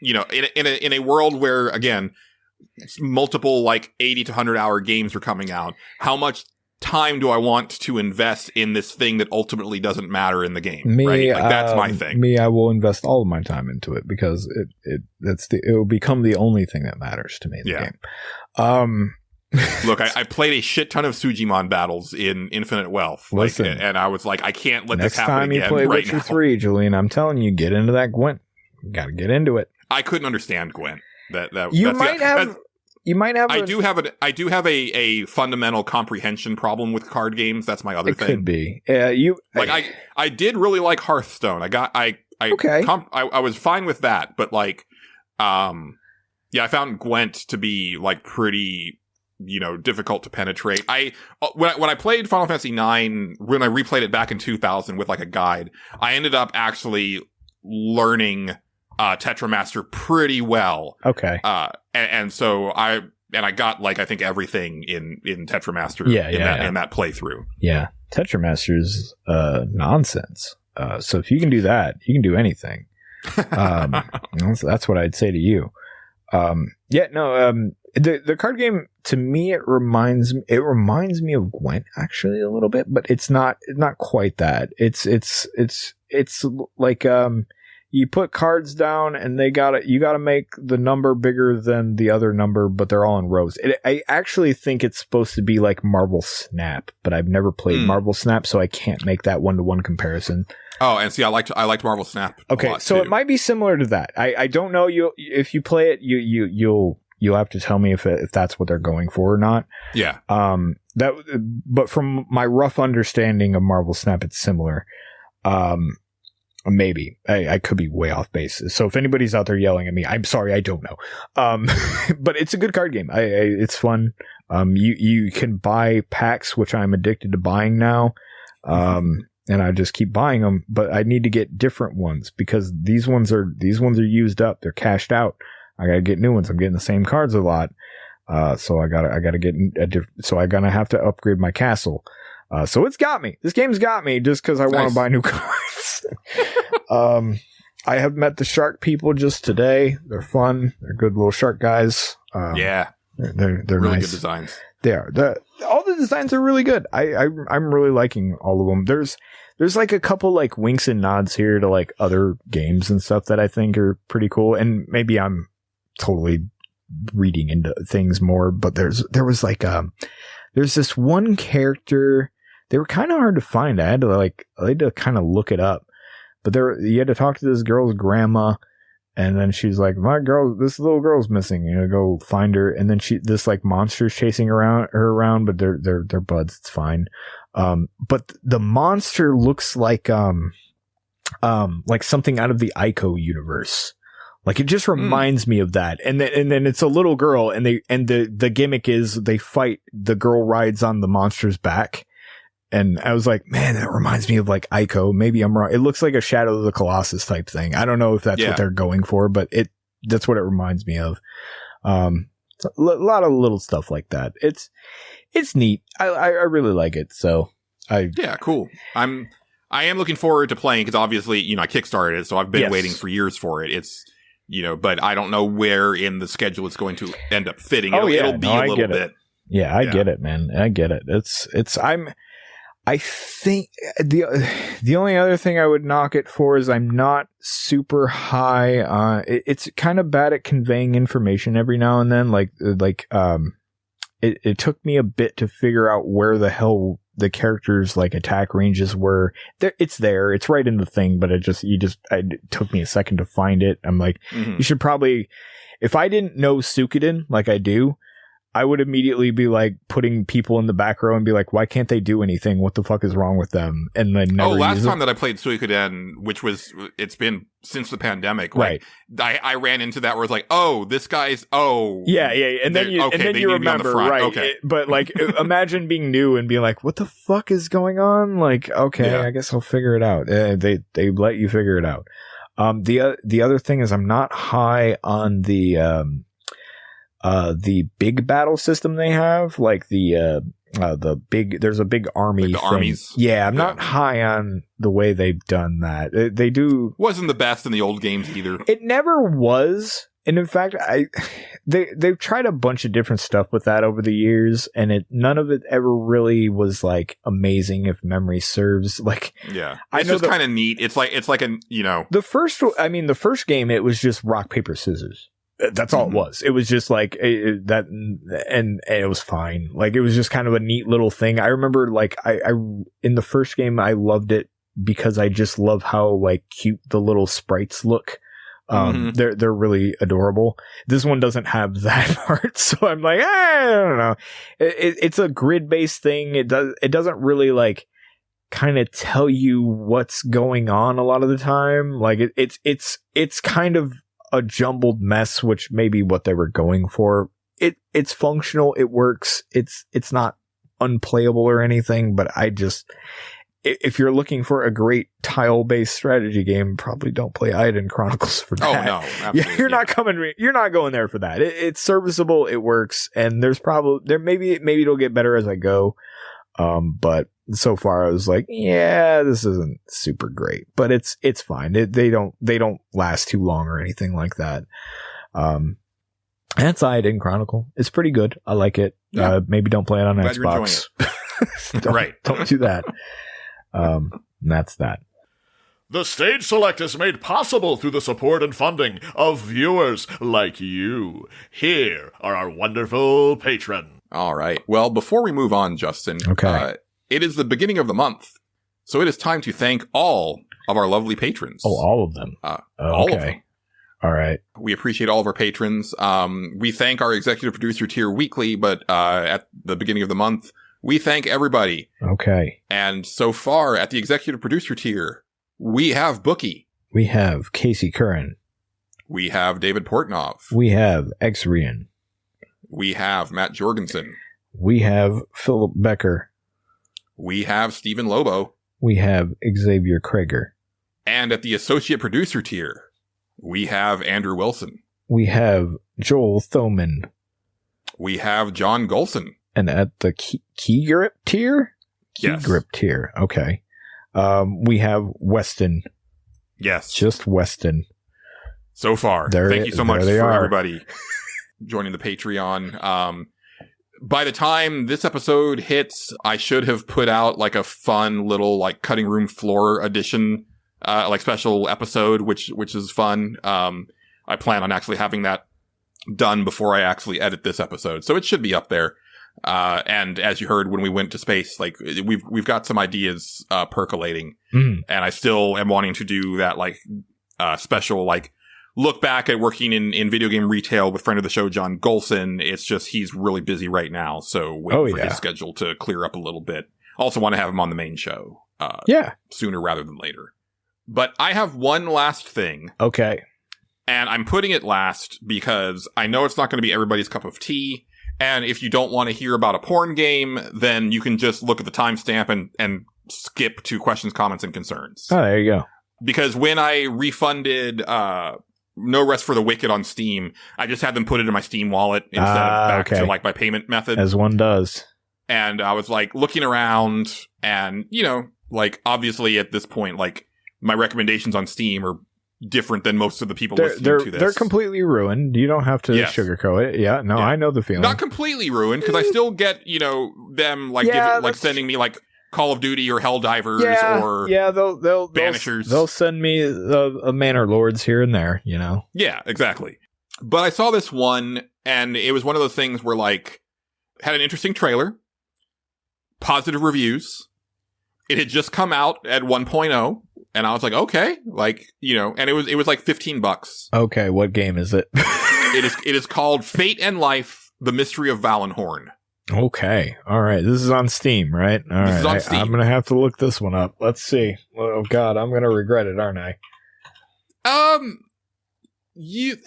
in a world where again multiple like 80 to 100 hour games are coming out. How much time do I want to invest in this thing that ultimately doesn't matter in the game? Right? Like that's my thing. I will invest all of my time into it because it will become the only thing that matters to me in the game. Look, I played a shit ton of Sujimon battles in Infinite Wealth. Listen, and I was like, I can't let this happen again. Next time you play Witcher 3, Julian, I'm telling you, get into that Gwent. You got to get into it. I couldn't understand Gwent. I do have a fundamental comprehension problem with card games. That's my other thing. Could be. I did really like Hearthstone. I was fine with that, but like, I found Gwent to be like pretty, difficult to penetrate. When I played Final Fantasy IX, when I replayed it back in 2000 with like a guide, I ended up actually learning Tetramaster pretty well. Okay. And so I got like I think everything in Tetramaster in that playthrough. Yeah. Tetramaster's nonsense. So if you can do that, you can do anything. That's what I'd say to you. The card game to me it reminds me of Gwent actually a little bit, but it's not quite that. It's like you put cards down and you gotta make the number bigger than the other number, but they're all in rows. I actually think it's supposed to be like Marvel Snap, but I've never played Marvel Snap, so I can't make that 1-to-1 comparison. Oh, and see, I liked Marvel Snap. Okay, so it might be similar to that. I don't know. If you play it, you'll have to tell me if that's what they're going for or not. Yeah. But from my rough understanding of Marvel Snap, it's similar. Maybe I could be way off base. So if anybody's out there yelling at me, I'm sorry, I don't know. But it's a good card game. It's fun. You can buy packs, which I'm addicted to buying now. And I just keep buying them, but I need to get different ones because these ones are used up. They're cashed out. I gotta get new ones. I'm getting the same cards a lot. So I gotta get so I'm gonna have to upgrade my castle. So it's got me. This game's got me just because I want to buy new cards. I have met the shark people just today. They're fun. They're good little shark guys. They're really nice. Good designs. They are. All the designs are really good. I'm really liking all of them. There's like a couple like winks and nods here to like other games and stuff that I think are pretty cool. And maybe I'm totally reading into things more, but there's this one character. They were kind of hard to find. I had to kind of look it up, but you had to talk to this girl's grandma. And then she's like, this little girl's missing. Go find her. And then this like monster's chasing her around, but they're buds. It's fine. But the monster looks like something out of the Ico universe. Like it just reminds me of that. And then it's a little girl and the gimmick is they fight. The girl rides on the monster's back And I was like, man, that reminds me of like Ico. Maybe I'm wrong. It looks like a Shadow of the Colossus type thing. I don't know if that's what they're going for, but that's what it reminds me of. A lot of little stuff like that. It's neat. I really like it. So cool. I am looking forward to playing because obviously, I kickstarted it, so I've been waiting for years for it. It's, but I don't know where in the schedule it's going to end up fitting. It'll be a little bit. Yeah, I get it, man. I get it. I think the only other thing I would knock it for is I'm not super high on it's kind of bad at conveying information every now and then. It took me a bit to figure out where the hell the characters like attack ranges were. It's right in the thing, but it took me a second to find it. I'm like, you should probably, if I didn't know Suikoden like I do, I would immediately be like putting people in the back row and be like, why can't they do anything? What the fuck is wrong with them? And then last time that I played Suikoden, which it's been since the pandemic, right? I ran into that where it's like, oh, this guy's, yeah, and then you remember, right? Okay. But like, imagine being new and being like, what the fuck is going on? Like, okay, I guess I'll figure it out. They let you figure it out. The other thing is I'm not high on the big battle system they have, like the big, there's a big army like the thing. Armies. Yeah, I'm not high on the way they've done that. They do wasn't the best in the old games either. It never was, and in fact, they've tried a bunch of different stuff with that over the years, and none of it ever really was like amazing if memory serves. Like, it's just kind of neat. It's like the first game, it was just rock paper scissors. That's all it was. It was just like that, and it was fine. Like, it was just kind of a neat little thing. I remember, like, I in the first game, I loved it because I just love how like cute the little sprites look. They're really adorable. This one doesn't have that part, so I'm like, I don't know. It's a grid based thing. It doesn't really like kind of tell you what's going on a lot of the time. Like it's kind of a jumbled mess, which may be what they were going for. It's functional, it works, it's not unplayable or anything, but if you're looking for a great tile-based strategy game, probably don't play Eiyuden Chronicles for that. Oh no, absolutely. You're not going there for that. It's serviceable, it works, and maybe it'll get better as I go. But so far I was like, yeah, this isn't super great, but it's fine. They don't last too long or anything like that. That's Eiyuden Chronicle. It's pretty good. I like it. Yeah. Maybe don't play it on Xbox. Don't do that. That's that. The Stage Select is made possible through the support and funding of viewers like you. Here are our wonderful patrons. All right. Well, before we move on, Justin, it is the beginning of the month, so it is time to thank all of our lovely patrons. Oh, all of them. All of them. All right. We appreciate all of our patrons. We thank our executive producer tier weekly, but at the beginning of the month, we thank everybody. Okay. And so far, at the executive producer tier, we have Bookie. We have Casey Curran. We have David Portnov. We have Xrian. We have Matt Jorgensen. We have Philip Becker. We have Stephen Lobo. We have Xavier Krager. And at the associate producer tier, we have Andrew Wilson. We have Joel Thoman. We have John Gholson. And at the key grip tier? Yes. Grip tier. Okay. We have Weston. Yes. Just Weston. So far. Thank you so much for everybody joining the Patreon. By the time this episode hits, I should have put out like a fun little like cutting room floor edition, like special episode, which is fun. I plan on actually having that done before I actually edit this episode. So it should be up there. And as you heard when we went to space, like we've got some ideas, percolating, and I still am wanting to do that like, special, like, look back at working in video game retail with friend of the show, John Gholson. It's just, he's really busy right now. So waiting for his schedule to clear up a little bit. Also want to have him on the main show, sooner rather than later. But I have one last thing. Okay. And I'm putting it last because I know it's not going to be everybody's cup of tea. And if you don't want to hear about a porn game, then you can just look at the timestamp and skip to questions, comments, and concerns. Oh, there you go. Because when I refunded No Rest for the Wicked on Steam, I just had them put it in my Steam wallet instead of back to like my payment method. As one does. And I was like looking around and, you know, like obviously at this point, like my recommendations on Steam are different than most of the people listening to this. They're completely ruined. You don't have to sugarcoat it. Yeah, no, I know the feeling. Not completely ruined because I still get, you know, them like sending me like Call of Duty or Helldivers or they'll Banishers. They'll send me a Manor Lords here and there, you know. Yeah, exactly. But I saw this one and it was one of those things where like had an interesting trailer, positive reviews. It had just come out at 1.0. And I was like, okay, like, you know, and it was like $15. Okay, what game is it? It is called Fate and Life: The Mystery of Vaulinhorn. Okay, all right. This is on Steam, right? All right, is on Steam. I'm gonna have to look this one up. Let's see. Oh God, I'm gonna regret it, aren't I? Maybe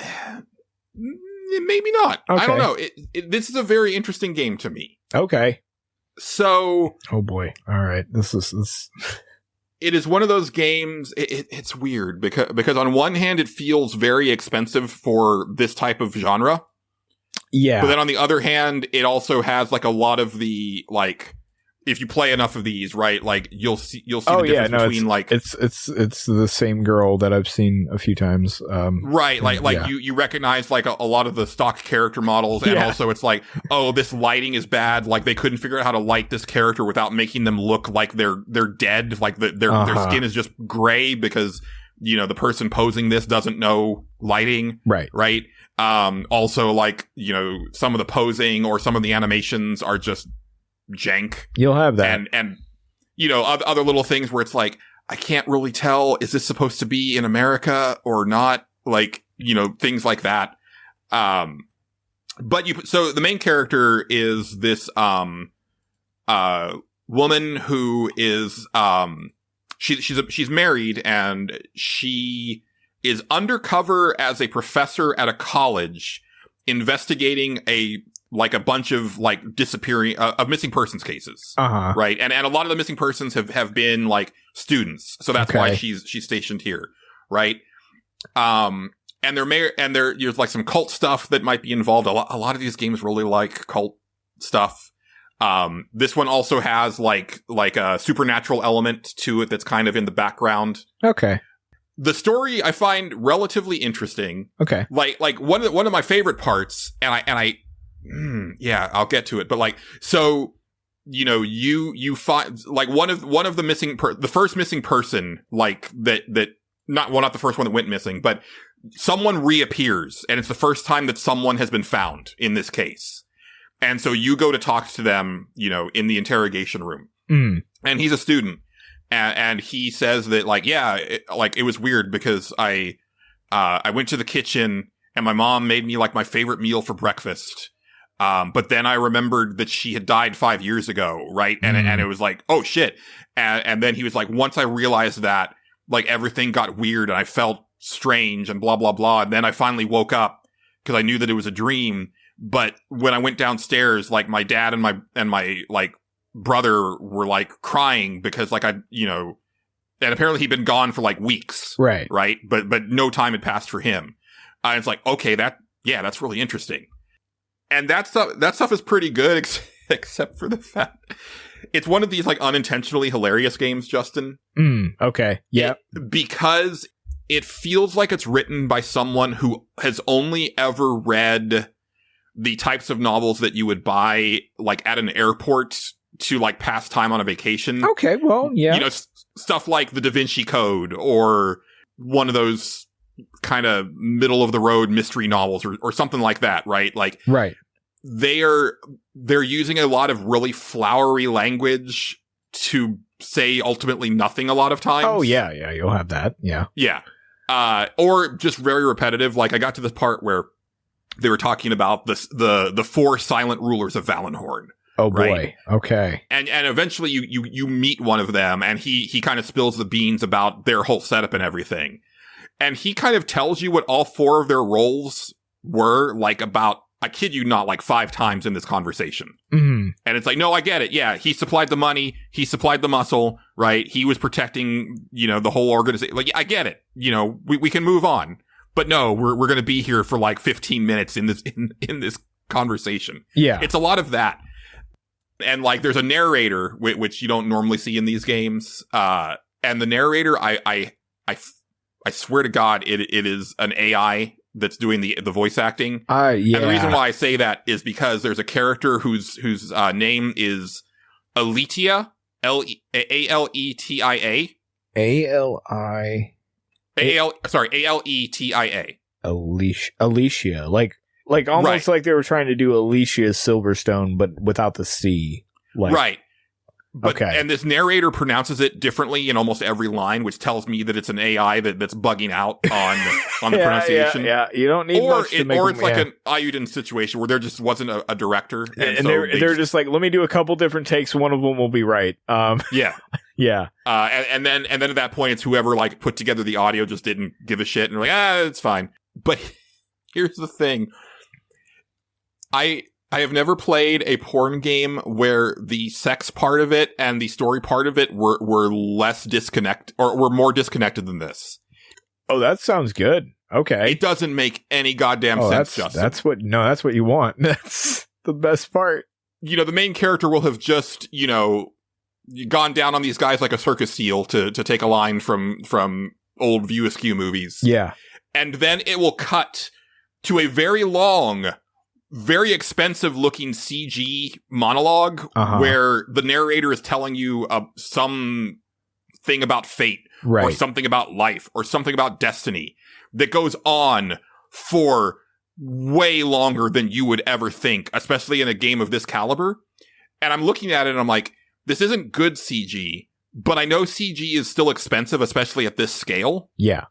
not. Okay. I don't know. This is a very interesting game to me. Okay. So, oh boy. All right. This. It is one of those games. It's weird because on one hand, it feels very expensive for this type of genre. Yeah. But then on the other hand, it also has like a lot of the like, if you play enough of these, right? Like you'll see the difference between like it's the same girl that I've seen a few times. Right. Like you recognize like a lot of the stock character models, and also it's like, oh, this lighting is bad. Like they couldn't figure out how to light this character without making them look like they're dead. Like their skin is just gray because, you know, the person posing this doesn't know lighting. Right. Right. Also like, you know, some of the posing or some of the animations are just jank. You'll have that. And you know, other little things where it's like, I can't really tell, is this supposed to be in America or not? Like, you know, things like that. So the main character is this, woman who is, she's married and she is undercover as a professor at a college investigating a bunch of like disappearing, of missing persons cases. Right. And a lot of the missing persons have been like students. So that's why she's stationed here. Right. And there's like some cult stuff that might be involved. A lot of these games really like cult stuff. This one also has like a supernatural element to it that's kind of in the background. Okay. The story I find relatively interesting. Okay. Like one of my favorite parts, and I I'll get to it. But like, so, you know, you find like one of the the first missing person, like that not the first one that went missing, but someone reappears, and it's the first time that someone has been found in this case. And so you go to talk to them, you know, in the interrogation room, and he's a student, and he says that like, it was weird because I went to the kitchen and my mom made me like my favorite meal for breakfast. But then I remembered that she had died 5 years ago, right? And it was like, oh shit. And then he was like, once I realized that, like everything got weird and I felt strange and blah, blah, blah. And then I finally woke up because I knew that it was a dream. But when I went downstairs, like my dad and my like brother were like crying because like and apparently he'd been gone for like weeks. Right. Right. But no time had passed for him. And it's like, okay, that's really interesting. And that stuff is pretty good, except for the fact it's one of these like unintentionally hilarious games, Justin. Okay. Yeah. Because it feels like it's written by someone who has only ever read the types of novels that you would buy like at an airport to like pass time on a vacation. Okay. Well, yeah. You know, stuff like the Da Vinci Code or one of those kind of middle of the road mystery novels or something like that, right? Like, right. They're using a lot of really flowery language to say ultimately nothing a lot of times. Oh yeah, you'll have that. Yeah. Yeah. Or just very repetitive. Like I got to the part where they were talking about the four silent rulers of Vaulinhorn. Oh boy. Right? Okay. And eventually you meet one of them and he kind of spills the beans about their whole setup and everything. And he kind of tells you what all four of their roles were, like about I kid you not, like 5 times in this conversation. Mm. And it's like, no, I get it. Yeah, he supplied the money. He supplied the muscle, right? He was protecting, the whole organization. Like, I get it. We can move on. But no, we're going to be here for like 15 minutes in this conversation. Yeah. It's a lot of that. And like, there's a narrator, which you don't normally see in these games. And the narrator, I swear to God, it is an AI that's doing the voice acting. Yeah. And the reason why I say that is because there's a character whose name is Aletia, Aletia. Aletia. Alicia. Like almost like they were trying to do Alicia Silverstone, but without the C. Right. But, okay. And this narrator pronounces it differently in almost every line, which tells me that it's an AI that's bugging out on the pronunciation. Yeah, you don't need much to make or it's like an Eiyuden situation where there just wasn't a director, and so they're just like, let me do a couple different takes. One of them will be right. Yeah, yeah. And then at that point, it's whoever like put together the audio just didn't give a shit, and they're like, it's fine. But here's the thing: I have never played a porn game where the sex part of it and the story part of it were less disconnected or were more disconnected than this. Oh, that sounds good. Okay. It doesn't make any goddamn sense, Justin. That's what you want. That's the best part. The main character will have just, gone down on these guys like a circus seal to take a line from old View Askew movies. Yeah. And then it will cut to a very long, very expensive looking CG monologue where the narrator is telling you some thing about fate or something about life or something about destiny that goes on for way longer than you would ever think, especially in a game of this caliber. And I'm looking at it and I'm like, this isn't good CG, but I know CG is still expensive, especially at this scale. Yeah.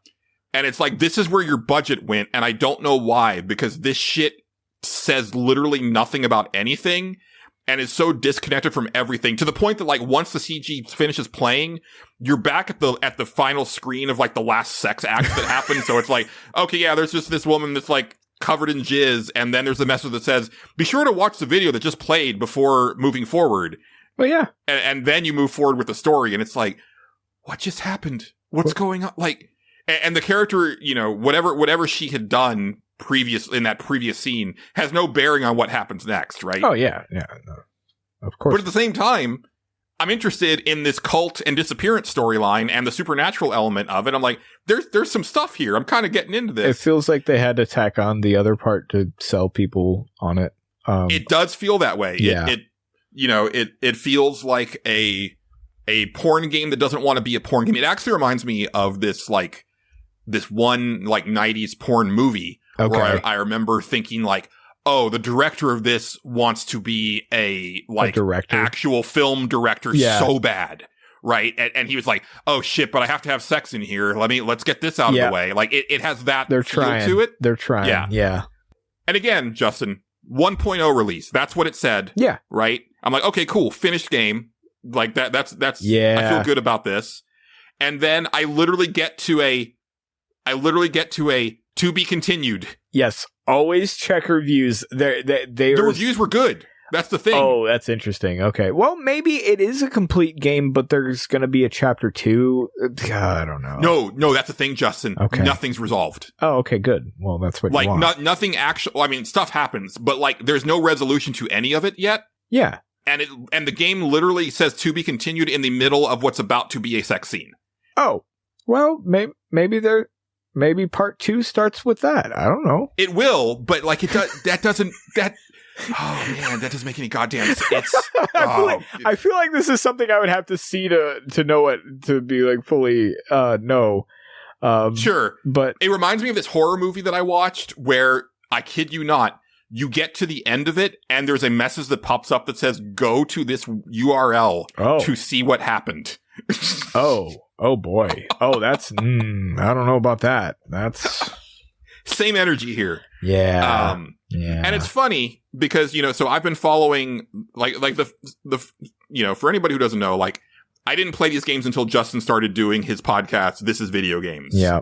And it's like, this is where your budget went. And I don't know why, because this shit says literally nothing about anything and is so disconnected from everything to the point that like once the CG finishes playing, you're back at the final screen of like the last sex act that happened. So it's like, okay, yeah, there's just this woman that's like covered in jizz, and then there's a message that says, be sure to watch the video that just played before moving forward. Well, yeah. And then you move forward with the story, and it's like, what just happened? What's going on? Like, and the character, whatever she had done in that previous scene has no bearing on what happens next, right? Oh yeah, no. Of course. But at the same time, I'm interested in this cult and disappearance storyline and the supernatural element of it. I'm like, there's some stuff here. I'm kind of getting into this. It feels like they had to tack on the other part to sell people on it. It does feel that way. Yeah. It feels like a porn game that doesn't want to be a porn game. It actually reminds me of this one 90s porn movie. Okay. Where I remember thinking like, oh, the director of this wants to be a director, actual film director so bad. Right. And he was like, oh shit, but I have to have sex in here. Let's get this out of the way. Like it has that They're feel trying to it. They're trying. Yeah. And again, Justin, 1.0 release. That's what it said. Yeah. Right. I'm like, okay, cool. Finished game. Like that's yeah. I feel good about this. And then I literally get to a to be continued. Yes, always check reviews. The reviews were good. That's the thing. Oh, that's interesting. Okay, well, maybe it is a complete game, but there's going to be a chapter 2. I don't know. No, that's the thing, Justin. Okay. Nothing's resolved. Oh, okay, good. Well, that's what you want. Nothing actually. I mean, stuff happens, but like, there's no resolution to any of it yet. Yeah, and the game literally says to be continued in the middle of what's about to be a sex scene. Oh, well, maybe part 2 starts with that. I don't know. It will, but like it does. That doesn't. Oh man, that doesn't make any goddamn sense. I feel like this is something I would have to see to know it, to be like fully no. Sure, but it reminds me of this horror movie that I watched where, I kid you not, you get to the end of it and there's a message that pops up that says, go to this URL to see what happened. Oh boy. Oh, that's, I don't know about that. That's same energy here. Yeah. Yeah. And it's funny because, so I've been following like the for anybody who doesn't know, like, I didn't play these games until Justin started doing his podcast, This Is Video Games. Yeah.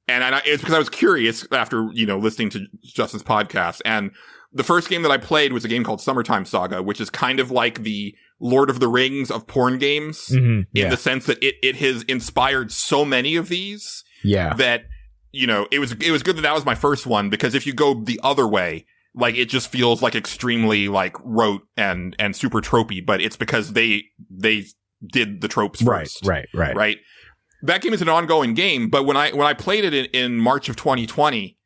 And it's because I was curious after, listening to Justin's podcast. And the first game that I played was a game called Summertime Saga, which is kind of like the Lord of the Rings of porn games in the sense that it has inspired so many of these. Yeah. That, it was good that was my first one, because if you go the other way, like, it just feels like extremely like rote and super tropey, but it's because they did the tropes first. Right. That game is an ongoing game, but when I played it in March of 2020,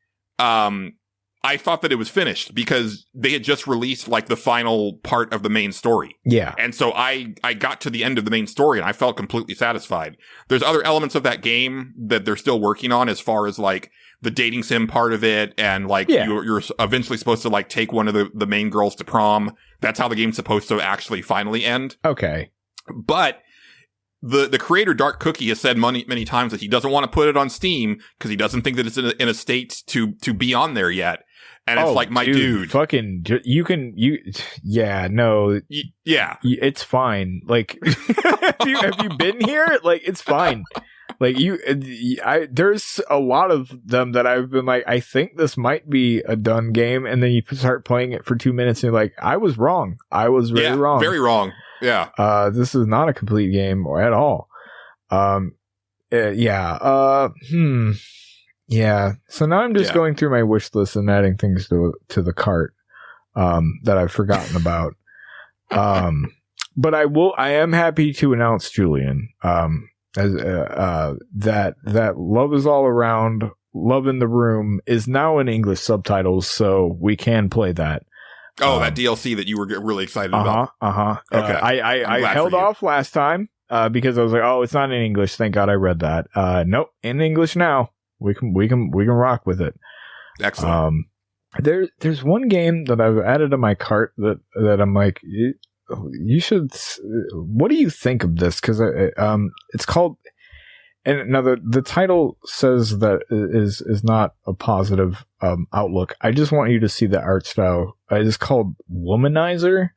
I thought that it was finished because they had just released like the final part of the main story. Yeah. And so I got to the end of the main story and I felt completely satisfied. There's other elements of that game that they're still working on, as far as like the dating sim part of it, and like you're eventually supposed to like take one of the main girls to prom. That's how the game's supposed to actually finally end. Okay. But the creator, Dark Cookie, has said many times that he doesn't want to put it on Steam because he doesn't think that it's in a state to be on there yet. And it's like, my dude. Fucking, it's fine. Like, have you been here? Like, it's fine. Like, there's a lot of them that I've been like, I think this might be a done game. And then you start playing it for 2 minutes and you're like, I was wrong. I was really wrong. Very wrong. Yeah. This is not a complete game at all. Yeah. So now I'm just going through my wish list and adding things to the cart, that I've forgotten about. But I am happy to announce, Julian, that Love Is All Around, Love in the Room is now in English subtitles, so we can play that. Oh, that DLC that you were really excited about. Okay. I held off last time because I was like, oh, it's not in English. Thank God I read that. Nope, in English now. We can rock with it. Excellent. There's one game that I've added to my cart that I'm like, you should. What do you think of this? Because it's called. And now the title says that is not a positive outlook. I just want you to see the art style. It's called Womanizer.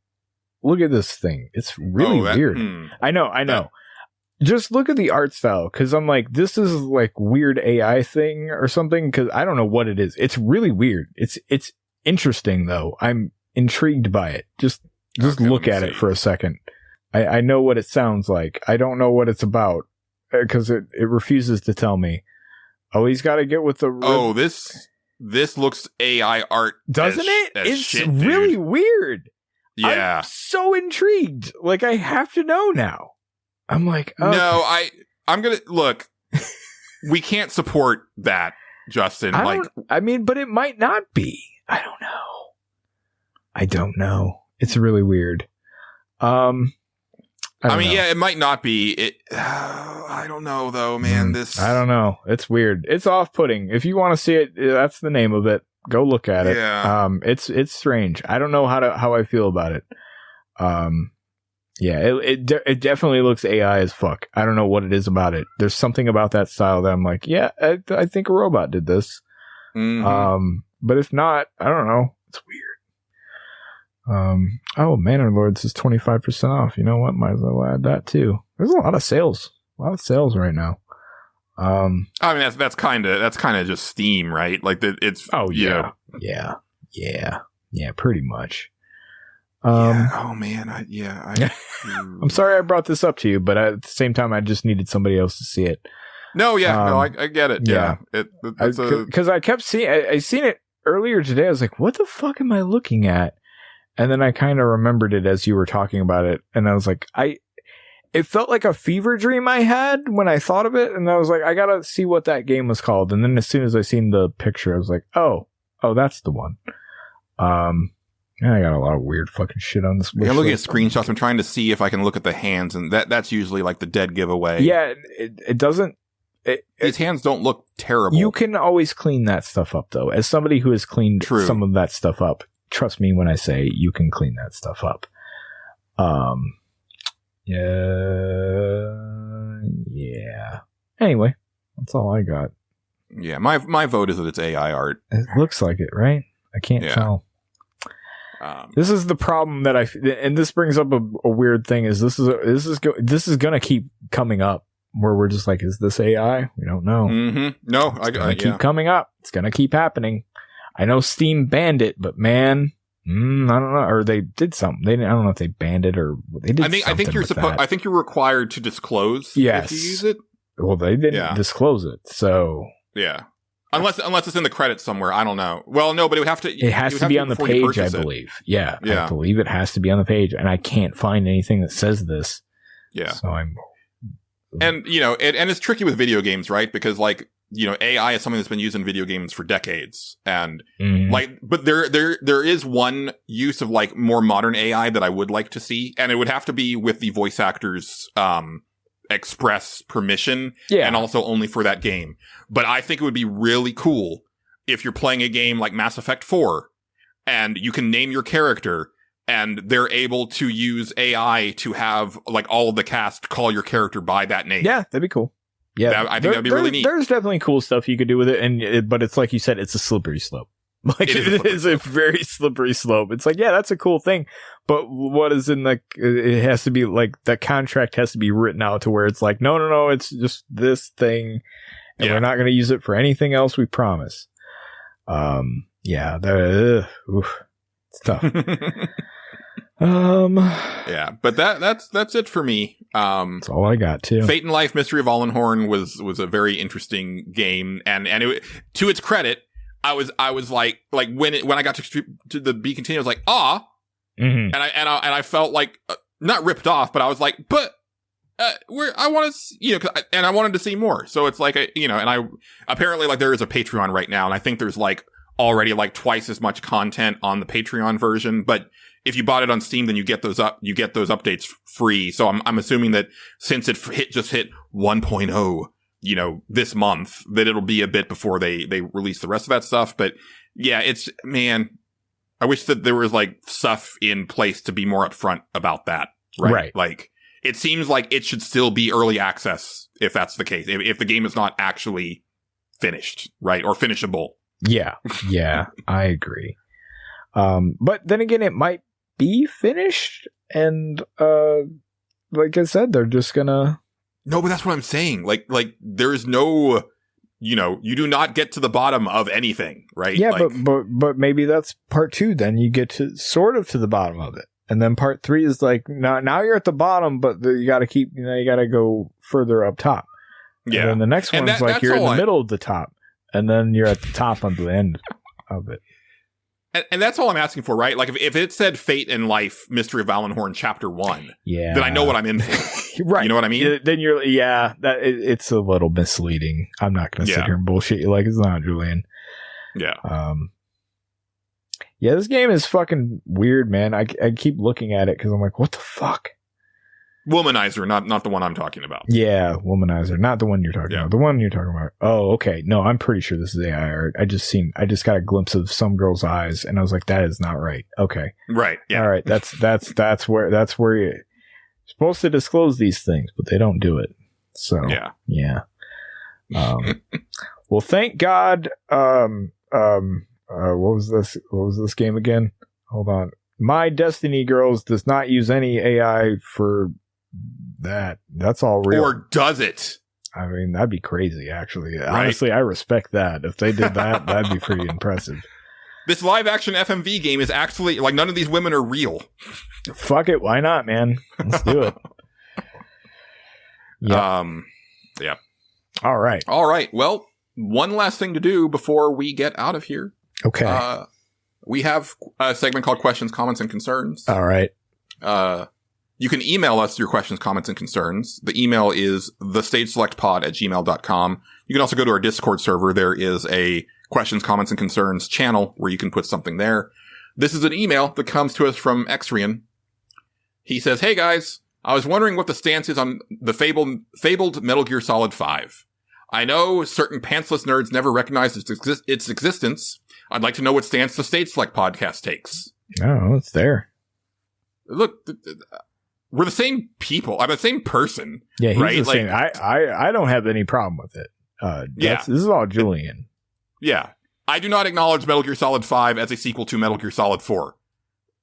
Look at this thing. It's really weird. I know. Just look at the art style, because I'm like, this is like weird AI thing or something, because I don't know what it is. It's really weird. It's interesting though. I'm intrigued by it. Just look at it for a second. I know what it sounds like. I don't know what it's about, because it refuses to tell me. Oh, he's got to get with the... Oh, this looks AI art. Doesn't it? It's really weird. Yeah. I'm so intrigued. Like, I have to know now. I'm like, okay. No, I'm going to... Look, we can't support that, Justin. But it might not be. I don't know. It's really weird. I mean, it might not be. I don't know, though, man. I don't know. It's weird. It's off-putting. If you want to see it, that's the name of it. Go look at it. Yeah. It's strange. I don't know how I feel about it. It definitely looks AI as fuck. I don't know what it is about it. There's something about that style that I'm like, yeah, I think a robot did this. Mm-hmm. But if not, I don't know. It's weird. Manor Lords is 25% off. You know what? Might as well add that too. There's a lot of sales right now. I mean, that's kind of just Steam, right? Like it's. Oh yeah, yeah, pretty much. Oh man, I'm sorry I brought this up to you, but at the same time, I just needed somebody else to see it. No, I get it. Yeah, because I kept seeing. I seen it earlier today. I was like, "What the fuck am I looking at?" And then I kind of remembered it as you were talking about it, and I was like, it felt like a fever dream I had when I thought of it, and I was like, I gotta see what that game was called. And then as soon as I seen the picture, I was like, oh, that's the one. I got a lot of weird fucking shit on this. I'm looking at screenshots. I'm trying to see if I can look at the hands, and that's usually like the dead giveaway. Yeah, it doesn't. These hands don't look terrible. You can always clean that stuff up, though. As somebody who has cleaned some of that stuff up, trust me when I say you can clean that stuff up. Yeah. Anyway, that's all I got. Yeah, my vote is that it's AI art. It looks like it, right? I can't tell. This is the problem that and this brings up a weird thing. Is this is going to keep coming up where we're just like, is this AI? We don't know. Mm-hmm. No, It's gonna keep coming up. It's gonna keep happening. I know Steam banned it, but man, I don't know. Or they did something. I don't know if they banned it or they did. I think you're supposed. I think you're required to disclose yes. if you use it. Well, they didn't disclose it, so yeah. Unless it's in the credits somewhere. I don't know. Well, no, but it would have to. It has to be on the page, I believe. Yeah, I believe it has to be on the page, and I can't find anything that says this. Yeah. So and it's tricky with video games, right? Because AI is something that's been used in video games for decades, and but there is one use of more modern AI that I would like to see, and it would have to be with the voice actors express permission, and also only for that game. But I think it would be really cool if you're playing a game like Mass Effect 4, and you can name your character, and they're able to use AI to have all of the cast call your character by that name. Yeah, that'd be cool. Yeah, I think that'd be really neat. There's definitely cool stuff you could do with it, but it's like you said, it's a slippery slope. It is a very slippery slope. It's that's a cool thing, but what is in it has to be the contract has to be written out to where it's no, it's just this thing, and we're not going to use it for anything else. We promise. It's tough. Yeah, but that's it for me. That's all I got too. Fate and Life Mystery of Vaulinhorn was a very interesting game, and it, to its credit, I was like when I got to the Be Continued, I was and I felt not ripped off, but I was but I want to and I wanted to see more. So it's and I apparently there is a Patreon right now, and I think there's already twice as much content on the Patreon version, but if you bought it on Steam, then you get those updates free. So I'm assuming that since it just hit 1.0, this month, that it'll be a bit before they release the rest of that stuff. But yeah, I wish that there was stuff in place to be more upfront about that. Right. It seems like it should still be early access if that's the case. If the game is not actually finished, right? Or finishable. Yeah, I agree. But then again, it might be finished, and like I said, they're just gonna. No, but that's what I'm saying. There is no, you do not get to the bottom of anything, right? Yeah, but maybe that's part 2. Then you get to sort of to the bottom of it, and then part 3 is now you're at the bottom, but you got to keep, you got to go further up top. Yeah, and then the next one's you're in the middle of the top. And then you're at the top on the end of it. And that's all I'm asking for, right? If it said Fate and Life, Mystery of Vaulinhorn, Chapter 1, then I know what I'm in for. Right. You know what I mean? Then it's a little misleading. I'm not going to sit here and bullshit you it's not, Julian. Yeah. This game is fucking weird, man. I keep looking at it because I'm what the fuck? Womanizer, not the one I'm talking about. Yeah, Womanizer, not the one you're talking about. The one you're talking about. Oh, okay. No, I'm pretty sure this is AI art. I just got a glimpse of some girl's eyes, and I was that is not right. Okay. Right. Yeah. All right. That's where you're supposed to disclose these things, but they don't do it. So yeah. Well, thank God. What was this game again? Hold on. My Destiny Girls does not use any AI for that. That's all real. Or does it? I mean, that'd be crazy, actually. Right? Honestly, I respect that. If they did that, that'd be pretty impressive. This live action FMV game is actually none of these women are real. Fuck it. Why not, man? Let's do it. Yeah. Yeah. All right. Well, one last thing to do before we get out of here. Okay. We have a segment called Questions, Comments, and Concerns. All right. You can email us your questions, comments, and concerns. The email is thestageselectpod@gmail.com. You can also go to our Discord server. There is a questions, comments, and concerns channel where you can put something there. This is an email that comes to us from Exrian. He says, "Hey guys, I was wondering what the stance is on the fabled Metal Gear Solid 5. I know certain pantsless nerds never recognized its existence. I'd like to know what stance the Stage Select podcast takes." Oh, it's there. Look, we're the same people. I'm the same person. Yeah, he's right? the same. I don't have any problem with it. This is all Julian. Yeah. I do not acknowledge Metal Gear Solid 5 as a sequel to Metal Gear Solid 4.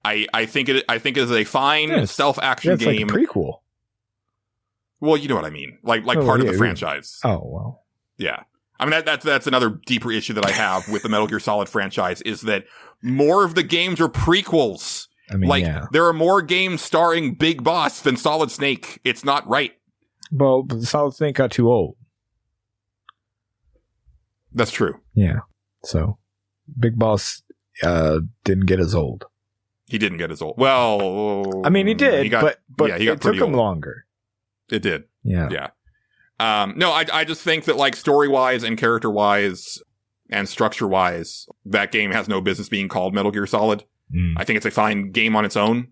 I think it is a fine stealth action game. Like a prequel. Well, you know what I mean. Like Oh, part of yeah, the yeah. franchise. Oh well. Yeah. I mean, that's another deeper issue that I have with the Metal Gear Solid franchise is that more of the games are prequels. I mean, Like, yeah. there are more games starring Big Boss than Solid Snake. It's not right. Well, but Solid Snake got too old. That's true. Yeah. So, Big Boss didn't get as old. He didn't get as old. Well, I mean, he did, but yeah, he got it took pretty him old. longer. It did. Yeah. Yeah. No, I just think that, like, story-wise and character-wise and structure-wise, that game has no business being called Metal Gear Solid. I think it's a fine game on its own,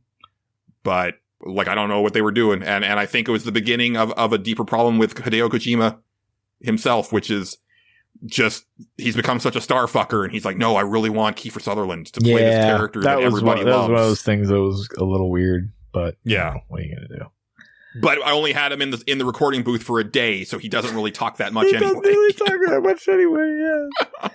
but, like, I don't know what they were doing. And I think it was the beginning of a deeper problem with Hideo Kojima himself, which is just, he's become such a star fucker, and he's like, no, I really want Kiefer Sutherland to play this character that everybody that loves. was one of those things that was a litle weird, but Yeah. you know, what are you going to do? But I only had him in the recording booth for a day, so he doesn't really talk that much anyway. Doesn't really talk that much anyway, yeah.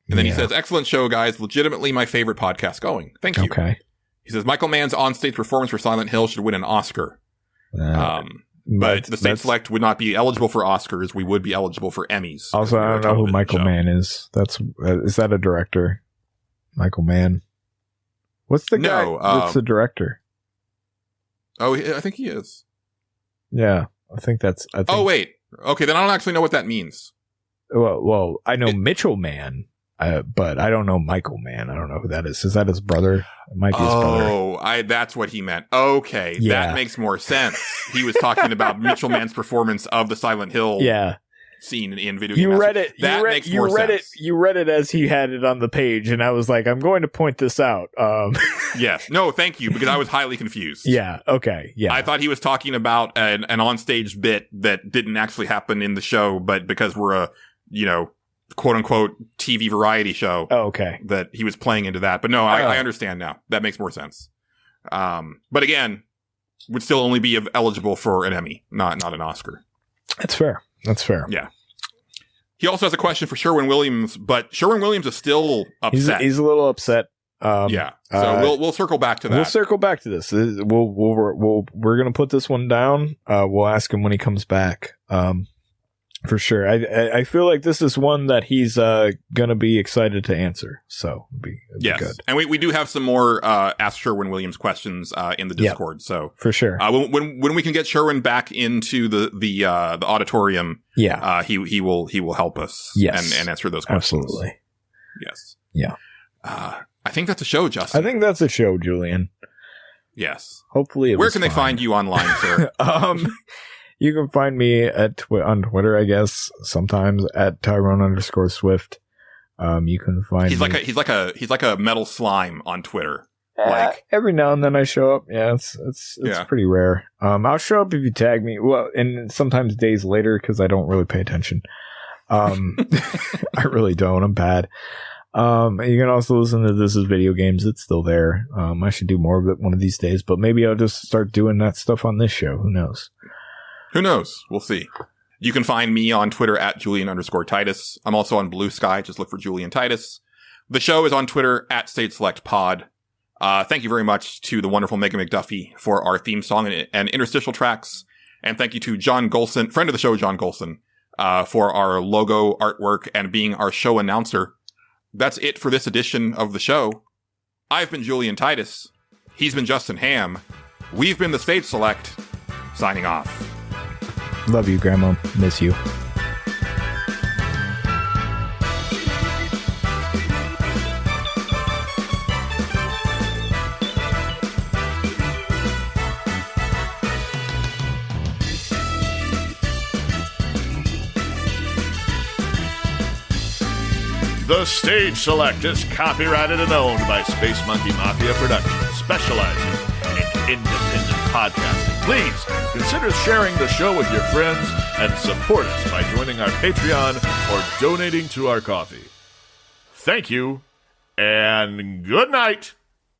And then he says, excellent show, guys. Legitimately my favorite podcast going. Thank you. Okay. He says, Michael Mann's onstage performance for Silent Hill should win an Oscar. But the State Select would not be eligible for Oscars. We would be eligible for Emmys. Also, I don't know who Michael Mann is. Is that a director? Michael Mann. What's the guy that's the director? Oh, I think he is. Yeah, I think. Oh, wait. Okay, then I don't actually know what that means. Well, I know Mitchell Mann, but I don't know Michael Mann. I don't know who that is. Is that his brother? It might be his brother. Oh, that's what he meant. Okay, Yeah. that makes more sense. He was talking about Mitchell Mann's performance of the Silent Hill scene in video game. You read it. That makes more sense. You read it as he had it on the page, and I was like, I'm going to point this out. Yes. No, thank you, because I was highly confused. Yeah. Okay. Yeah. I thought he was talking about an onstage bit that didn't actually happen in the show, but because we're a, quote unquote TV variety show. Oh, okay. That he was playing into that. But no, I understand now. That makes more sense. But again, would still only be eligible for an Emmy, not an Oscar. That's fair. Yeah. He also has a question for Sherwin Williams, but Sherwin Williams is still upset. He's a little upset. Yeah. So we'll circle back to that. We'll circle back to this. We're gonna put this one down. We'll ask him when he comes back. For sure. I feel like this is one that he's gonna be excited to answer. So it'd be good. And we do have some more Ask Sherwin Williams questions in the Discord. So for sure. When we can get Sherwin back into the auditorium, he will help us and answer those questions. Absolutely. Yes. Yeah. I think that's a show, Justin. I think that's a show, Julian. Yes. Hopefully Where can they find you online, sir? You can find me on Twitter, I guess, sometimes at Tyrone_Swift. You can find he's like a metal slime on Twitter. Every now and then I show up. Yeah, it's pretty rare. I'll show up if you tag me. Well, and sometimes days later because I don't really pay attention. I really don't. I'm bad. You can also listen to This Is Video Games. It's still there. I should do more of it one of these days, but maybe I'll just start doing that stuff on this show. Who knows? Who knows? We'll see. You can find me on Twitter at Julian_Titus. I'm also on Blue Sky. Just look for Julian Titus. The show is on Twitter at State Select Pod. Thank you very much to the wonderful Megan McDuffie for our theme song and interstitial tracks. And thank you to John Gholson, friend of the show, John Gholson, for our logo artwork and being our show announcer. That's it for this edition of the show. I've been Julian Titus. He's been Justin Ham. We've been the State Select. Signing off. Love you, Grandma. Miss you. The Stage Select is copyrighted and owned by Space Monkey Mafia Productions, specializing in independent podcasting. Please consider sharing the show with your friends and support us by joining our Patreon or donating to our coffee. Thank you, and good night.